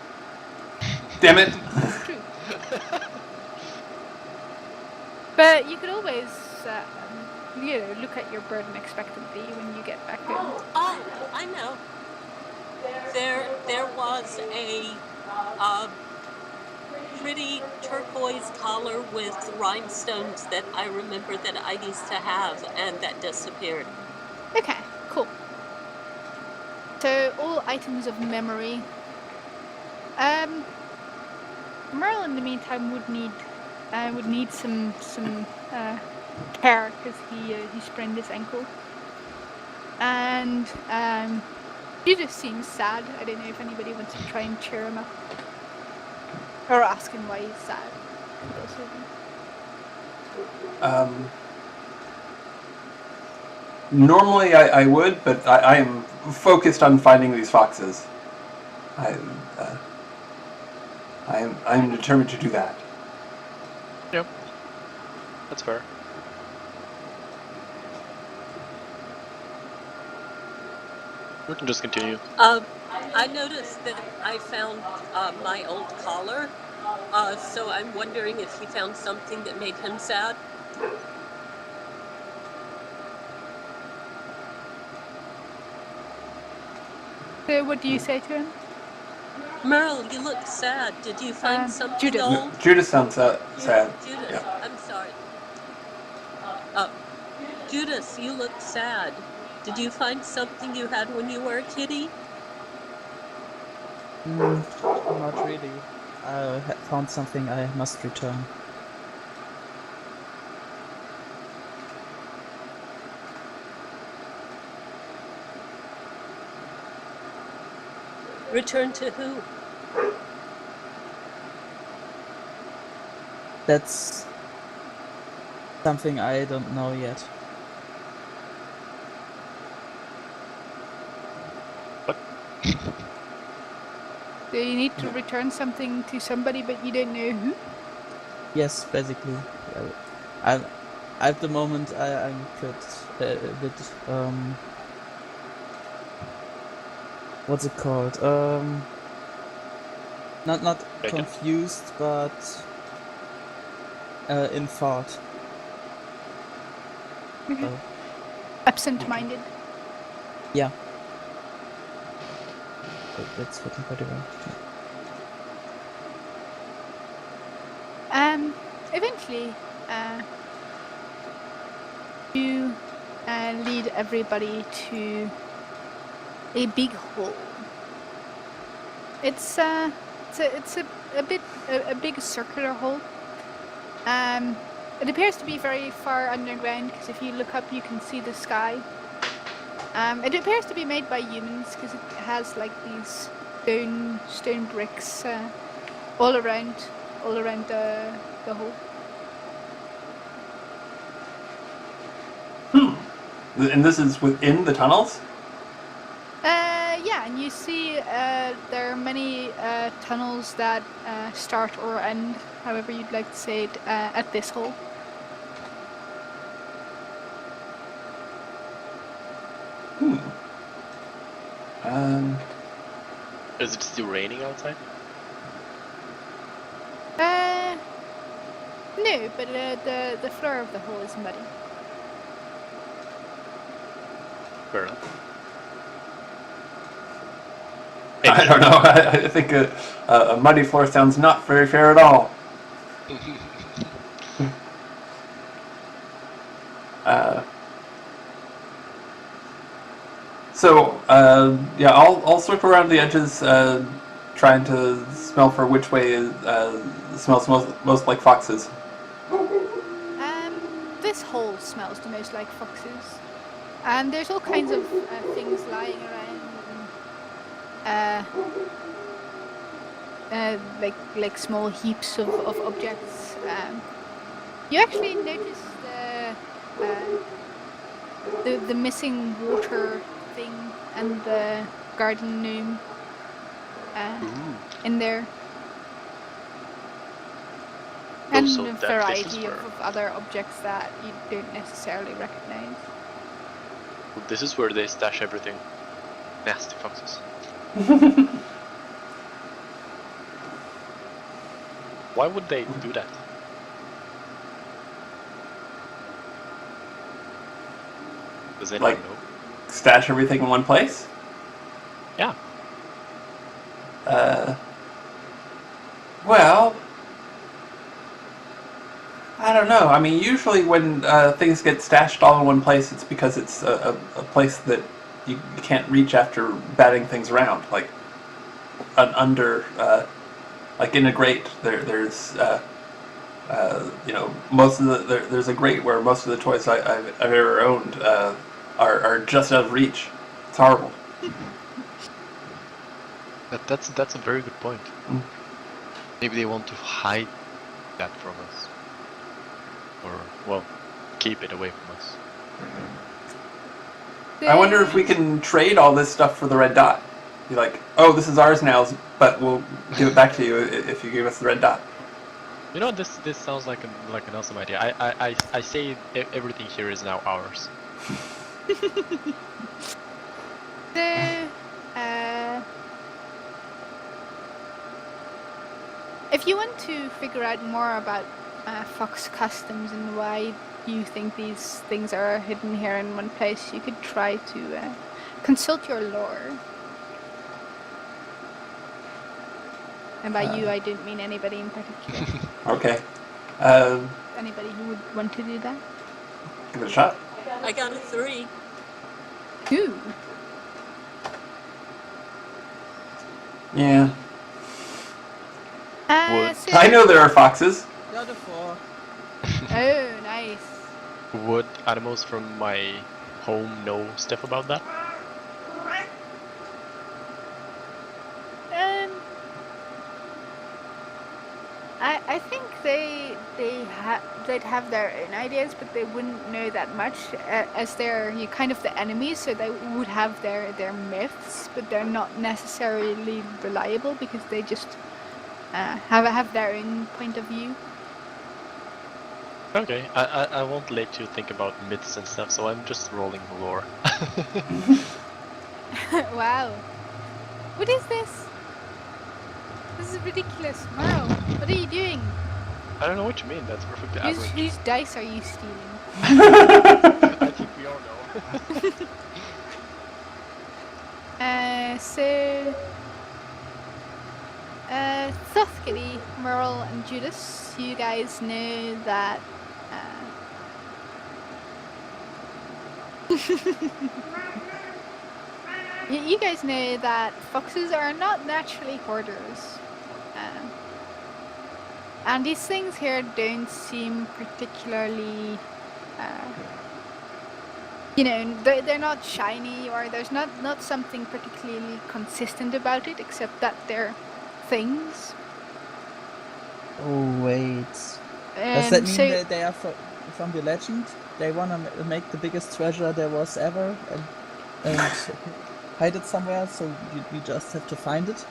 Damn it! It's true. But you could always, look at your burden expectantly when you get back home. Oh, I know. There was a pretty turquoise collar with rhinestones that I remember that I used to have, and that disappeared. Okay, cool. So all items of memory. Merle, in the meantime, would need some care because he sprained his ankle. And he just seems sad. I don't know if anybody wants to try and cheer him up. Or ask him why he's sad. Could also be. Normally I would, but I am focused on finding these foxes. I'm determined to do that. Yep. That's fair. We can just continue. I noticed that I found my old collar, so I'm wondering if he found something that made him sad. So what do you say to him? Merle, you look sad. Did you find something Judith. old? Judith sounds sad. Judith, Yeah. I'm sorry. Judith, you look sad. Did you find something you had when you were a kitty? Not really. I found something I must return. Return to who? That's something I don't know yet. What? So you need to return something to somebody, but you don't know who? Yes, basically. At the moment, I'm a bit what's it called? Not Bacon? confused, but in thought. Absent-minded. Yeah. That's fitting pretty well. Eventually, you lead everybody to a big hole. It's a big circular hole. It appears to be very far underground because if you look up, you can see the sky. It appears to be made by humans because it has like these stone bricks all around the hole. And this is within the tunnels? Yeah, and you see there are many tunnels that start or end, however you'd like to say it, at this hole. Is it still raining outside? No, but the floor of the hole is muddy. Fair enough. I don't know. I think a muddy floor sounds not very fair at all. Yeah, I'll circle around the edges, trying to smell for which way smells most like foxes. This hole smells the most like foxes. And there's all kinds of things lying around, like small heaps of objects. You actually notice the missing water thing and the garden gnome in there. And So a that this is variety where- of other objects that you don't necessarily recognize. This is where they stash everything. Nasty foxes. Why would they do that? Does anyone Like- know? Stash everything in one place? Yeah. Well, I don't know. I mean, usually when things get stashed all in one place, it's because it's a place that you can't reach after batting things around. Like under, like in a grate, there's most of there's a grate where most of the toys I've ever owned are just out of reach. It's horrible. That's a very good point. Mm. Maybe they want to hide that from us, or well, keep it away from us. I wonder if we can trade all this stuff for the red dot. Be like, oh, this is ours now, but we'll give it back to you if you give us the red dot. You know, this sounds like an awesome idea. I say everything here is now ours. If you want to figure out more about Fox customs and why you think these things are hidden here in one place, you could try to consult your lore. And by you, I didn't mean anybody in particular. Okay. Anybody who would want to do that? Give it a shot. I got a 3. Ooh. Yeah. So I know there are foxes. Got a 4. Oh, nice. Would animals from my home know stuff about that? I think they'd have their own ideas, but they wouldn't know that much, as they're kind of the enemies. So they would have their myths, but they're not necessarily reliable because they just have their own point of view. Okay, I won't let you think about myths and stuff, so I'm just rolling lore. Wow. What is this? This is ridiculous. Wow. What are you doing? I don't know what you mean. That's perfectly average. Whose dice are you stealing? I think we all know. Thuthkitty, Merle, and Judas, you guys know that. You guys know that foxes are not naturally hoarders. And these things here don't seem particularly, they're not shiny, or there's not something particularly consistent about it, except that they're things. Oh wait. Does that mean that they are from the legend? They wanna make the biggest treasure there was ever and hide it somewhere, so we just have to find it?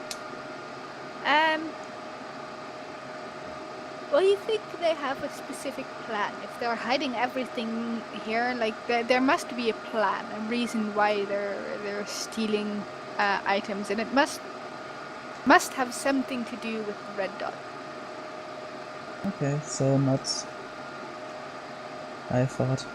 Well, you think they have a specific plan. If they're hiding everything here, like there must be a plan, a reason why they're stealing items, and it must have something to do with the red dot. Okay, so not I thought.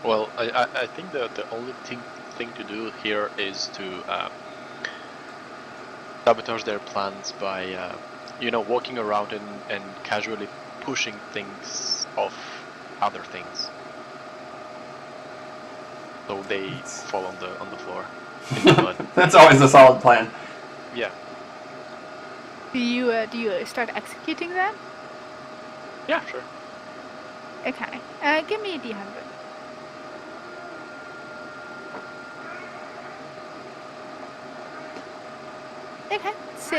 Well, I think the only thing to do here is to sabotage their plans by walking around and casually pushing things off other things, so they fall on the floor in the mud. That's always a solid plan. Yeah. Do you start executing that? Yeah, sure. Okay. Give me a D100. Okay, so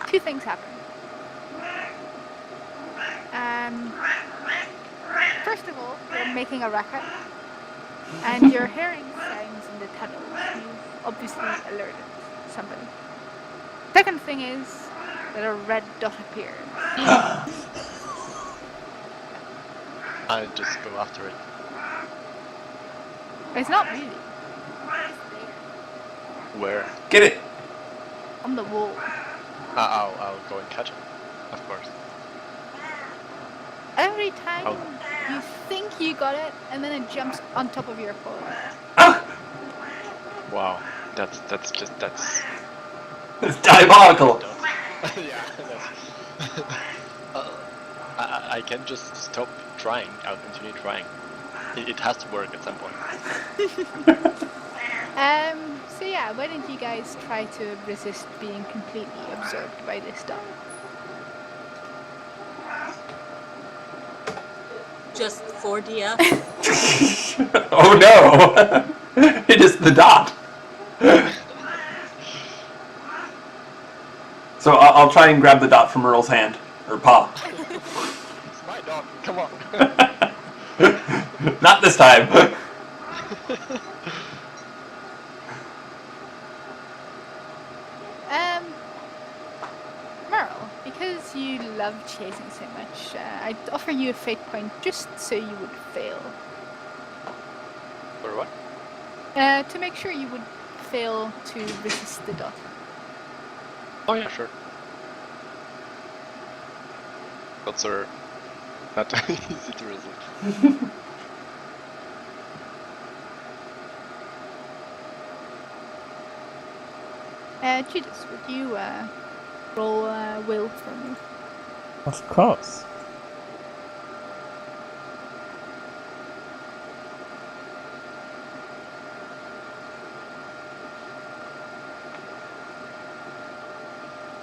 2 things happen. First of all, you're making a racket, and you're hearing sounds in the tunnels. You've obviously alerted somebody. Second thing is that a red dot appears. I just go after it. It's not really. It's there. Where? Get it. On the wall. I'll go and catch it, of course. Every time you think you got it, and then it jumps on top of your foot. Ah! Wow, that's It's diabolical. yeah. I can just stop trying. I'll continue trying. It has to work at some point. So yeah, why don't you guys try to resist being completely absorbed by this dog? Just 4DS? Oh no! It is the dot. So I'll try and grab the dot from Earl's hand or paw. It's my dog. Come on. Not this time. Merle, because you love chasing so much, I'd offer you a fate point just so you would fail. For what? To make sure you would fail to resist the dot. Oh yeah, sure. Dots are not easy to resist. Judas, would you roll will for me? Of course.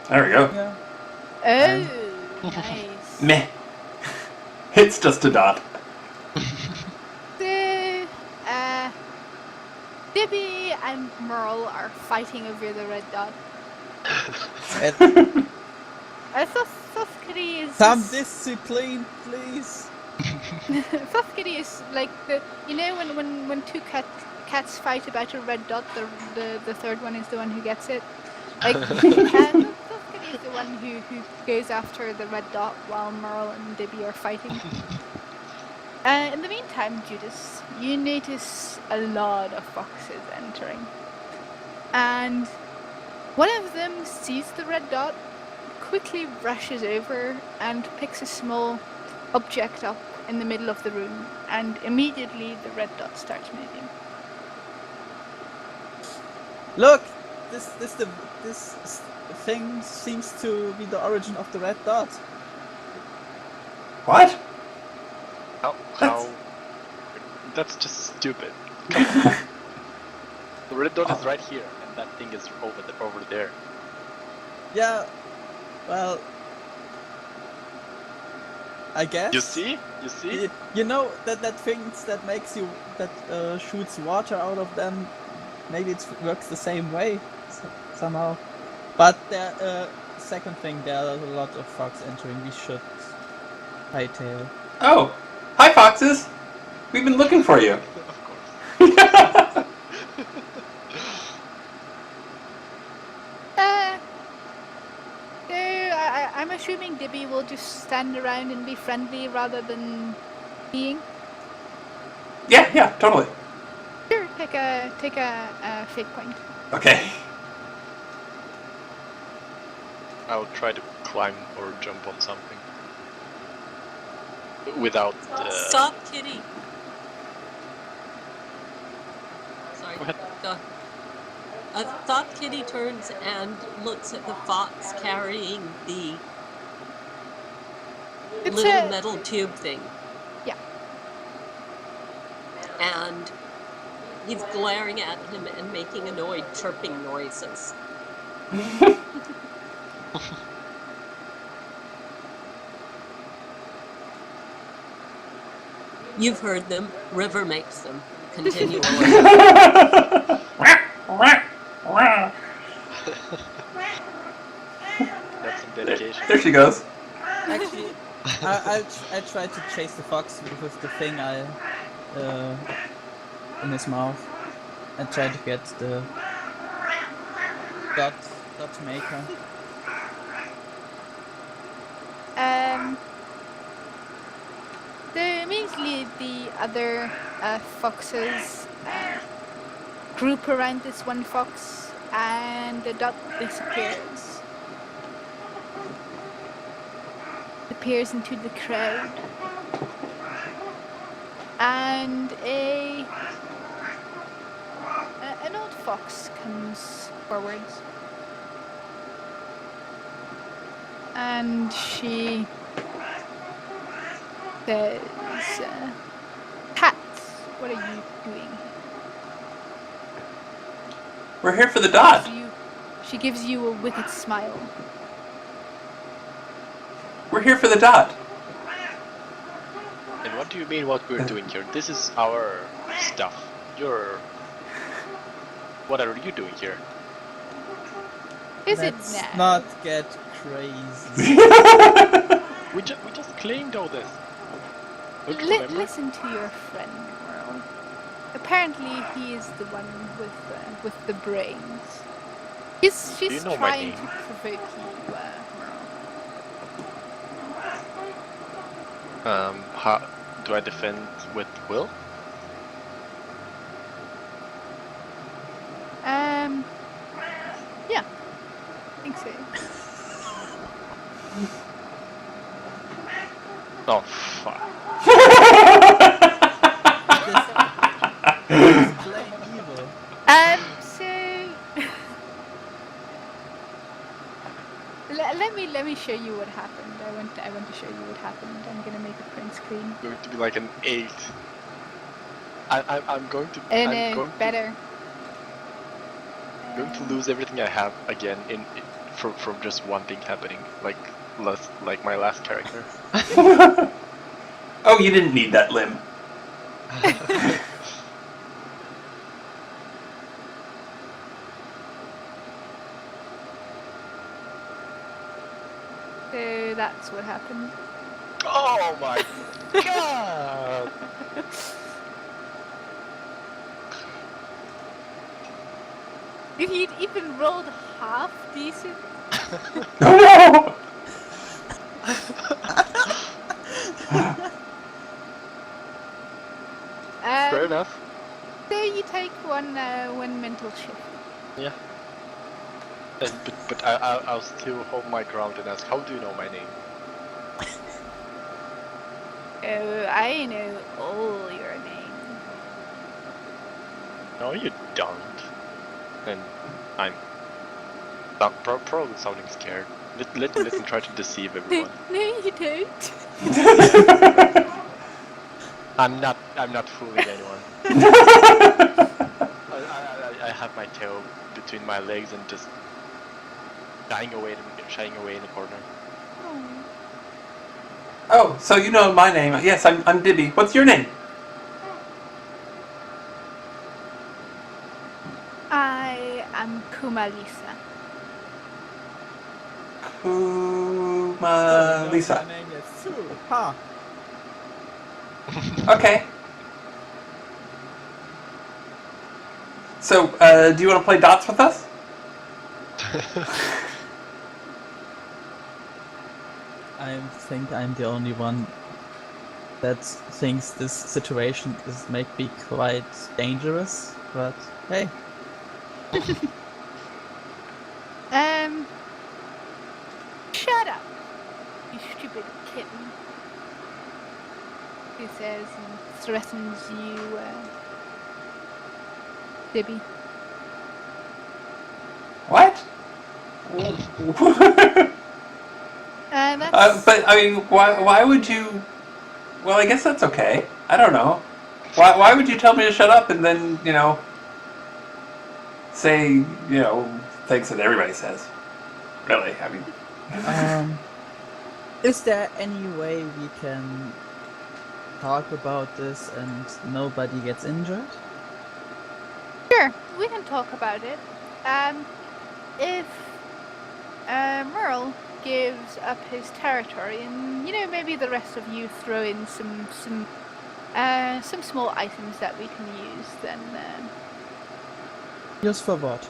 There we go. Yeah. Oh, nice. Meh. It's just a dot. So, Dibby and Merle are fighting over the red dot. Thuskity is... Some discipline, please. Thuskity is like the... You know when two cats fight about a red dot, the third one is the one who gets it? Like, Thuskity is the one who goes after the red dot while Merle and Dibby are fighting. In the meantime, Judas, you notice a lot of foxes entering. And one of them sees the red dot, quickly rushes over and picks a small object up in the middle of the room, and immediately the red dot starts moving. Look, this thing seems to be the origin of the red dot. What? How? That's just stupid. Come on. The red dot is right here, and that thing is over there. Yeah, well, I guess. You see? You see? You know that things that makes you shoots water out of them. Maybe it works the same way somehow. But the second thing, there are a lot of fox entering. We should hightail. Oh, hi foxes. We've been looking for you. Of course. I'm assuming Dibby will just stand around and be friendly rather than being. Yeah, totally. Sure, take a fate point. Okay. I'll try to climb or jump on something. Without... Stop, Kitty! Sorry, Go ahead. go. Thought Kitty turns and looks at the fox carrying the It's little a- metal tube thing. Yeah. And he's glaring at him and making annoyed chirping noises. You've heard them. River makes them. Continually. That's some dedication. There she goes. Actually, I tried to chase the fox with the thing in his mouth and try to get the dot maker. So immediately the other foxes group around this one fox, and the dot disappears. Appears into the crowd, and an old fox comes forwards, and she says, "Cats, what are you doing?" We're here for the dot. She gives you a wicked smile. We're here for the dot. And What do you mean what we're doing here? This is our stuff. What are you doing here? Is Let's it now? not get crazy. We just claimed all this. Don't you remember? Listen to your friend, Merle. Apparently, he is the one with the brains. She's you know my trying name? to provoke you, Merle. How do I defend with will? Yeah, I think so. Oh fuck. This is plain evil. So let me show you what happened. I want to show you what happened. I'm gonna make a print screen. Going to be like an 8. I'm going to. And I'm going better. going to lose everything I have again from just one thing happening, like my last character. Oh, you didn't need that limb. So that's what happened. Oh my god! If you'd even rolled half decent. Oh Fair enough. So you take one mental shift. Yeah. But I'll still hold my ground and ask, how do you know my name? Oh, I know all your name. No, you don't. And I'm probably sounding scared. Let me try to deceive everyone. No, you don't. I'm not fooling anyone. I have my tail between my legs and just shying away in the corner. Oh, so you know my name. Yes, I'm Dibby. What's your name? I am Kumalisa. Lisa. My name is Sue. Ha. Okay. So, do you want to play dots with us? I think I'm the only one that thinks this situation is maybe quite dangerous, but hey. Shut up, you stupid kitten. He says and threatens you, Dibby. What? That's... But I mean, why would you? Well, I guess that's okay. I don't know. Why would you tell me to shut up and then say things that everybody says? Really, I mean. Is there any way we can talk about this and nobody gets injured? Sure, we can talk about it. If Merle gives up his territory, and maybe the rest of you throw in some small items that we can use, then. Use for what?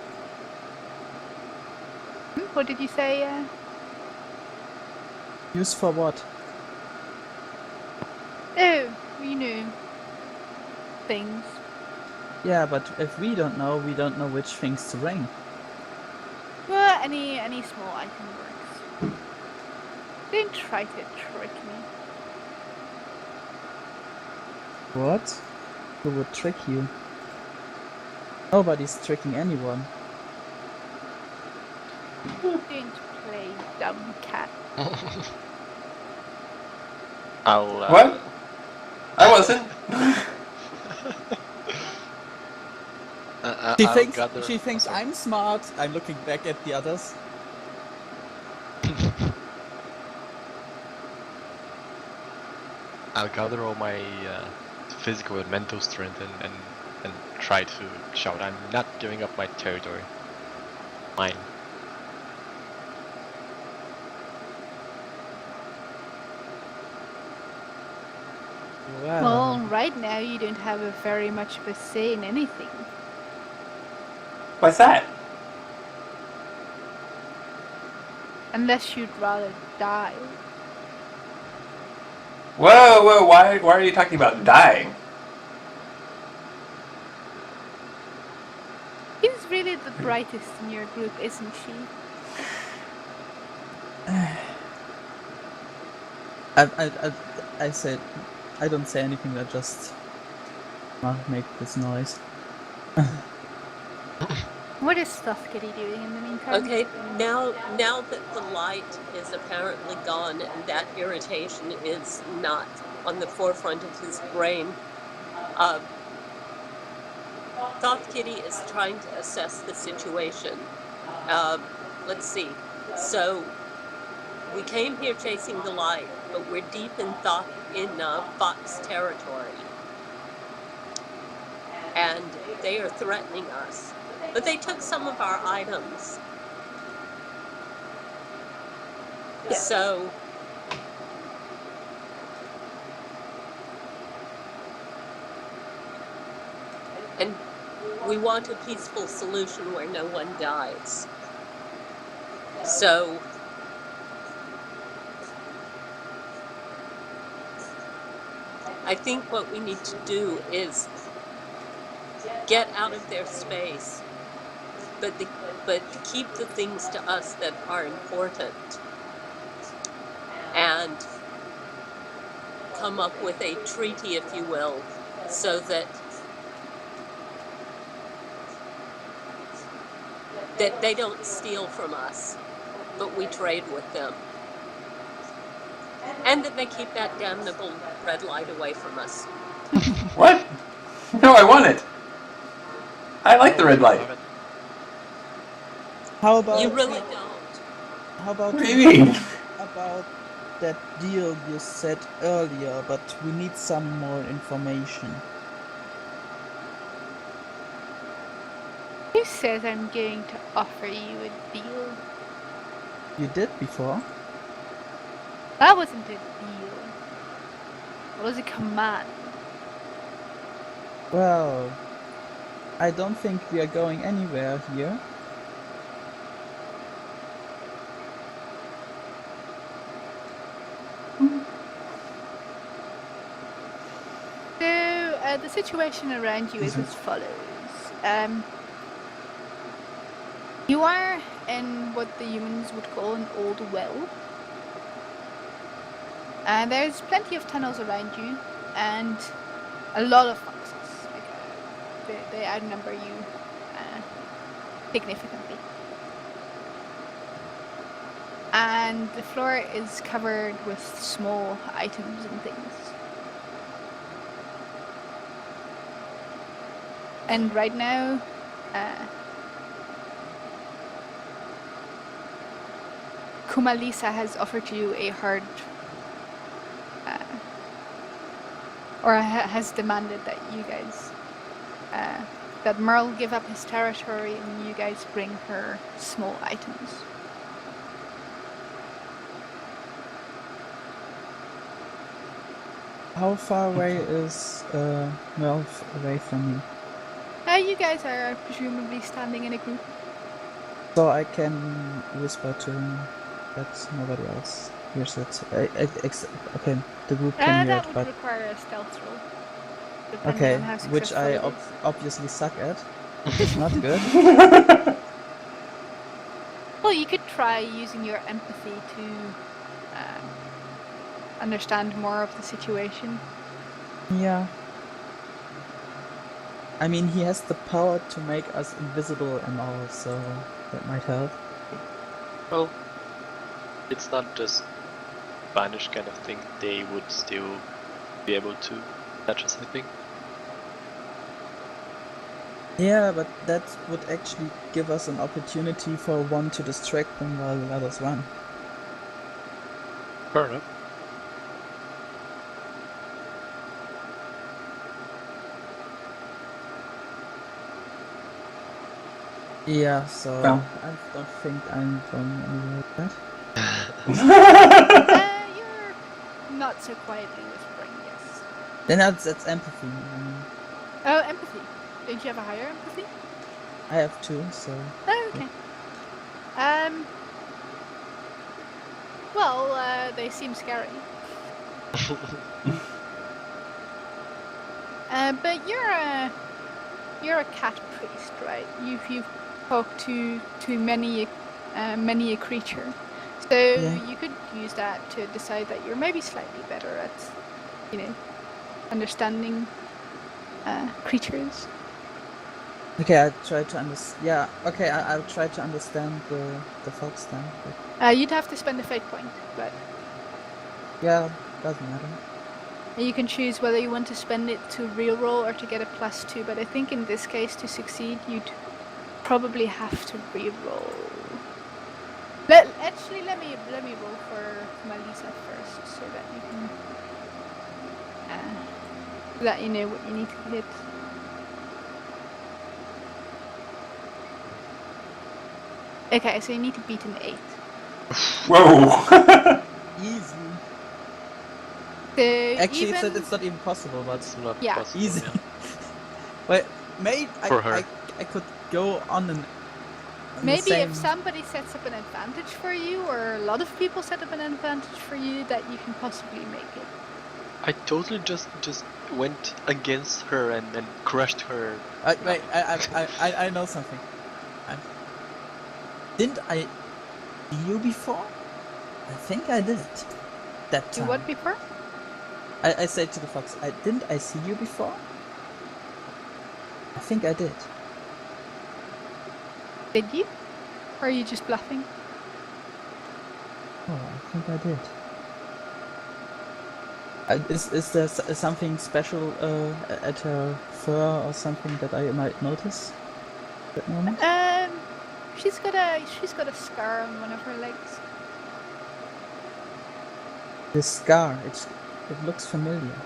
What did you say? Use for what? Oh, things. Yeah, but if we don't know which things to bring. Well, any small item works. Don't try to trick me. What? Who would trick you? Nobody's tricking anyone. Don't play dumb cat. I'll. What? I wasn't. She thinks I'm smart. I'm looking back at the others. I'll gather all my physical and mental strength and try to shout, I'm not giving up my territory. Mine. Well, right now you don't have a very much of a say in anything. What's that? Unless you'd rather die. Whoa, why are you talking about dying? She's really the brightest in your group, isn't she? I said, I don't say anything, I just make this noise. What is Stuff Kitty doing in the meantime? Okay, now that the light is apparently gone and that irritation is not on the forefront of his brain, Thoth Kitty is trying to assess the situation. Let's see. So we came here chasing the light, but we're deep in Fox territory, and they are threatening us. But they took some of our items. So and we want a peaceful solution where no one dies. So I think what we need to do is get out of their space, but keep the things to us that are important, and come up with a treaty, if you will, so that they don't steal from us, but we trade with them. And that they keep that damnable red light away from us. What? No, I want it. I like the red light. How about You really don't. How about What do you mean? about that deal you said earlier, but we need some more information. Who says I'm going to offer you a deal? You did before? That wasn't a deal. It was a command. Well, I don't think we are going anywhere here. So, the situation around you is as follows. You are in what the humans would call an old well. And there's plenty of tunnels around you, and a lot of foxes. Like, they outnumber you significantly. And the floor is covered with small items and things. And right now, Kumalisa has offered you a hard, or has demanded that you guys, that Merle give up his territory and you guys bring her small items. How far away is Merle away from me? You guys are presumably standing in a group. So I can whisper to him that nobody else hears it. Okay, the group can hear That it, would but require a stealth roll. Depending okay, on how which I successful it is. obviously suck at, which is not good. Well, you could try using your empathy to understand more of the situation. Yeah. I mean, he has the power to make us invisible and all, so that might help. Well, it's not just vanish kind of thing. They would still be able to touch us, I think. Yeah, but that would actually give us an opportunity for one to distract them while the others run. Fair enough. Yeah, so Well. I don't think I'm going anywhere with that. You're not so quietly whispering, yes. Then that's empathy. I mean, Oh, empathy. Don't you have a higher empathy? I have 2, so. Oh, okay. Well, they seem scary. But you're a cat priest, right? You've talked to many a creature, so Yeah. you could use that to decide that you're maybe slightly better at, understanding creatures. Okay, I'll try to understand. Yeah, okay, I'll try to understand the fox then. But You'd have to spend a fate point, but yeah, doesn't matter. you can choose whether you want to spend it to reroll or to get a +2. But I think in this case, to succeed, you'd probably have to reroll. Let me roll for Malisa first, so that you can that you know what you need to hit. Okay, so you need to beat an 8. Whoa! Easy. So Actually, even... it's not even possible, but It's not Yeah. possible. easy. Yeah. But maybe For her. I could go on an. Maybe if somebody sets up an advantage for you, or a lot of people set up an advantage for you, that you can possibly make it. I totally just went against her and crushed her. Wait, I know something. Didn't I see you before? I think I did. That Do time. what before? I said to the fox, didn't I see you before? I think I did. Did you? Or are you just bluffing? Oh, I think I did. Is there something special at her fur or something that I might notice at that moment? She's got a scar on one of her legs. The scar, it looks familiar.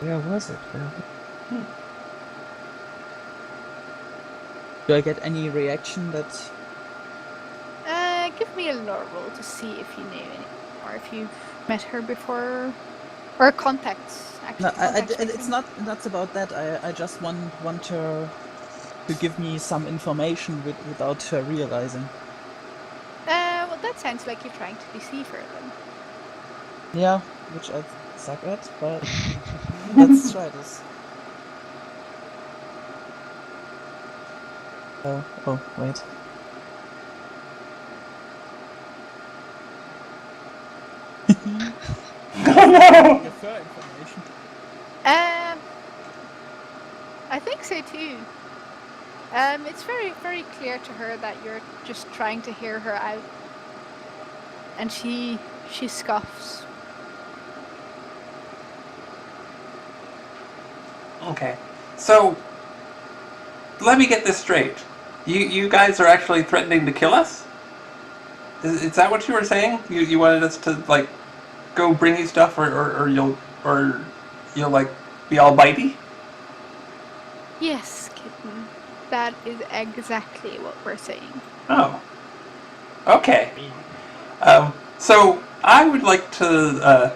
Where was it? Do I get any reaction that... Give me a lore roll to see if you know any, or if you've met her before, or contacts. Actually, No, it's not about that. I just want her to give me some information without her realizing. Well, that sounds like you're trying to deceive her then. Yeah, which I suck at, but let's try this. Oh, wait. Oh no! The fur information. I think so too. It's very, very clear to her that you're just trying to hear her out, and she scoffs. Okay, so let me get this straight. You guys are actually threatening to kill us? Is that what you were saying? You wanted us to like go bring you stuff, or you'll like be all bitey? Yes, kitten. That is exactly what we're saying. Oh. Okay. So I would like to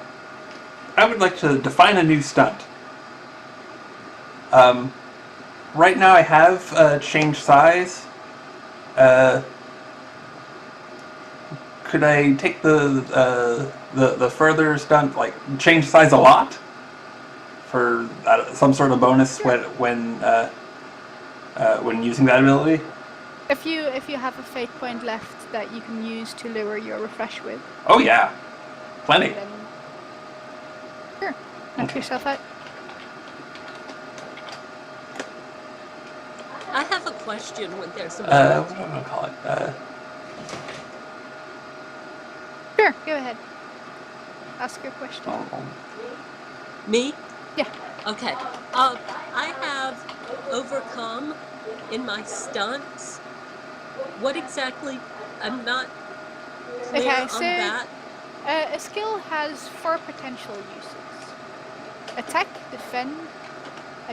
define a new stunt. Right now I have changed size. Could I take the further stunt, like change size a lot, for some sort of bonus when using that ability? If you have a fate point left that you can use to lower your refresh with. Oh yeah, plenty. Then sure, knock yourself out. I have a question when there's a What do I want to call it? Sure, go ahead. Ask your question. Me? Yeah. Okay. I have overcome in my stunts. What exactly? I'm not clear on that. A skill has 4 potential uses: attack, defend,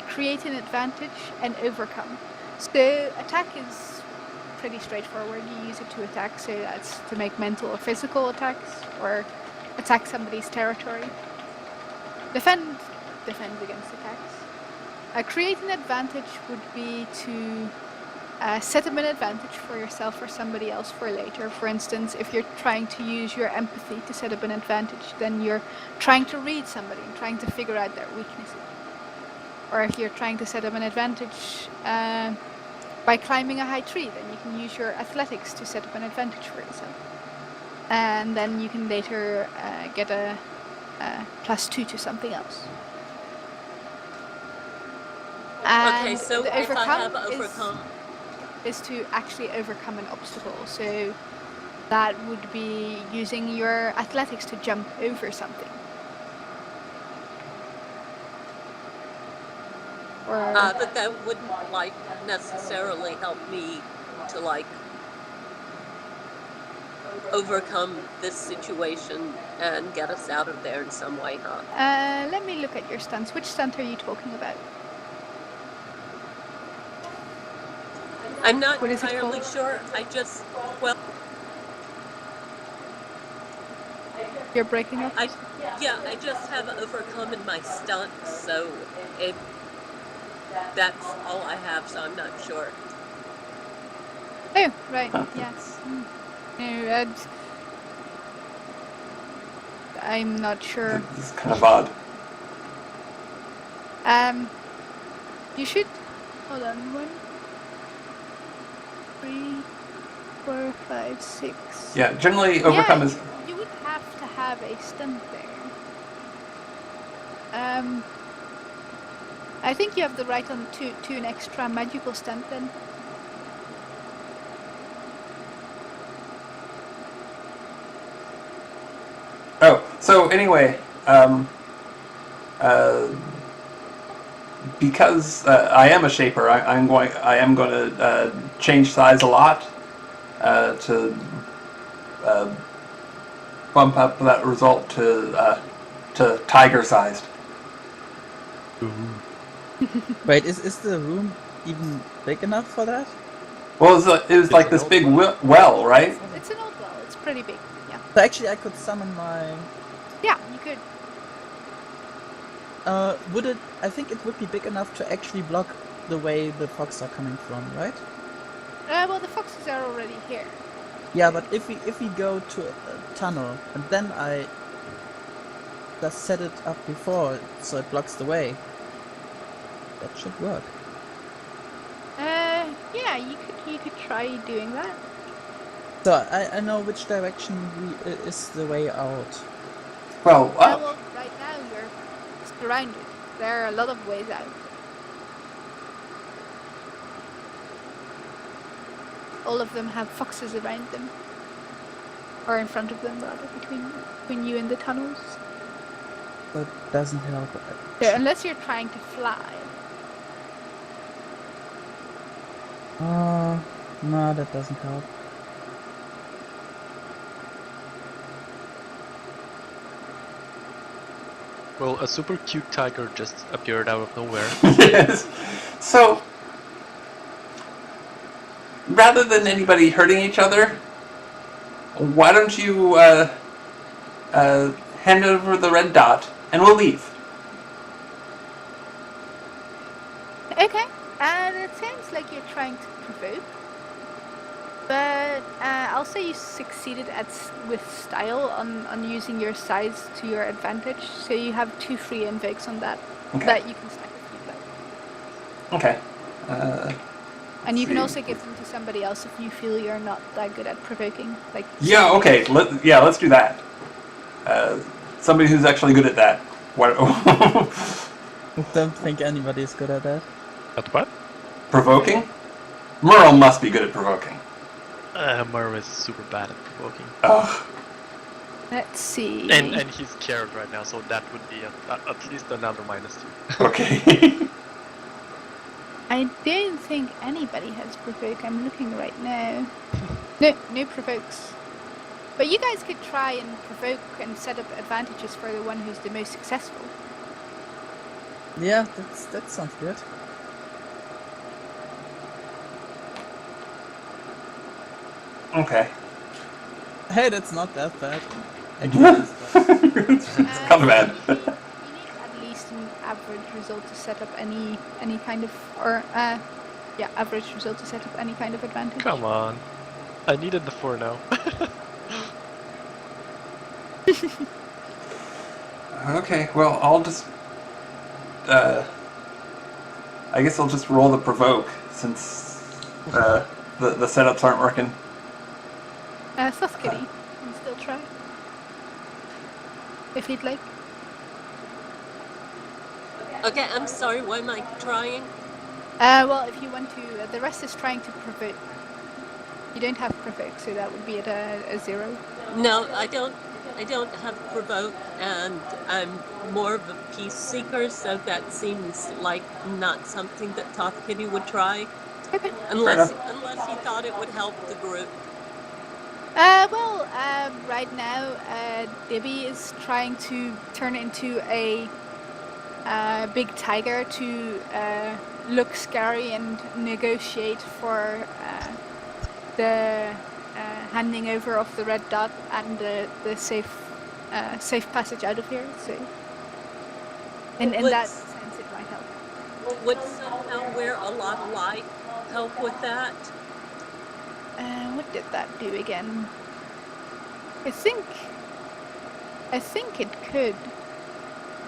create an advantage, and overcome. So attack is pretty straightforward. You use it to attack, so that's to make mental or physical attacks, or attack somebody's territory. Defend against attacks. Create an advantage would be to set up an advantage for yourself or somebody else for later. For instance, if you're trying to use your empathy to set up an advantage, then you're trying to read somebody and trying to figure out their weaknesses. Or if you're trying to set up an advantage by climbing a high tree, then you can use your athletics to set up an advantage for yourself. And then you can later get a +2 to something else. And Okay, so the if I have overcome... is to actually overcome an obstacle. So that would be using your athletics to jump over something. Or but that wouldn't, like, necessarily help me to, like, overcome this situation and get us out of there in some way, huh? let me look at your stunts. Which stunt are you talking about? I'm not What is it entirely called? sure. I just, well, You're breaking up? I just have overcome in my stunts, so that's all I have, so I'm not sure. Oh, right, yes. No, I'm not sure. It's kind of odd. You should... Hold on, 1, 3, 4, 5, 6... Yeah, generally overcome is... You would have to have a stunt there. I think you have the right on to an extra magical stunt then. Oh, so anyway, because I am a shaper, I am going to change size a lot to bump up that result to tiger-sized. Wait, is the room even big enough for that? Well, it was like this big well, right? It's an old well. It's pretty big. Yeah. So actually, I could summon my. Yeah, you could. Would it? I think it would be big enough to actually block the way the fox are coming from, right? Well, the foxes are already here. Yeah, but if we go to a tunnel and then I just set it up before so it blocks the way, that should work. Yeah, you could try doing that. So I know which direction is the way out. Well, Well, right now you're surrounded. There are a lot of ways out. All of them have foxes around them. Or in front of them, rather, between you and the tunnels. That doesn't help. So, unless you're trying to fly. No, that doesn't help. Well, a super cute tiger just appeared out of nowhere. yes. So, rather than anybody hurting each other, why don't you hand over the red dot and we'll leave? Okay. It sounds like you're trying to provoke. But I'll say you succeeded with style on using your size to your advantage. So you have 2 free invokes on that. Okay. That you can stack if you'd like. Okay. And you can also give them to somebody else if you feel you're not that good at provoking. Like. Yeah. Okay. Let's do that. Somebody who's actually good at that. What? I don't think anybody is good at that. At what? Provoking? Merle must be good at provoking. Merle is super bad at provoking. Ugh. Let's see. And he's scared right now, so that would be at least another -2. Okay. I don't think anybody has provoke. I'm looking right now. No provokes. But you guys could try and provoke and set up advantages for the one who's the most successful. Yeah, that sounds good. Okay. Hey, that's not that bad. Actually, It's kind of bad. You need at least an average result to set up any kind of average result to set up any kind of advantage. Come on. I needed the 4 now. Okay, well, I'll just. I guess I'll just roll the provoke since the setups aren't working. Soskity, you can still try. If you'd like. Okay, I'm sorry, why am I trying? Well, if you want to, the rest is trying to provoke. You don't have provoke, so that would be at a 0. No, I don't have provoke, and I'm more of a peace seeker, so that seems like not something that Toth Kitty would try. Okay. Unless he thought it would help the group. Well, right now, Debbie is trying to turn into a big tiger to look scary and negotiate for the handing over of the red dot and the safe passage out of here. So, in that sense, it might help. Would somehow wear a lot of light help with that? What did that do again? I think it could.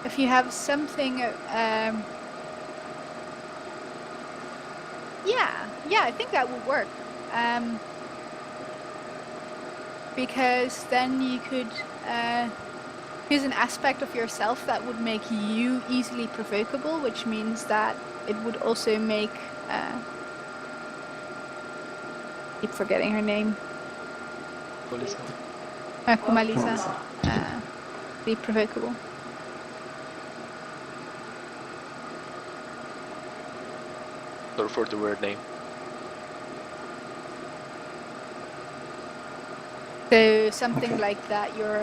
If you have something, yeah, I think that would work. Because then you could use an aspect of yourself that would make you easily provocable, which means that it would also make. Keep forgetting her name. Kumalisa. Be provocable. Sorry for the weird name. So something like that. You're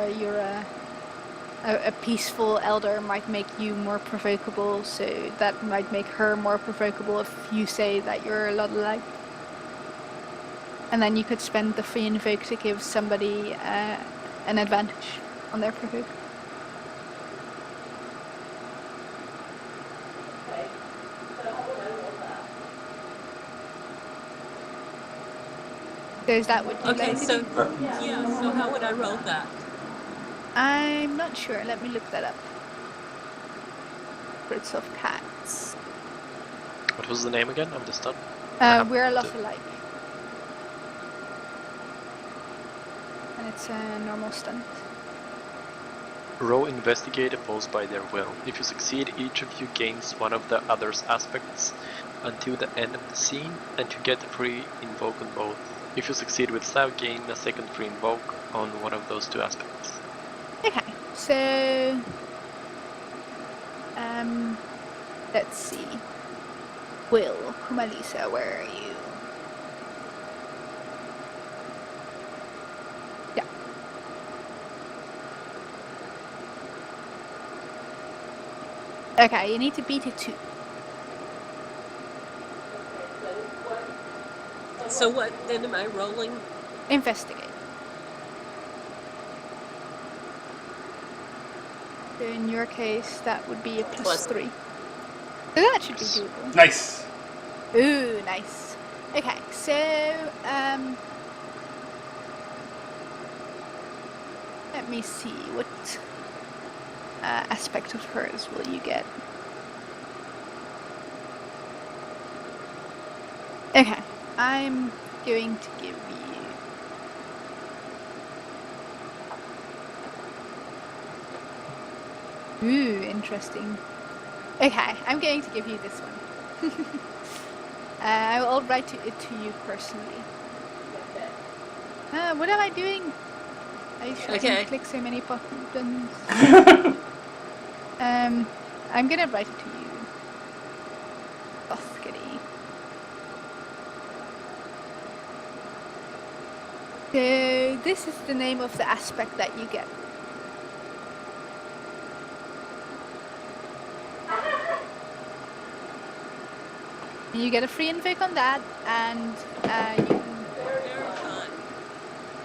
a peaceful elder might make you more provocable. So that might make her more provocable if you say that you're a lot alike. And then you could spend the free invoke to give somebody an advantage on their provoke. So is that what you'd like to do? Yeah, so how would I roll that? I'm not sure. Let me look that up. Birds of Cats. What was the name again of the stun? We're a lot alike. And it's a normal stunt. Row investigate opposed by their will. If you succeed, each of you gains one of the other's aspects until the end of the scene, and you get a free invoke on both. If you succeed with Slav, gain a second free invoke on one of those 2 aspects. Okay, so let's see. Will, Kumalisa, where are you? Yeah. Okay, you need to beat it 2. So what then am I rolling? Investigate. So in your case, that would be a +3. So that should be doable. Nice. Ooh, nice. Okay, so let me see what aspect of hers will you get. Okay, I'm going to give you. Ooh, interesting. Okay, I'm going to give you this one. I'll write it to you personally. What am I doing? I shouldn't click so many buttons. I'm gonna write it to you. Boskity. So this is the name of the aspect that you get. You get a free invoke on that, and you can Very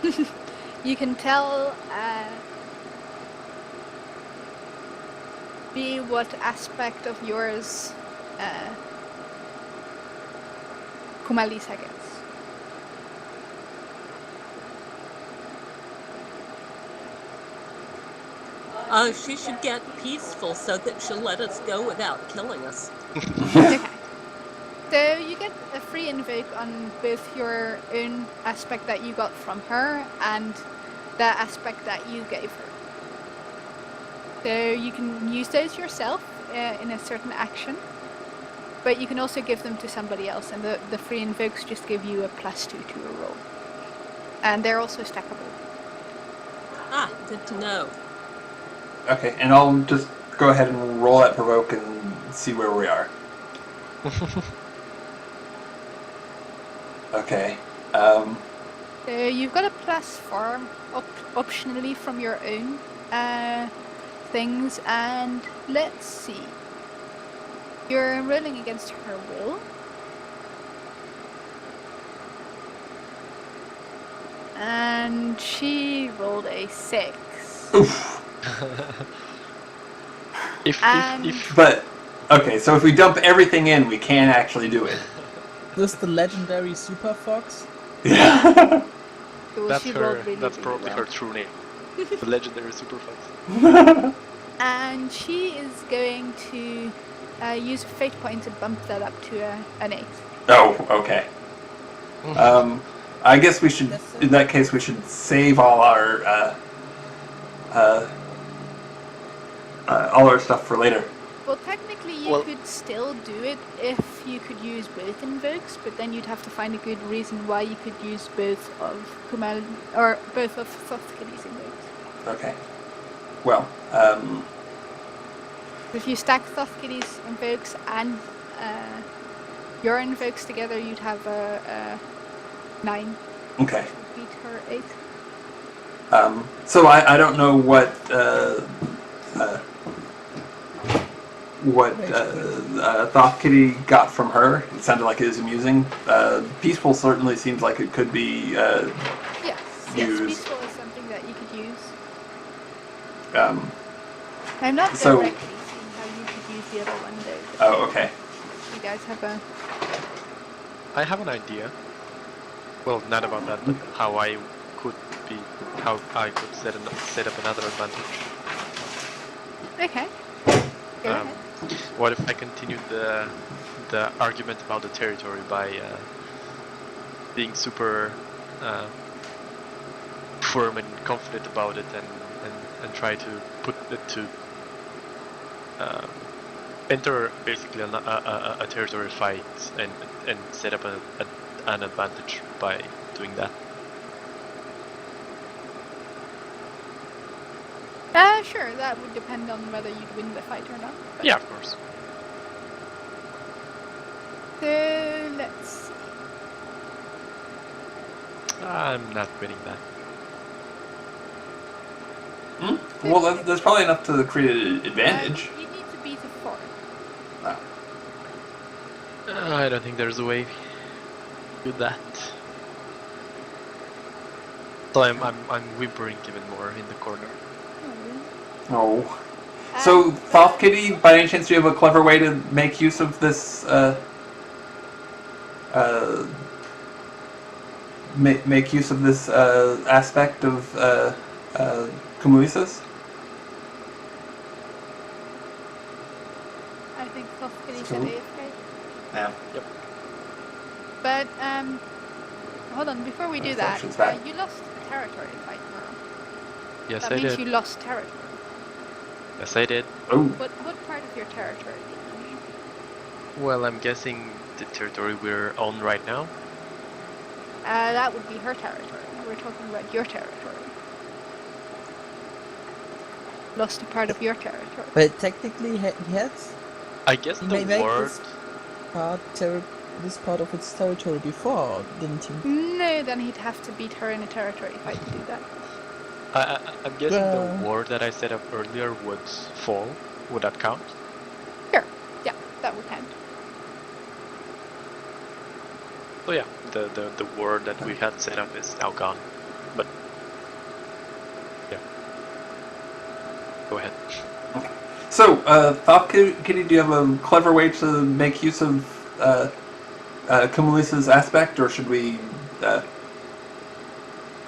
kind. you can tell me what aspect of yours Kumalisa gets. She should get peaceful so that she'll let us go without killing us. Okay. So you get a free invoke on both your own aspect that you got from her and the aspect that you gave her. So you can use those yourself in a certain action, but you can also give them to somebody else, and the free invokes just give you a +2 to a roll. And they're also stackable. Ah, good to know. Okay, and I'll just go ahead and roll that provoke and see where we are. Okay. So you've got a +4 optionally from your own things, and let's see. You're rolling against her will. And she rolled a 6. Oof. if But okay, so if we dump everything in, we can actually do it. This the legendary Super Fox? Yeah. Well, that's she her, rolled really, that's really probably well. her true name, the legendary Super Fox. And she is going to use a fate point to bump that up to an 8. Oh, okay. I guess we should. In that case, we should save all our stuff for later. Well, technically, you could still do it if you could use both invokes, but then you'd have to find a good reason why you could use both of Kumal or both of Thothkili's invokes. Okay. Well, If you stack Thothkili's invokes and your invokes together, you'd have a 9. okay. Beat her 8. So I don't know what Thoth Kitty got from her. It sounded like it was amusing. Peaceful certainly seems like it could be Yes, used. peaceful is something that you could use. I'm not so- directly seeing how you could use the other one though. Oh, okay. You guys have a... I have an idea. Well, not about that, but how I could set up another advantage. Okay. Go ahead. What if I continued the argument about the territory by being super firm and confident about it, and try to put it to enter basically a territory fight and set up an advantage by doing that. Sure, that would depend on whether you'd win the fight or not. But... Yeah, of course. So, let's see. I'm not winning that. Well, that's probably enough to create an advantage. You need to beat a 4. I don't think there's a way to do that. So I'm whimpering even more in the corner. No. So, Thoth Kitty, by any chance, do you have a clever way to make use of this? Make use of this aspect of Kumulisa's? I think Thothkili said AFK. Yeah. Yep. But, hold on, before we do that, Reflection's back. you lost a territory fight, Merle. Yes, That I means did. you lost territory. Yes, I did. Oh. What part of your territory did you mean? Well, I'm guessing the territory we're on right now. That would be her territory. We're talking about your territory. Lost a part of your territory. But technically, he has I guess He the may make word. this part of its territory before, didn't he? No, then he'd have to beat her in a territory fight to do that. I'm guessing Well- the word that I set up earlier would fall. Would that count? Sure. Yeah, that would count. So yeah, the word that we had set up is now gone. But yeah, go ahead. So, Thoth Kitty, do you have a clever way to make use of Kumalisa's aspect, or should we, or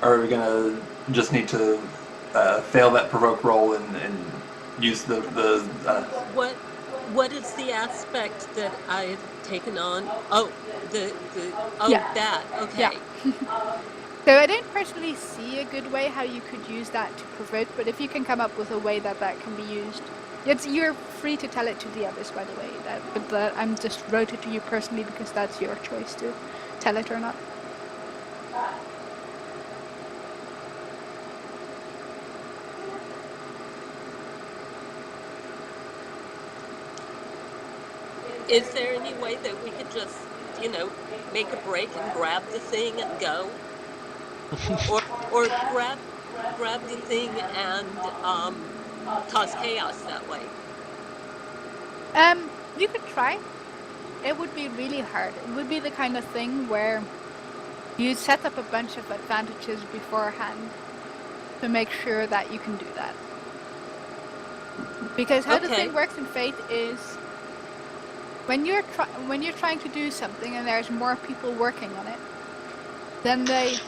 are we gonna just need to fail that provoke roll and use the What is the aspect that I've taken on? Oh, Yeah. that. Okay. So I don't personally see a good way how you could use that to provoke, but if you can come up with a way that can be used, you're free to tell it to the others, by the way. But I'm just wrote it to you personally because that's your choice to tell it or not. Is there any way that we could just, make a break and grab the thing and go? or grab the thing and cause chaos that way? You could try. It would be really hard. It would be the kind of thing where you set up a bunch of advantages beforehand to make sure that you can do that. Because how the thing works in Fate is when you're trying to do something and there's more people working on it, then they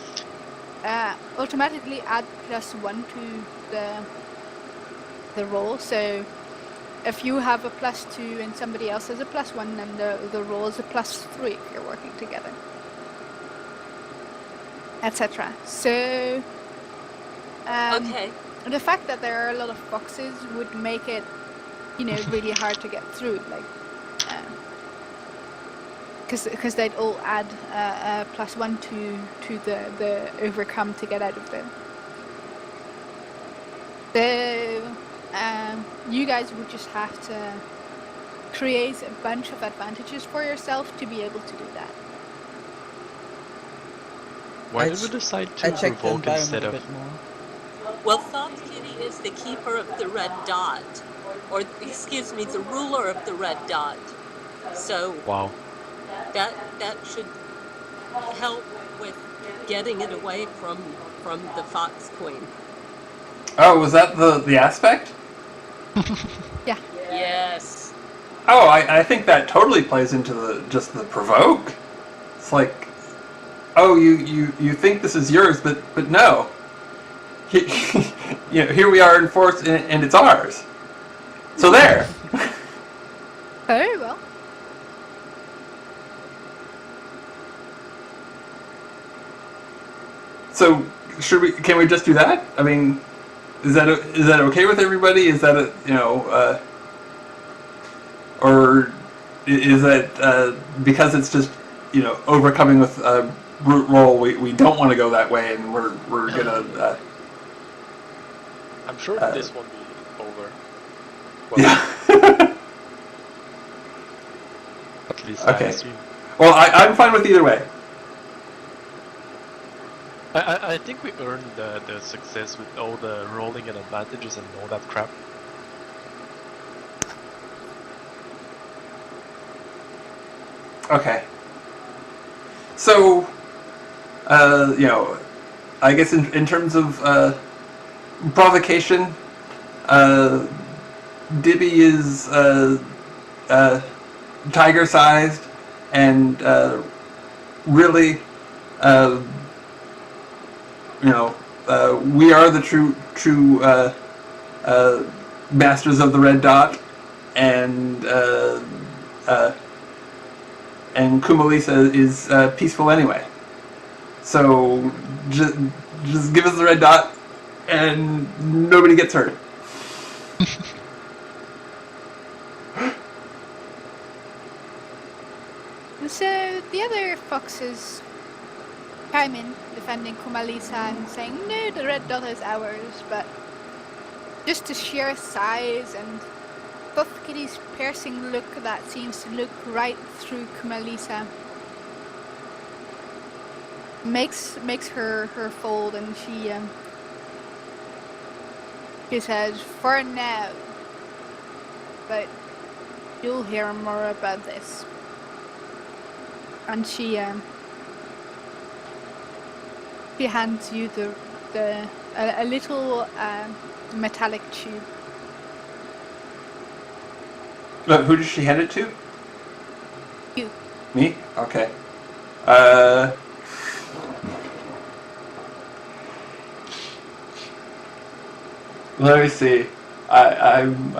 automatically add +1 to the roll. So if you have a +2 and somebody else has a +1, then the roll is a +3 if you're working together, etc. So the fact that there are a lot of foxes would make it, really hard to get through, like, because they'd all add a +1 to the overcome to get out of them. So you guys would just have to create a bunch of advantages for yourself to be able to do that. Why did we decide to provoke instead of? Well, Thoth Kitty is the keeper of the red dot, or excuse me, the ruler of the red dot. So wow, that should help with getting it away from the Fox Queen. Oh, was that the aspect? Yeah. Yes. Oh, I think that totally plays into the provoke. It's like, oh, you think this is yours, but no. Here we are in force, and it's ours. So there. Very well. So can we just do that? I mean, is that okay with everybody? Is that or is that because it's just overcoming with brute roll? We don't want to go that way, and we're gonna. I'm sure this won't be over. Well, yeah. At least okay. I assume. Well, I'm fine with either way. I think we earned the success with all the rolling and advantages and all that crap. Okay. So, I guess in terms of provocation, Dibby is tiger-sized and really, we are the true masters of the red dot, and Kumalisa is peaceful anyway. So just give us the red dot, and nobody gets hurt. So the other foxes chime in, defending Kumalisa and saying, no, the red dot is ours, but just the sheer size and Thoth Kitty's piercing look that seems to look right through Kumalisa makes her fold, and she says, for now, but you'll hear more about this. And she She hands you a little metallic tube. Who does she hand it to? You. Me? Okay. Let me see. I'm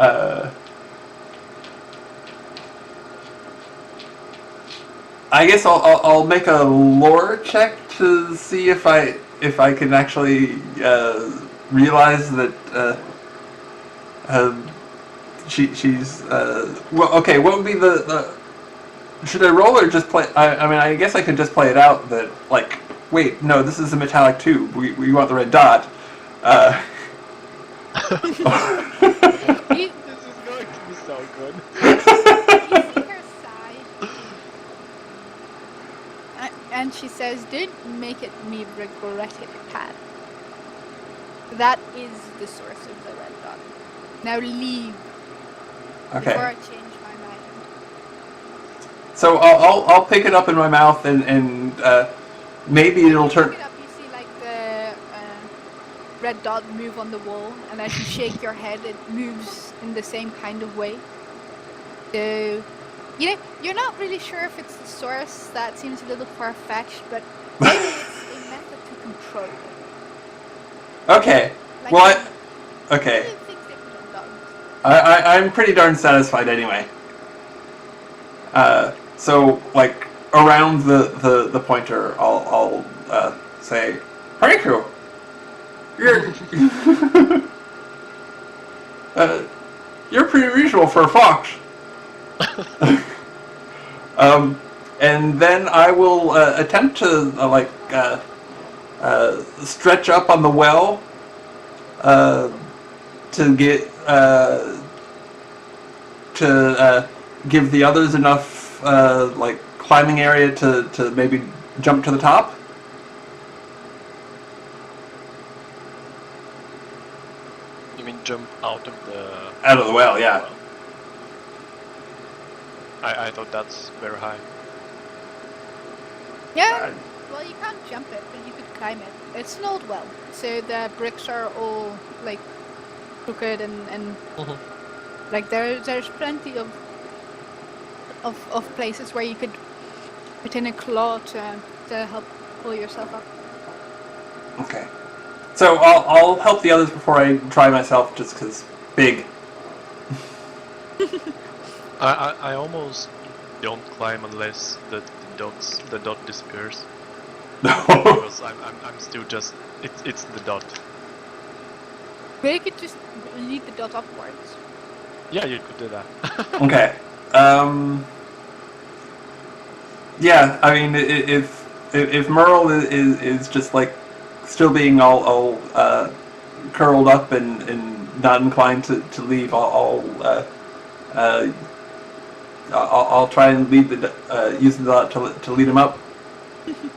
I guess I'll make a lore check to see if I can actually realize that she's well. Okay, what would be the should I roll or just play? I mean, I guess I could just play it out that like, wait, no, this is a metallic tube. We want the red dot. This is going to be so good. You see her sigh, and she says, "Don't make me regret it, Pat. That is the source of the red dot. Now leave before I Okay. change my mind." So I'll pick it up in my mouth and maybe it'll turn. Pick it up, you see like the red dot move on the wall, and as you shake your head, it moves in the same kind of way. So, you know, you're not really sure if it's the source. That seems a little far-fetched, but maybe it's a method to control it. Okay. Like Well, okay. things they put on dogs. I'm pretty darn satisfied anyway. So like around the pointer, I'll say, "Thank you. You're you're pretty reasonable for a fox." And then I will attempt to stretch up on the well to get to give the others enough like climbing area to maybe jump to the top. You mean jump out of the Well, yeah. well? I thought that's very high. Yeah, well, you can't jump it, but you could climb it. It's an old well, so the bricks are all like crooked and like there's plenty of places where you could put in a claw to help pull yourself up. Okay. So I'll help the others before I try myself, just because big. I almost don't climb unless the dot disappears. Because I'm still just it's the dot. But you could just lead the dot upwards. Yeah, you could do that. Okay. Yeah, I mean, if Merle is just like still being all curled up and not inclined to leave, I'll try and lead use the dot to lead him up.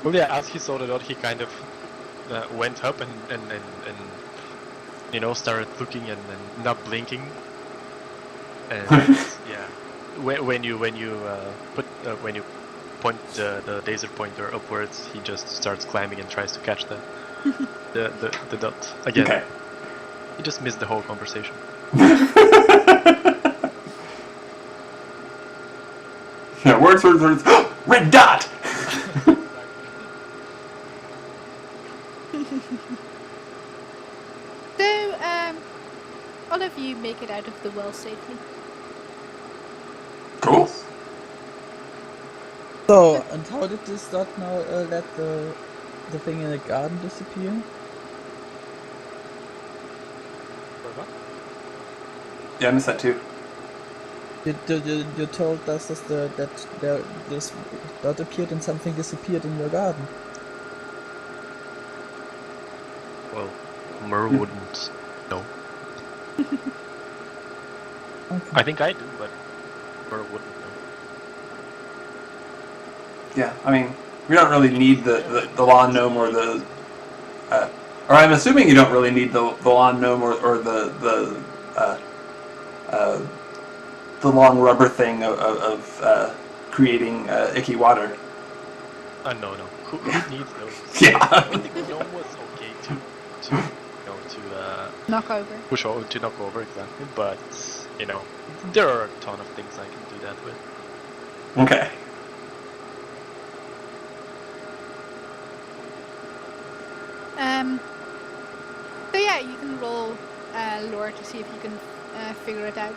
Well, yeah, as he saw the dot, he kind of went up and you know, started looking and not blinking. And yeah, when you point the laser pointer upwards, he just starts climbing and tries to catch the dot again. Okay. He just missed the whole conversation. Yeah, words. Red dot. So, all of you make it out of the well safely. Cool. So, and how did this dot now let the thing in the garden disappear? Yeah, I missed that too. You told us that this dot appeared and something disappeared in your garden. Well, Mer wouldn't know. Okay. I think I do, but Mer wouldn't know. Yeah, I mean, we don't really need the lawn gnome or the, or I'm assuming you don't really need the lawn gnome or the long rubber thing of creating icky water. No. Who needs those? Yeah. I think gnome was okay to Knock over. push over, to knock over, exactly. But there are a ton of things I can do that with. Okay. So yeah, you can roll lore to see if you can figure it out.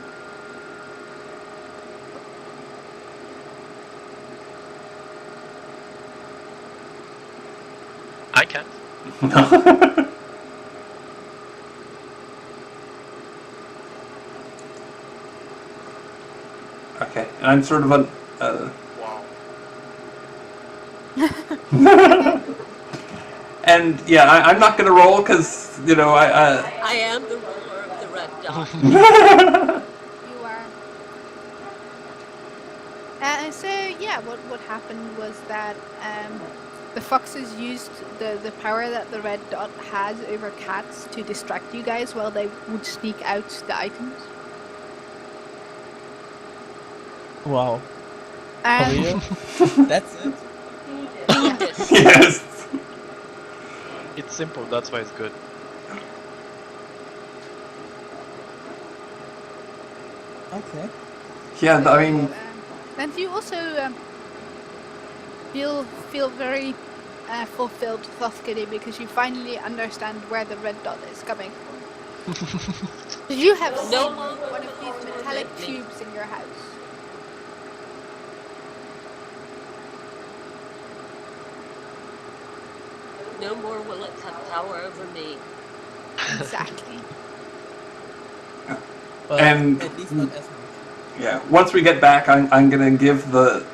I can't. Okay, and I'm sort of Wow. and yeah, I'm not gonna roll because I am the ruler of the red dot. You are. So yeah, what happened was that the foxes used the power that the red dot has over cats to distract you guys while they would sneak out the items. Wow. For Um, real? That's it? Fiendish. Yes. It's simple. That's why it's good. Okay. Yeah, I mean, and you also feel very fulfilled, Thothkity, because you finally understand where the red dot is coming from. You have seen No longer one of these will metallic torment me. tubes in your house. No more will it have power over me. Exactly. But And- at least not as much. yeah. Once we get back, I'm gonna give the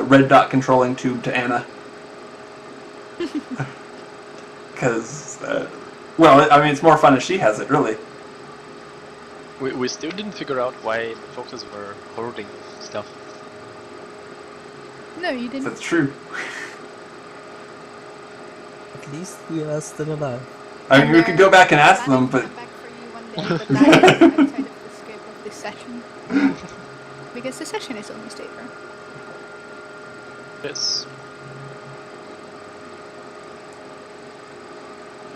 red dot controlling tube to Anna. Because, well, I mean, it's more fun if she has it, really. We still didn't figure out why the foxes were hoarding stuff. No, you didn't. That's true. At least we are still alive. I mean, we could go back and ask them, planning to but come back for you one day, but that is outside of the scope of this session. Because the session is almost over. Yes.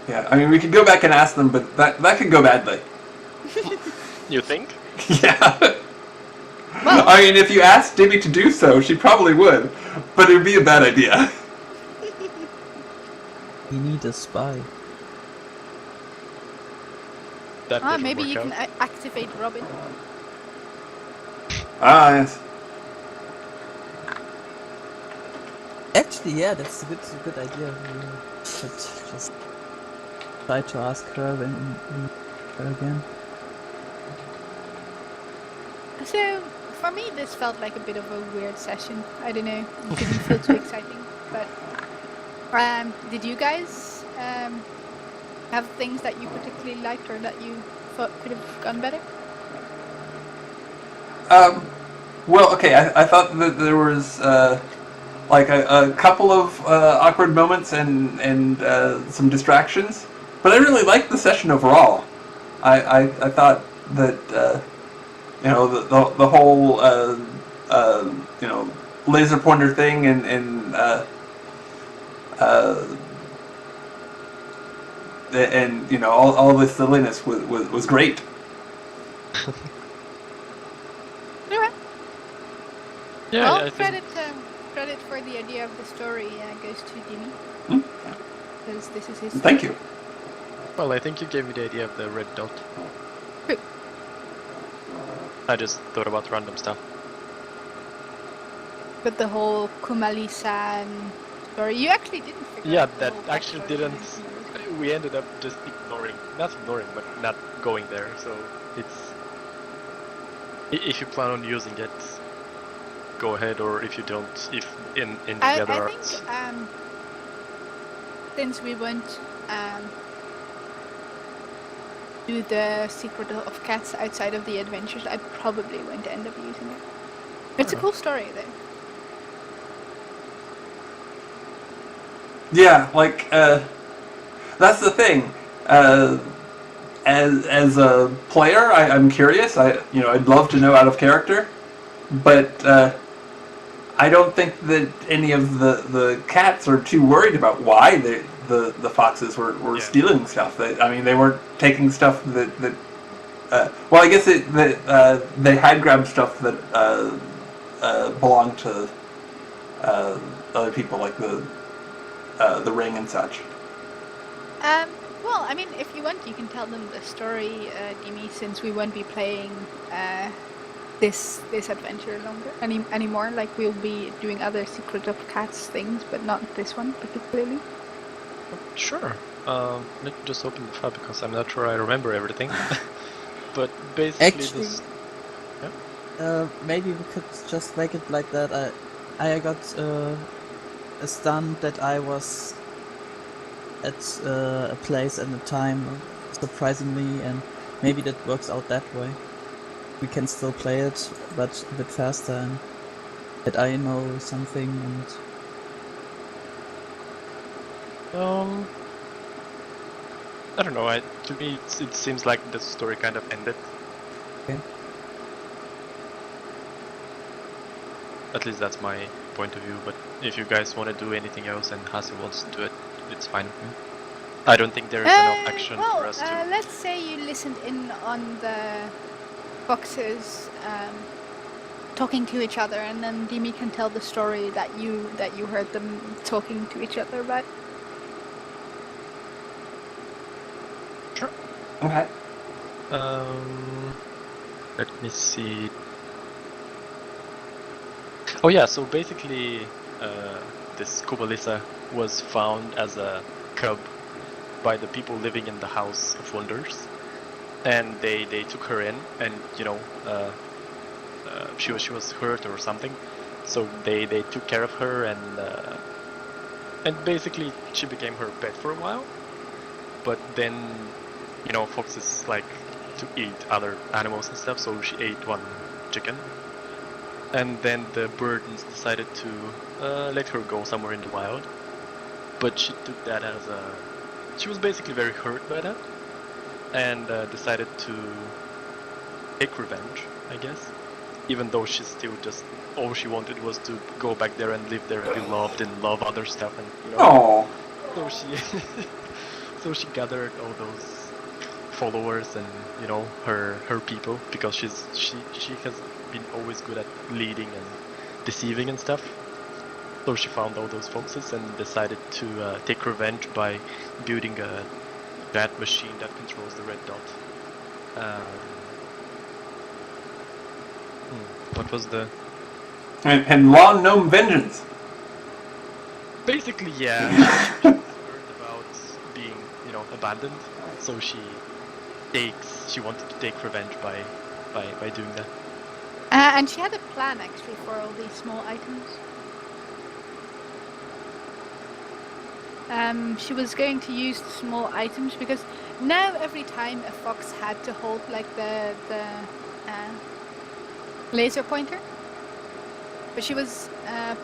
yeah, I mean, we could go back and ask them, but that could go badly. You think? Yeah. I mean, if you asked Dibby to do so, she probably would, but it would be a bad idea. We need a spy. That wouldn't Maybe work you can out. activate Robin. Ah, yes. Actually, yeah, that's a good idea. We should just try to ask her when her again. So, for me, this felt like a bit of a weird session. I don't know. It didn't feel too exciting. But, did you guys have things that you particularly liked or that you thought could have gone better? Well, okay, I thought that there was, like a couple of awkward moments and some distractions, but I really liked the session overall. I thought that the whole laser pointer thing and all the silliness was great. Okay. Yeah, Well, I think. credit for the idea of the story goes to Jimmy. Because this is his Thank you. Well, I think you gave me the idea of the red dot. True. I just thought about random stuff. But the whole Kumalisa story, you actually didn't figure Yeah, out the that whole actually backstory didn't. behind Kumalisa. We ended up just not ignoring, but not going there. So it's. If you plan on using it, go ahead, or if you don't, if in the other I arts. think since we won't do the secret of cats outside of the adventures, I probably won't end up using it. It's a cool story though. Yeah, like that's the thing. As a player, I'm curious. I'd love to know out of character, but I don't think that any of the cats are too worried about why the foxes were stealing stuff. They weren't taking stuff that well, I guess they had grabbed stuff that belonged to other people, like the ring and such. Well, I mean, if you want, you can tell them the story, Dimi, since we won't be playing this adventure anymore. Like, we'll be doing other Secret of Cats things, but not this one particularly. Sure. Let me just open the file because I'm not sure I remember everything. But basically, Actually, maybe we could just make it like that. I got a stunt that I was at a place and a time, surprisingly, and maybe that works out that way. We can still play it, but a bit faster, and that I know something. And I don't know. To me, it seems like the story kind of ended. Okay. At least that's my point of view. But if you guys want to do anything else and Hase wants to do it, it's fine with me. I don't think there is enough action for us to. Let's say you listened in on the foxes talking to each other, and then Dimi can tell the story that you heard them talking to each other about. Sure. Okay. Let me see. Oh yeah, so basically, this Kubalisa was found as a cub by the people living in the House of Wonders, and they took her in, and she was hurt or something, so they took care of her, and basically she became her pet for a while. But then, foxes like to eat other animals and stuff, so she ate one chicken. And then the Burdens decided to let her go somewhere in the wild. But she took that as she was basically very hurt by that. And decided to take revenge, I guess. Even though she still just, all she wanted was to go back there and live there and be loved and love other stuff. And, so so she gathered all those followers and, her people, because she has been always good at leading and deceiving and stuff. So she found all those foxes and decided to take revenge by building that machine that controls the red dot. What was the... And long known vengeance. Basically, yeah. She was worried about being, abandoned. So she wanted to take revenge by doing that. And she had a plan actually for all these small items. She was going to use the small items because now every time a fox had to hold like the laser pointer, but she was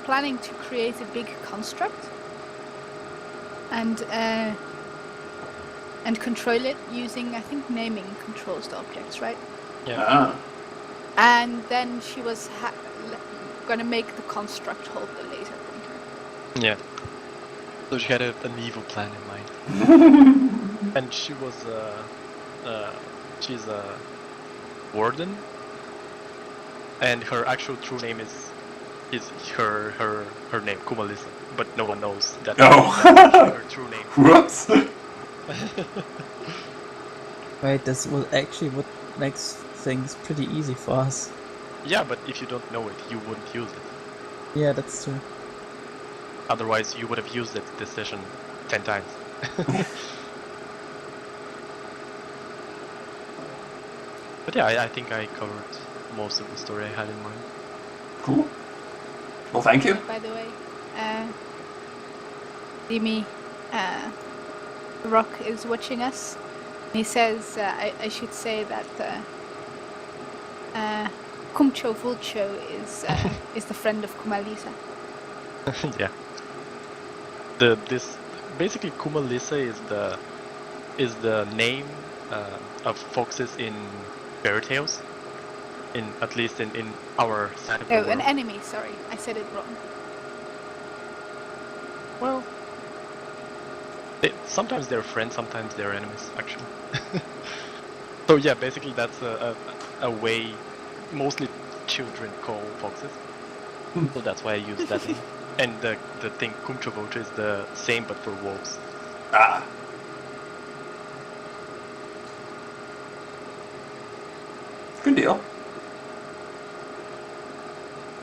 planning to create a big construct and control it using, I think, naming controls the objects, right? Yeah. And then she was gonna make the construct hold the laser pointer. Yeah. So she had an evil plan in mind. And she was she's a warden, and her actual true name is her name, Kumalisa, but no one knows that. That's her true name. Whoops. Wait, this will actually what makes things pretty easy for us. Yeah, but if you don't know it, you wouldn't use it. Yeah, that's true. Otherwise, you would have used it this session 10 times. But yeah, I think I covered most of the story I had in mind. Cool. Well, thank you. By the way, Dimi, Rock is watching us. He says I should say that Kumcho Vulcho is the friend of Kumalisa. Yeah. Basically Kumalisa is the name of foxes in fairy tales. at least in our side of the Oh, world. an enemy. Sorry, I said it wrong. Well, sometimes they're friends, sometimes they're enemies, actually. So yeah, basically that's a way mostly children call foxes. So that's why I use that name. And the thing Kumchovocha is the same but for wolves. Ah. Good deal.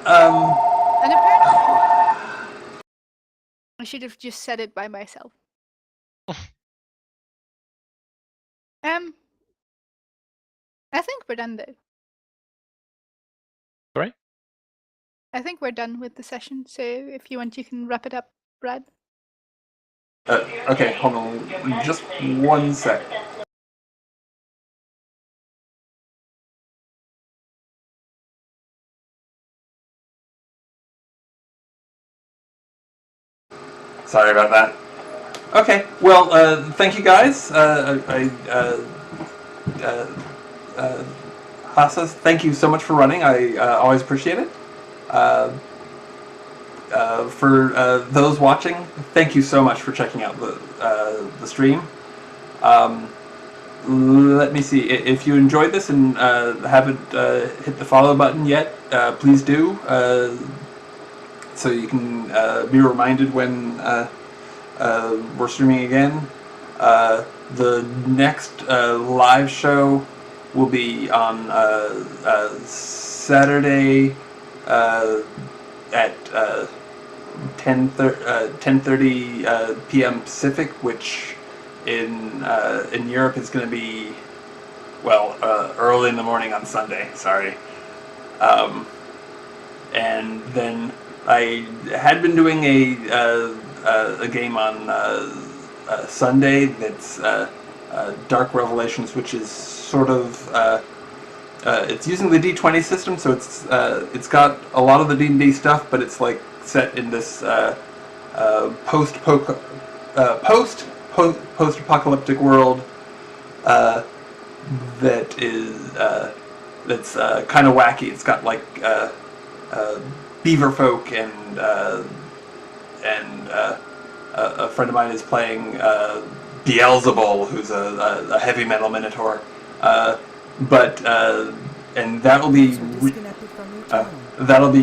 And apparently, I should have just said it by myself. I think we're done though. Sorry? I think we're done with the session. So if you want, you can wrap it up, Brad. Okay, hold on. Just 1 sec. Sorry about that. Okay, well, thank you guys. Hasa, thank you so much for running. I always appreciate it. For those watching, thank you so much for checking out the stream. Let me see. If you enjoyed this and haven't hit the follow button yet, please do, so you can be reminded when we're streaming again. The next live show will be on Saturday at 10:30 p.m. Pacific, which in Europe is going to be, well, early in the morning on Sunday. Sorry. And then I had been doing a game on Sunday that's Dark Revelations, which is sort of it's using the D20 system, so it's got a lot of the D&D stuff, but it's like set in this post-apocalyptic world that is that's kind of wacky. It's got like beaver folk and a friend of mine is playing Beelzebul, who's a heavy metal minotaur. But and that'll be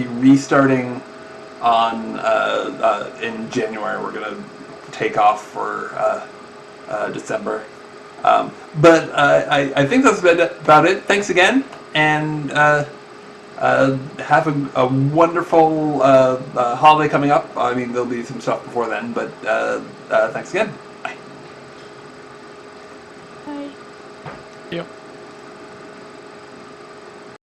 restarting on in January. We're gonna take off for December. But I think that's about it. Thanks again, and have a wonderful holiday coming up. I mean, there'll be some stuff before then, but thanks again. Bye. Bye. Yep.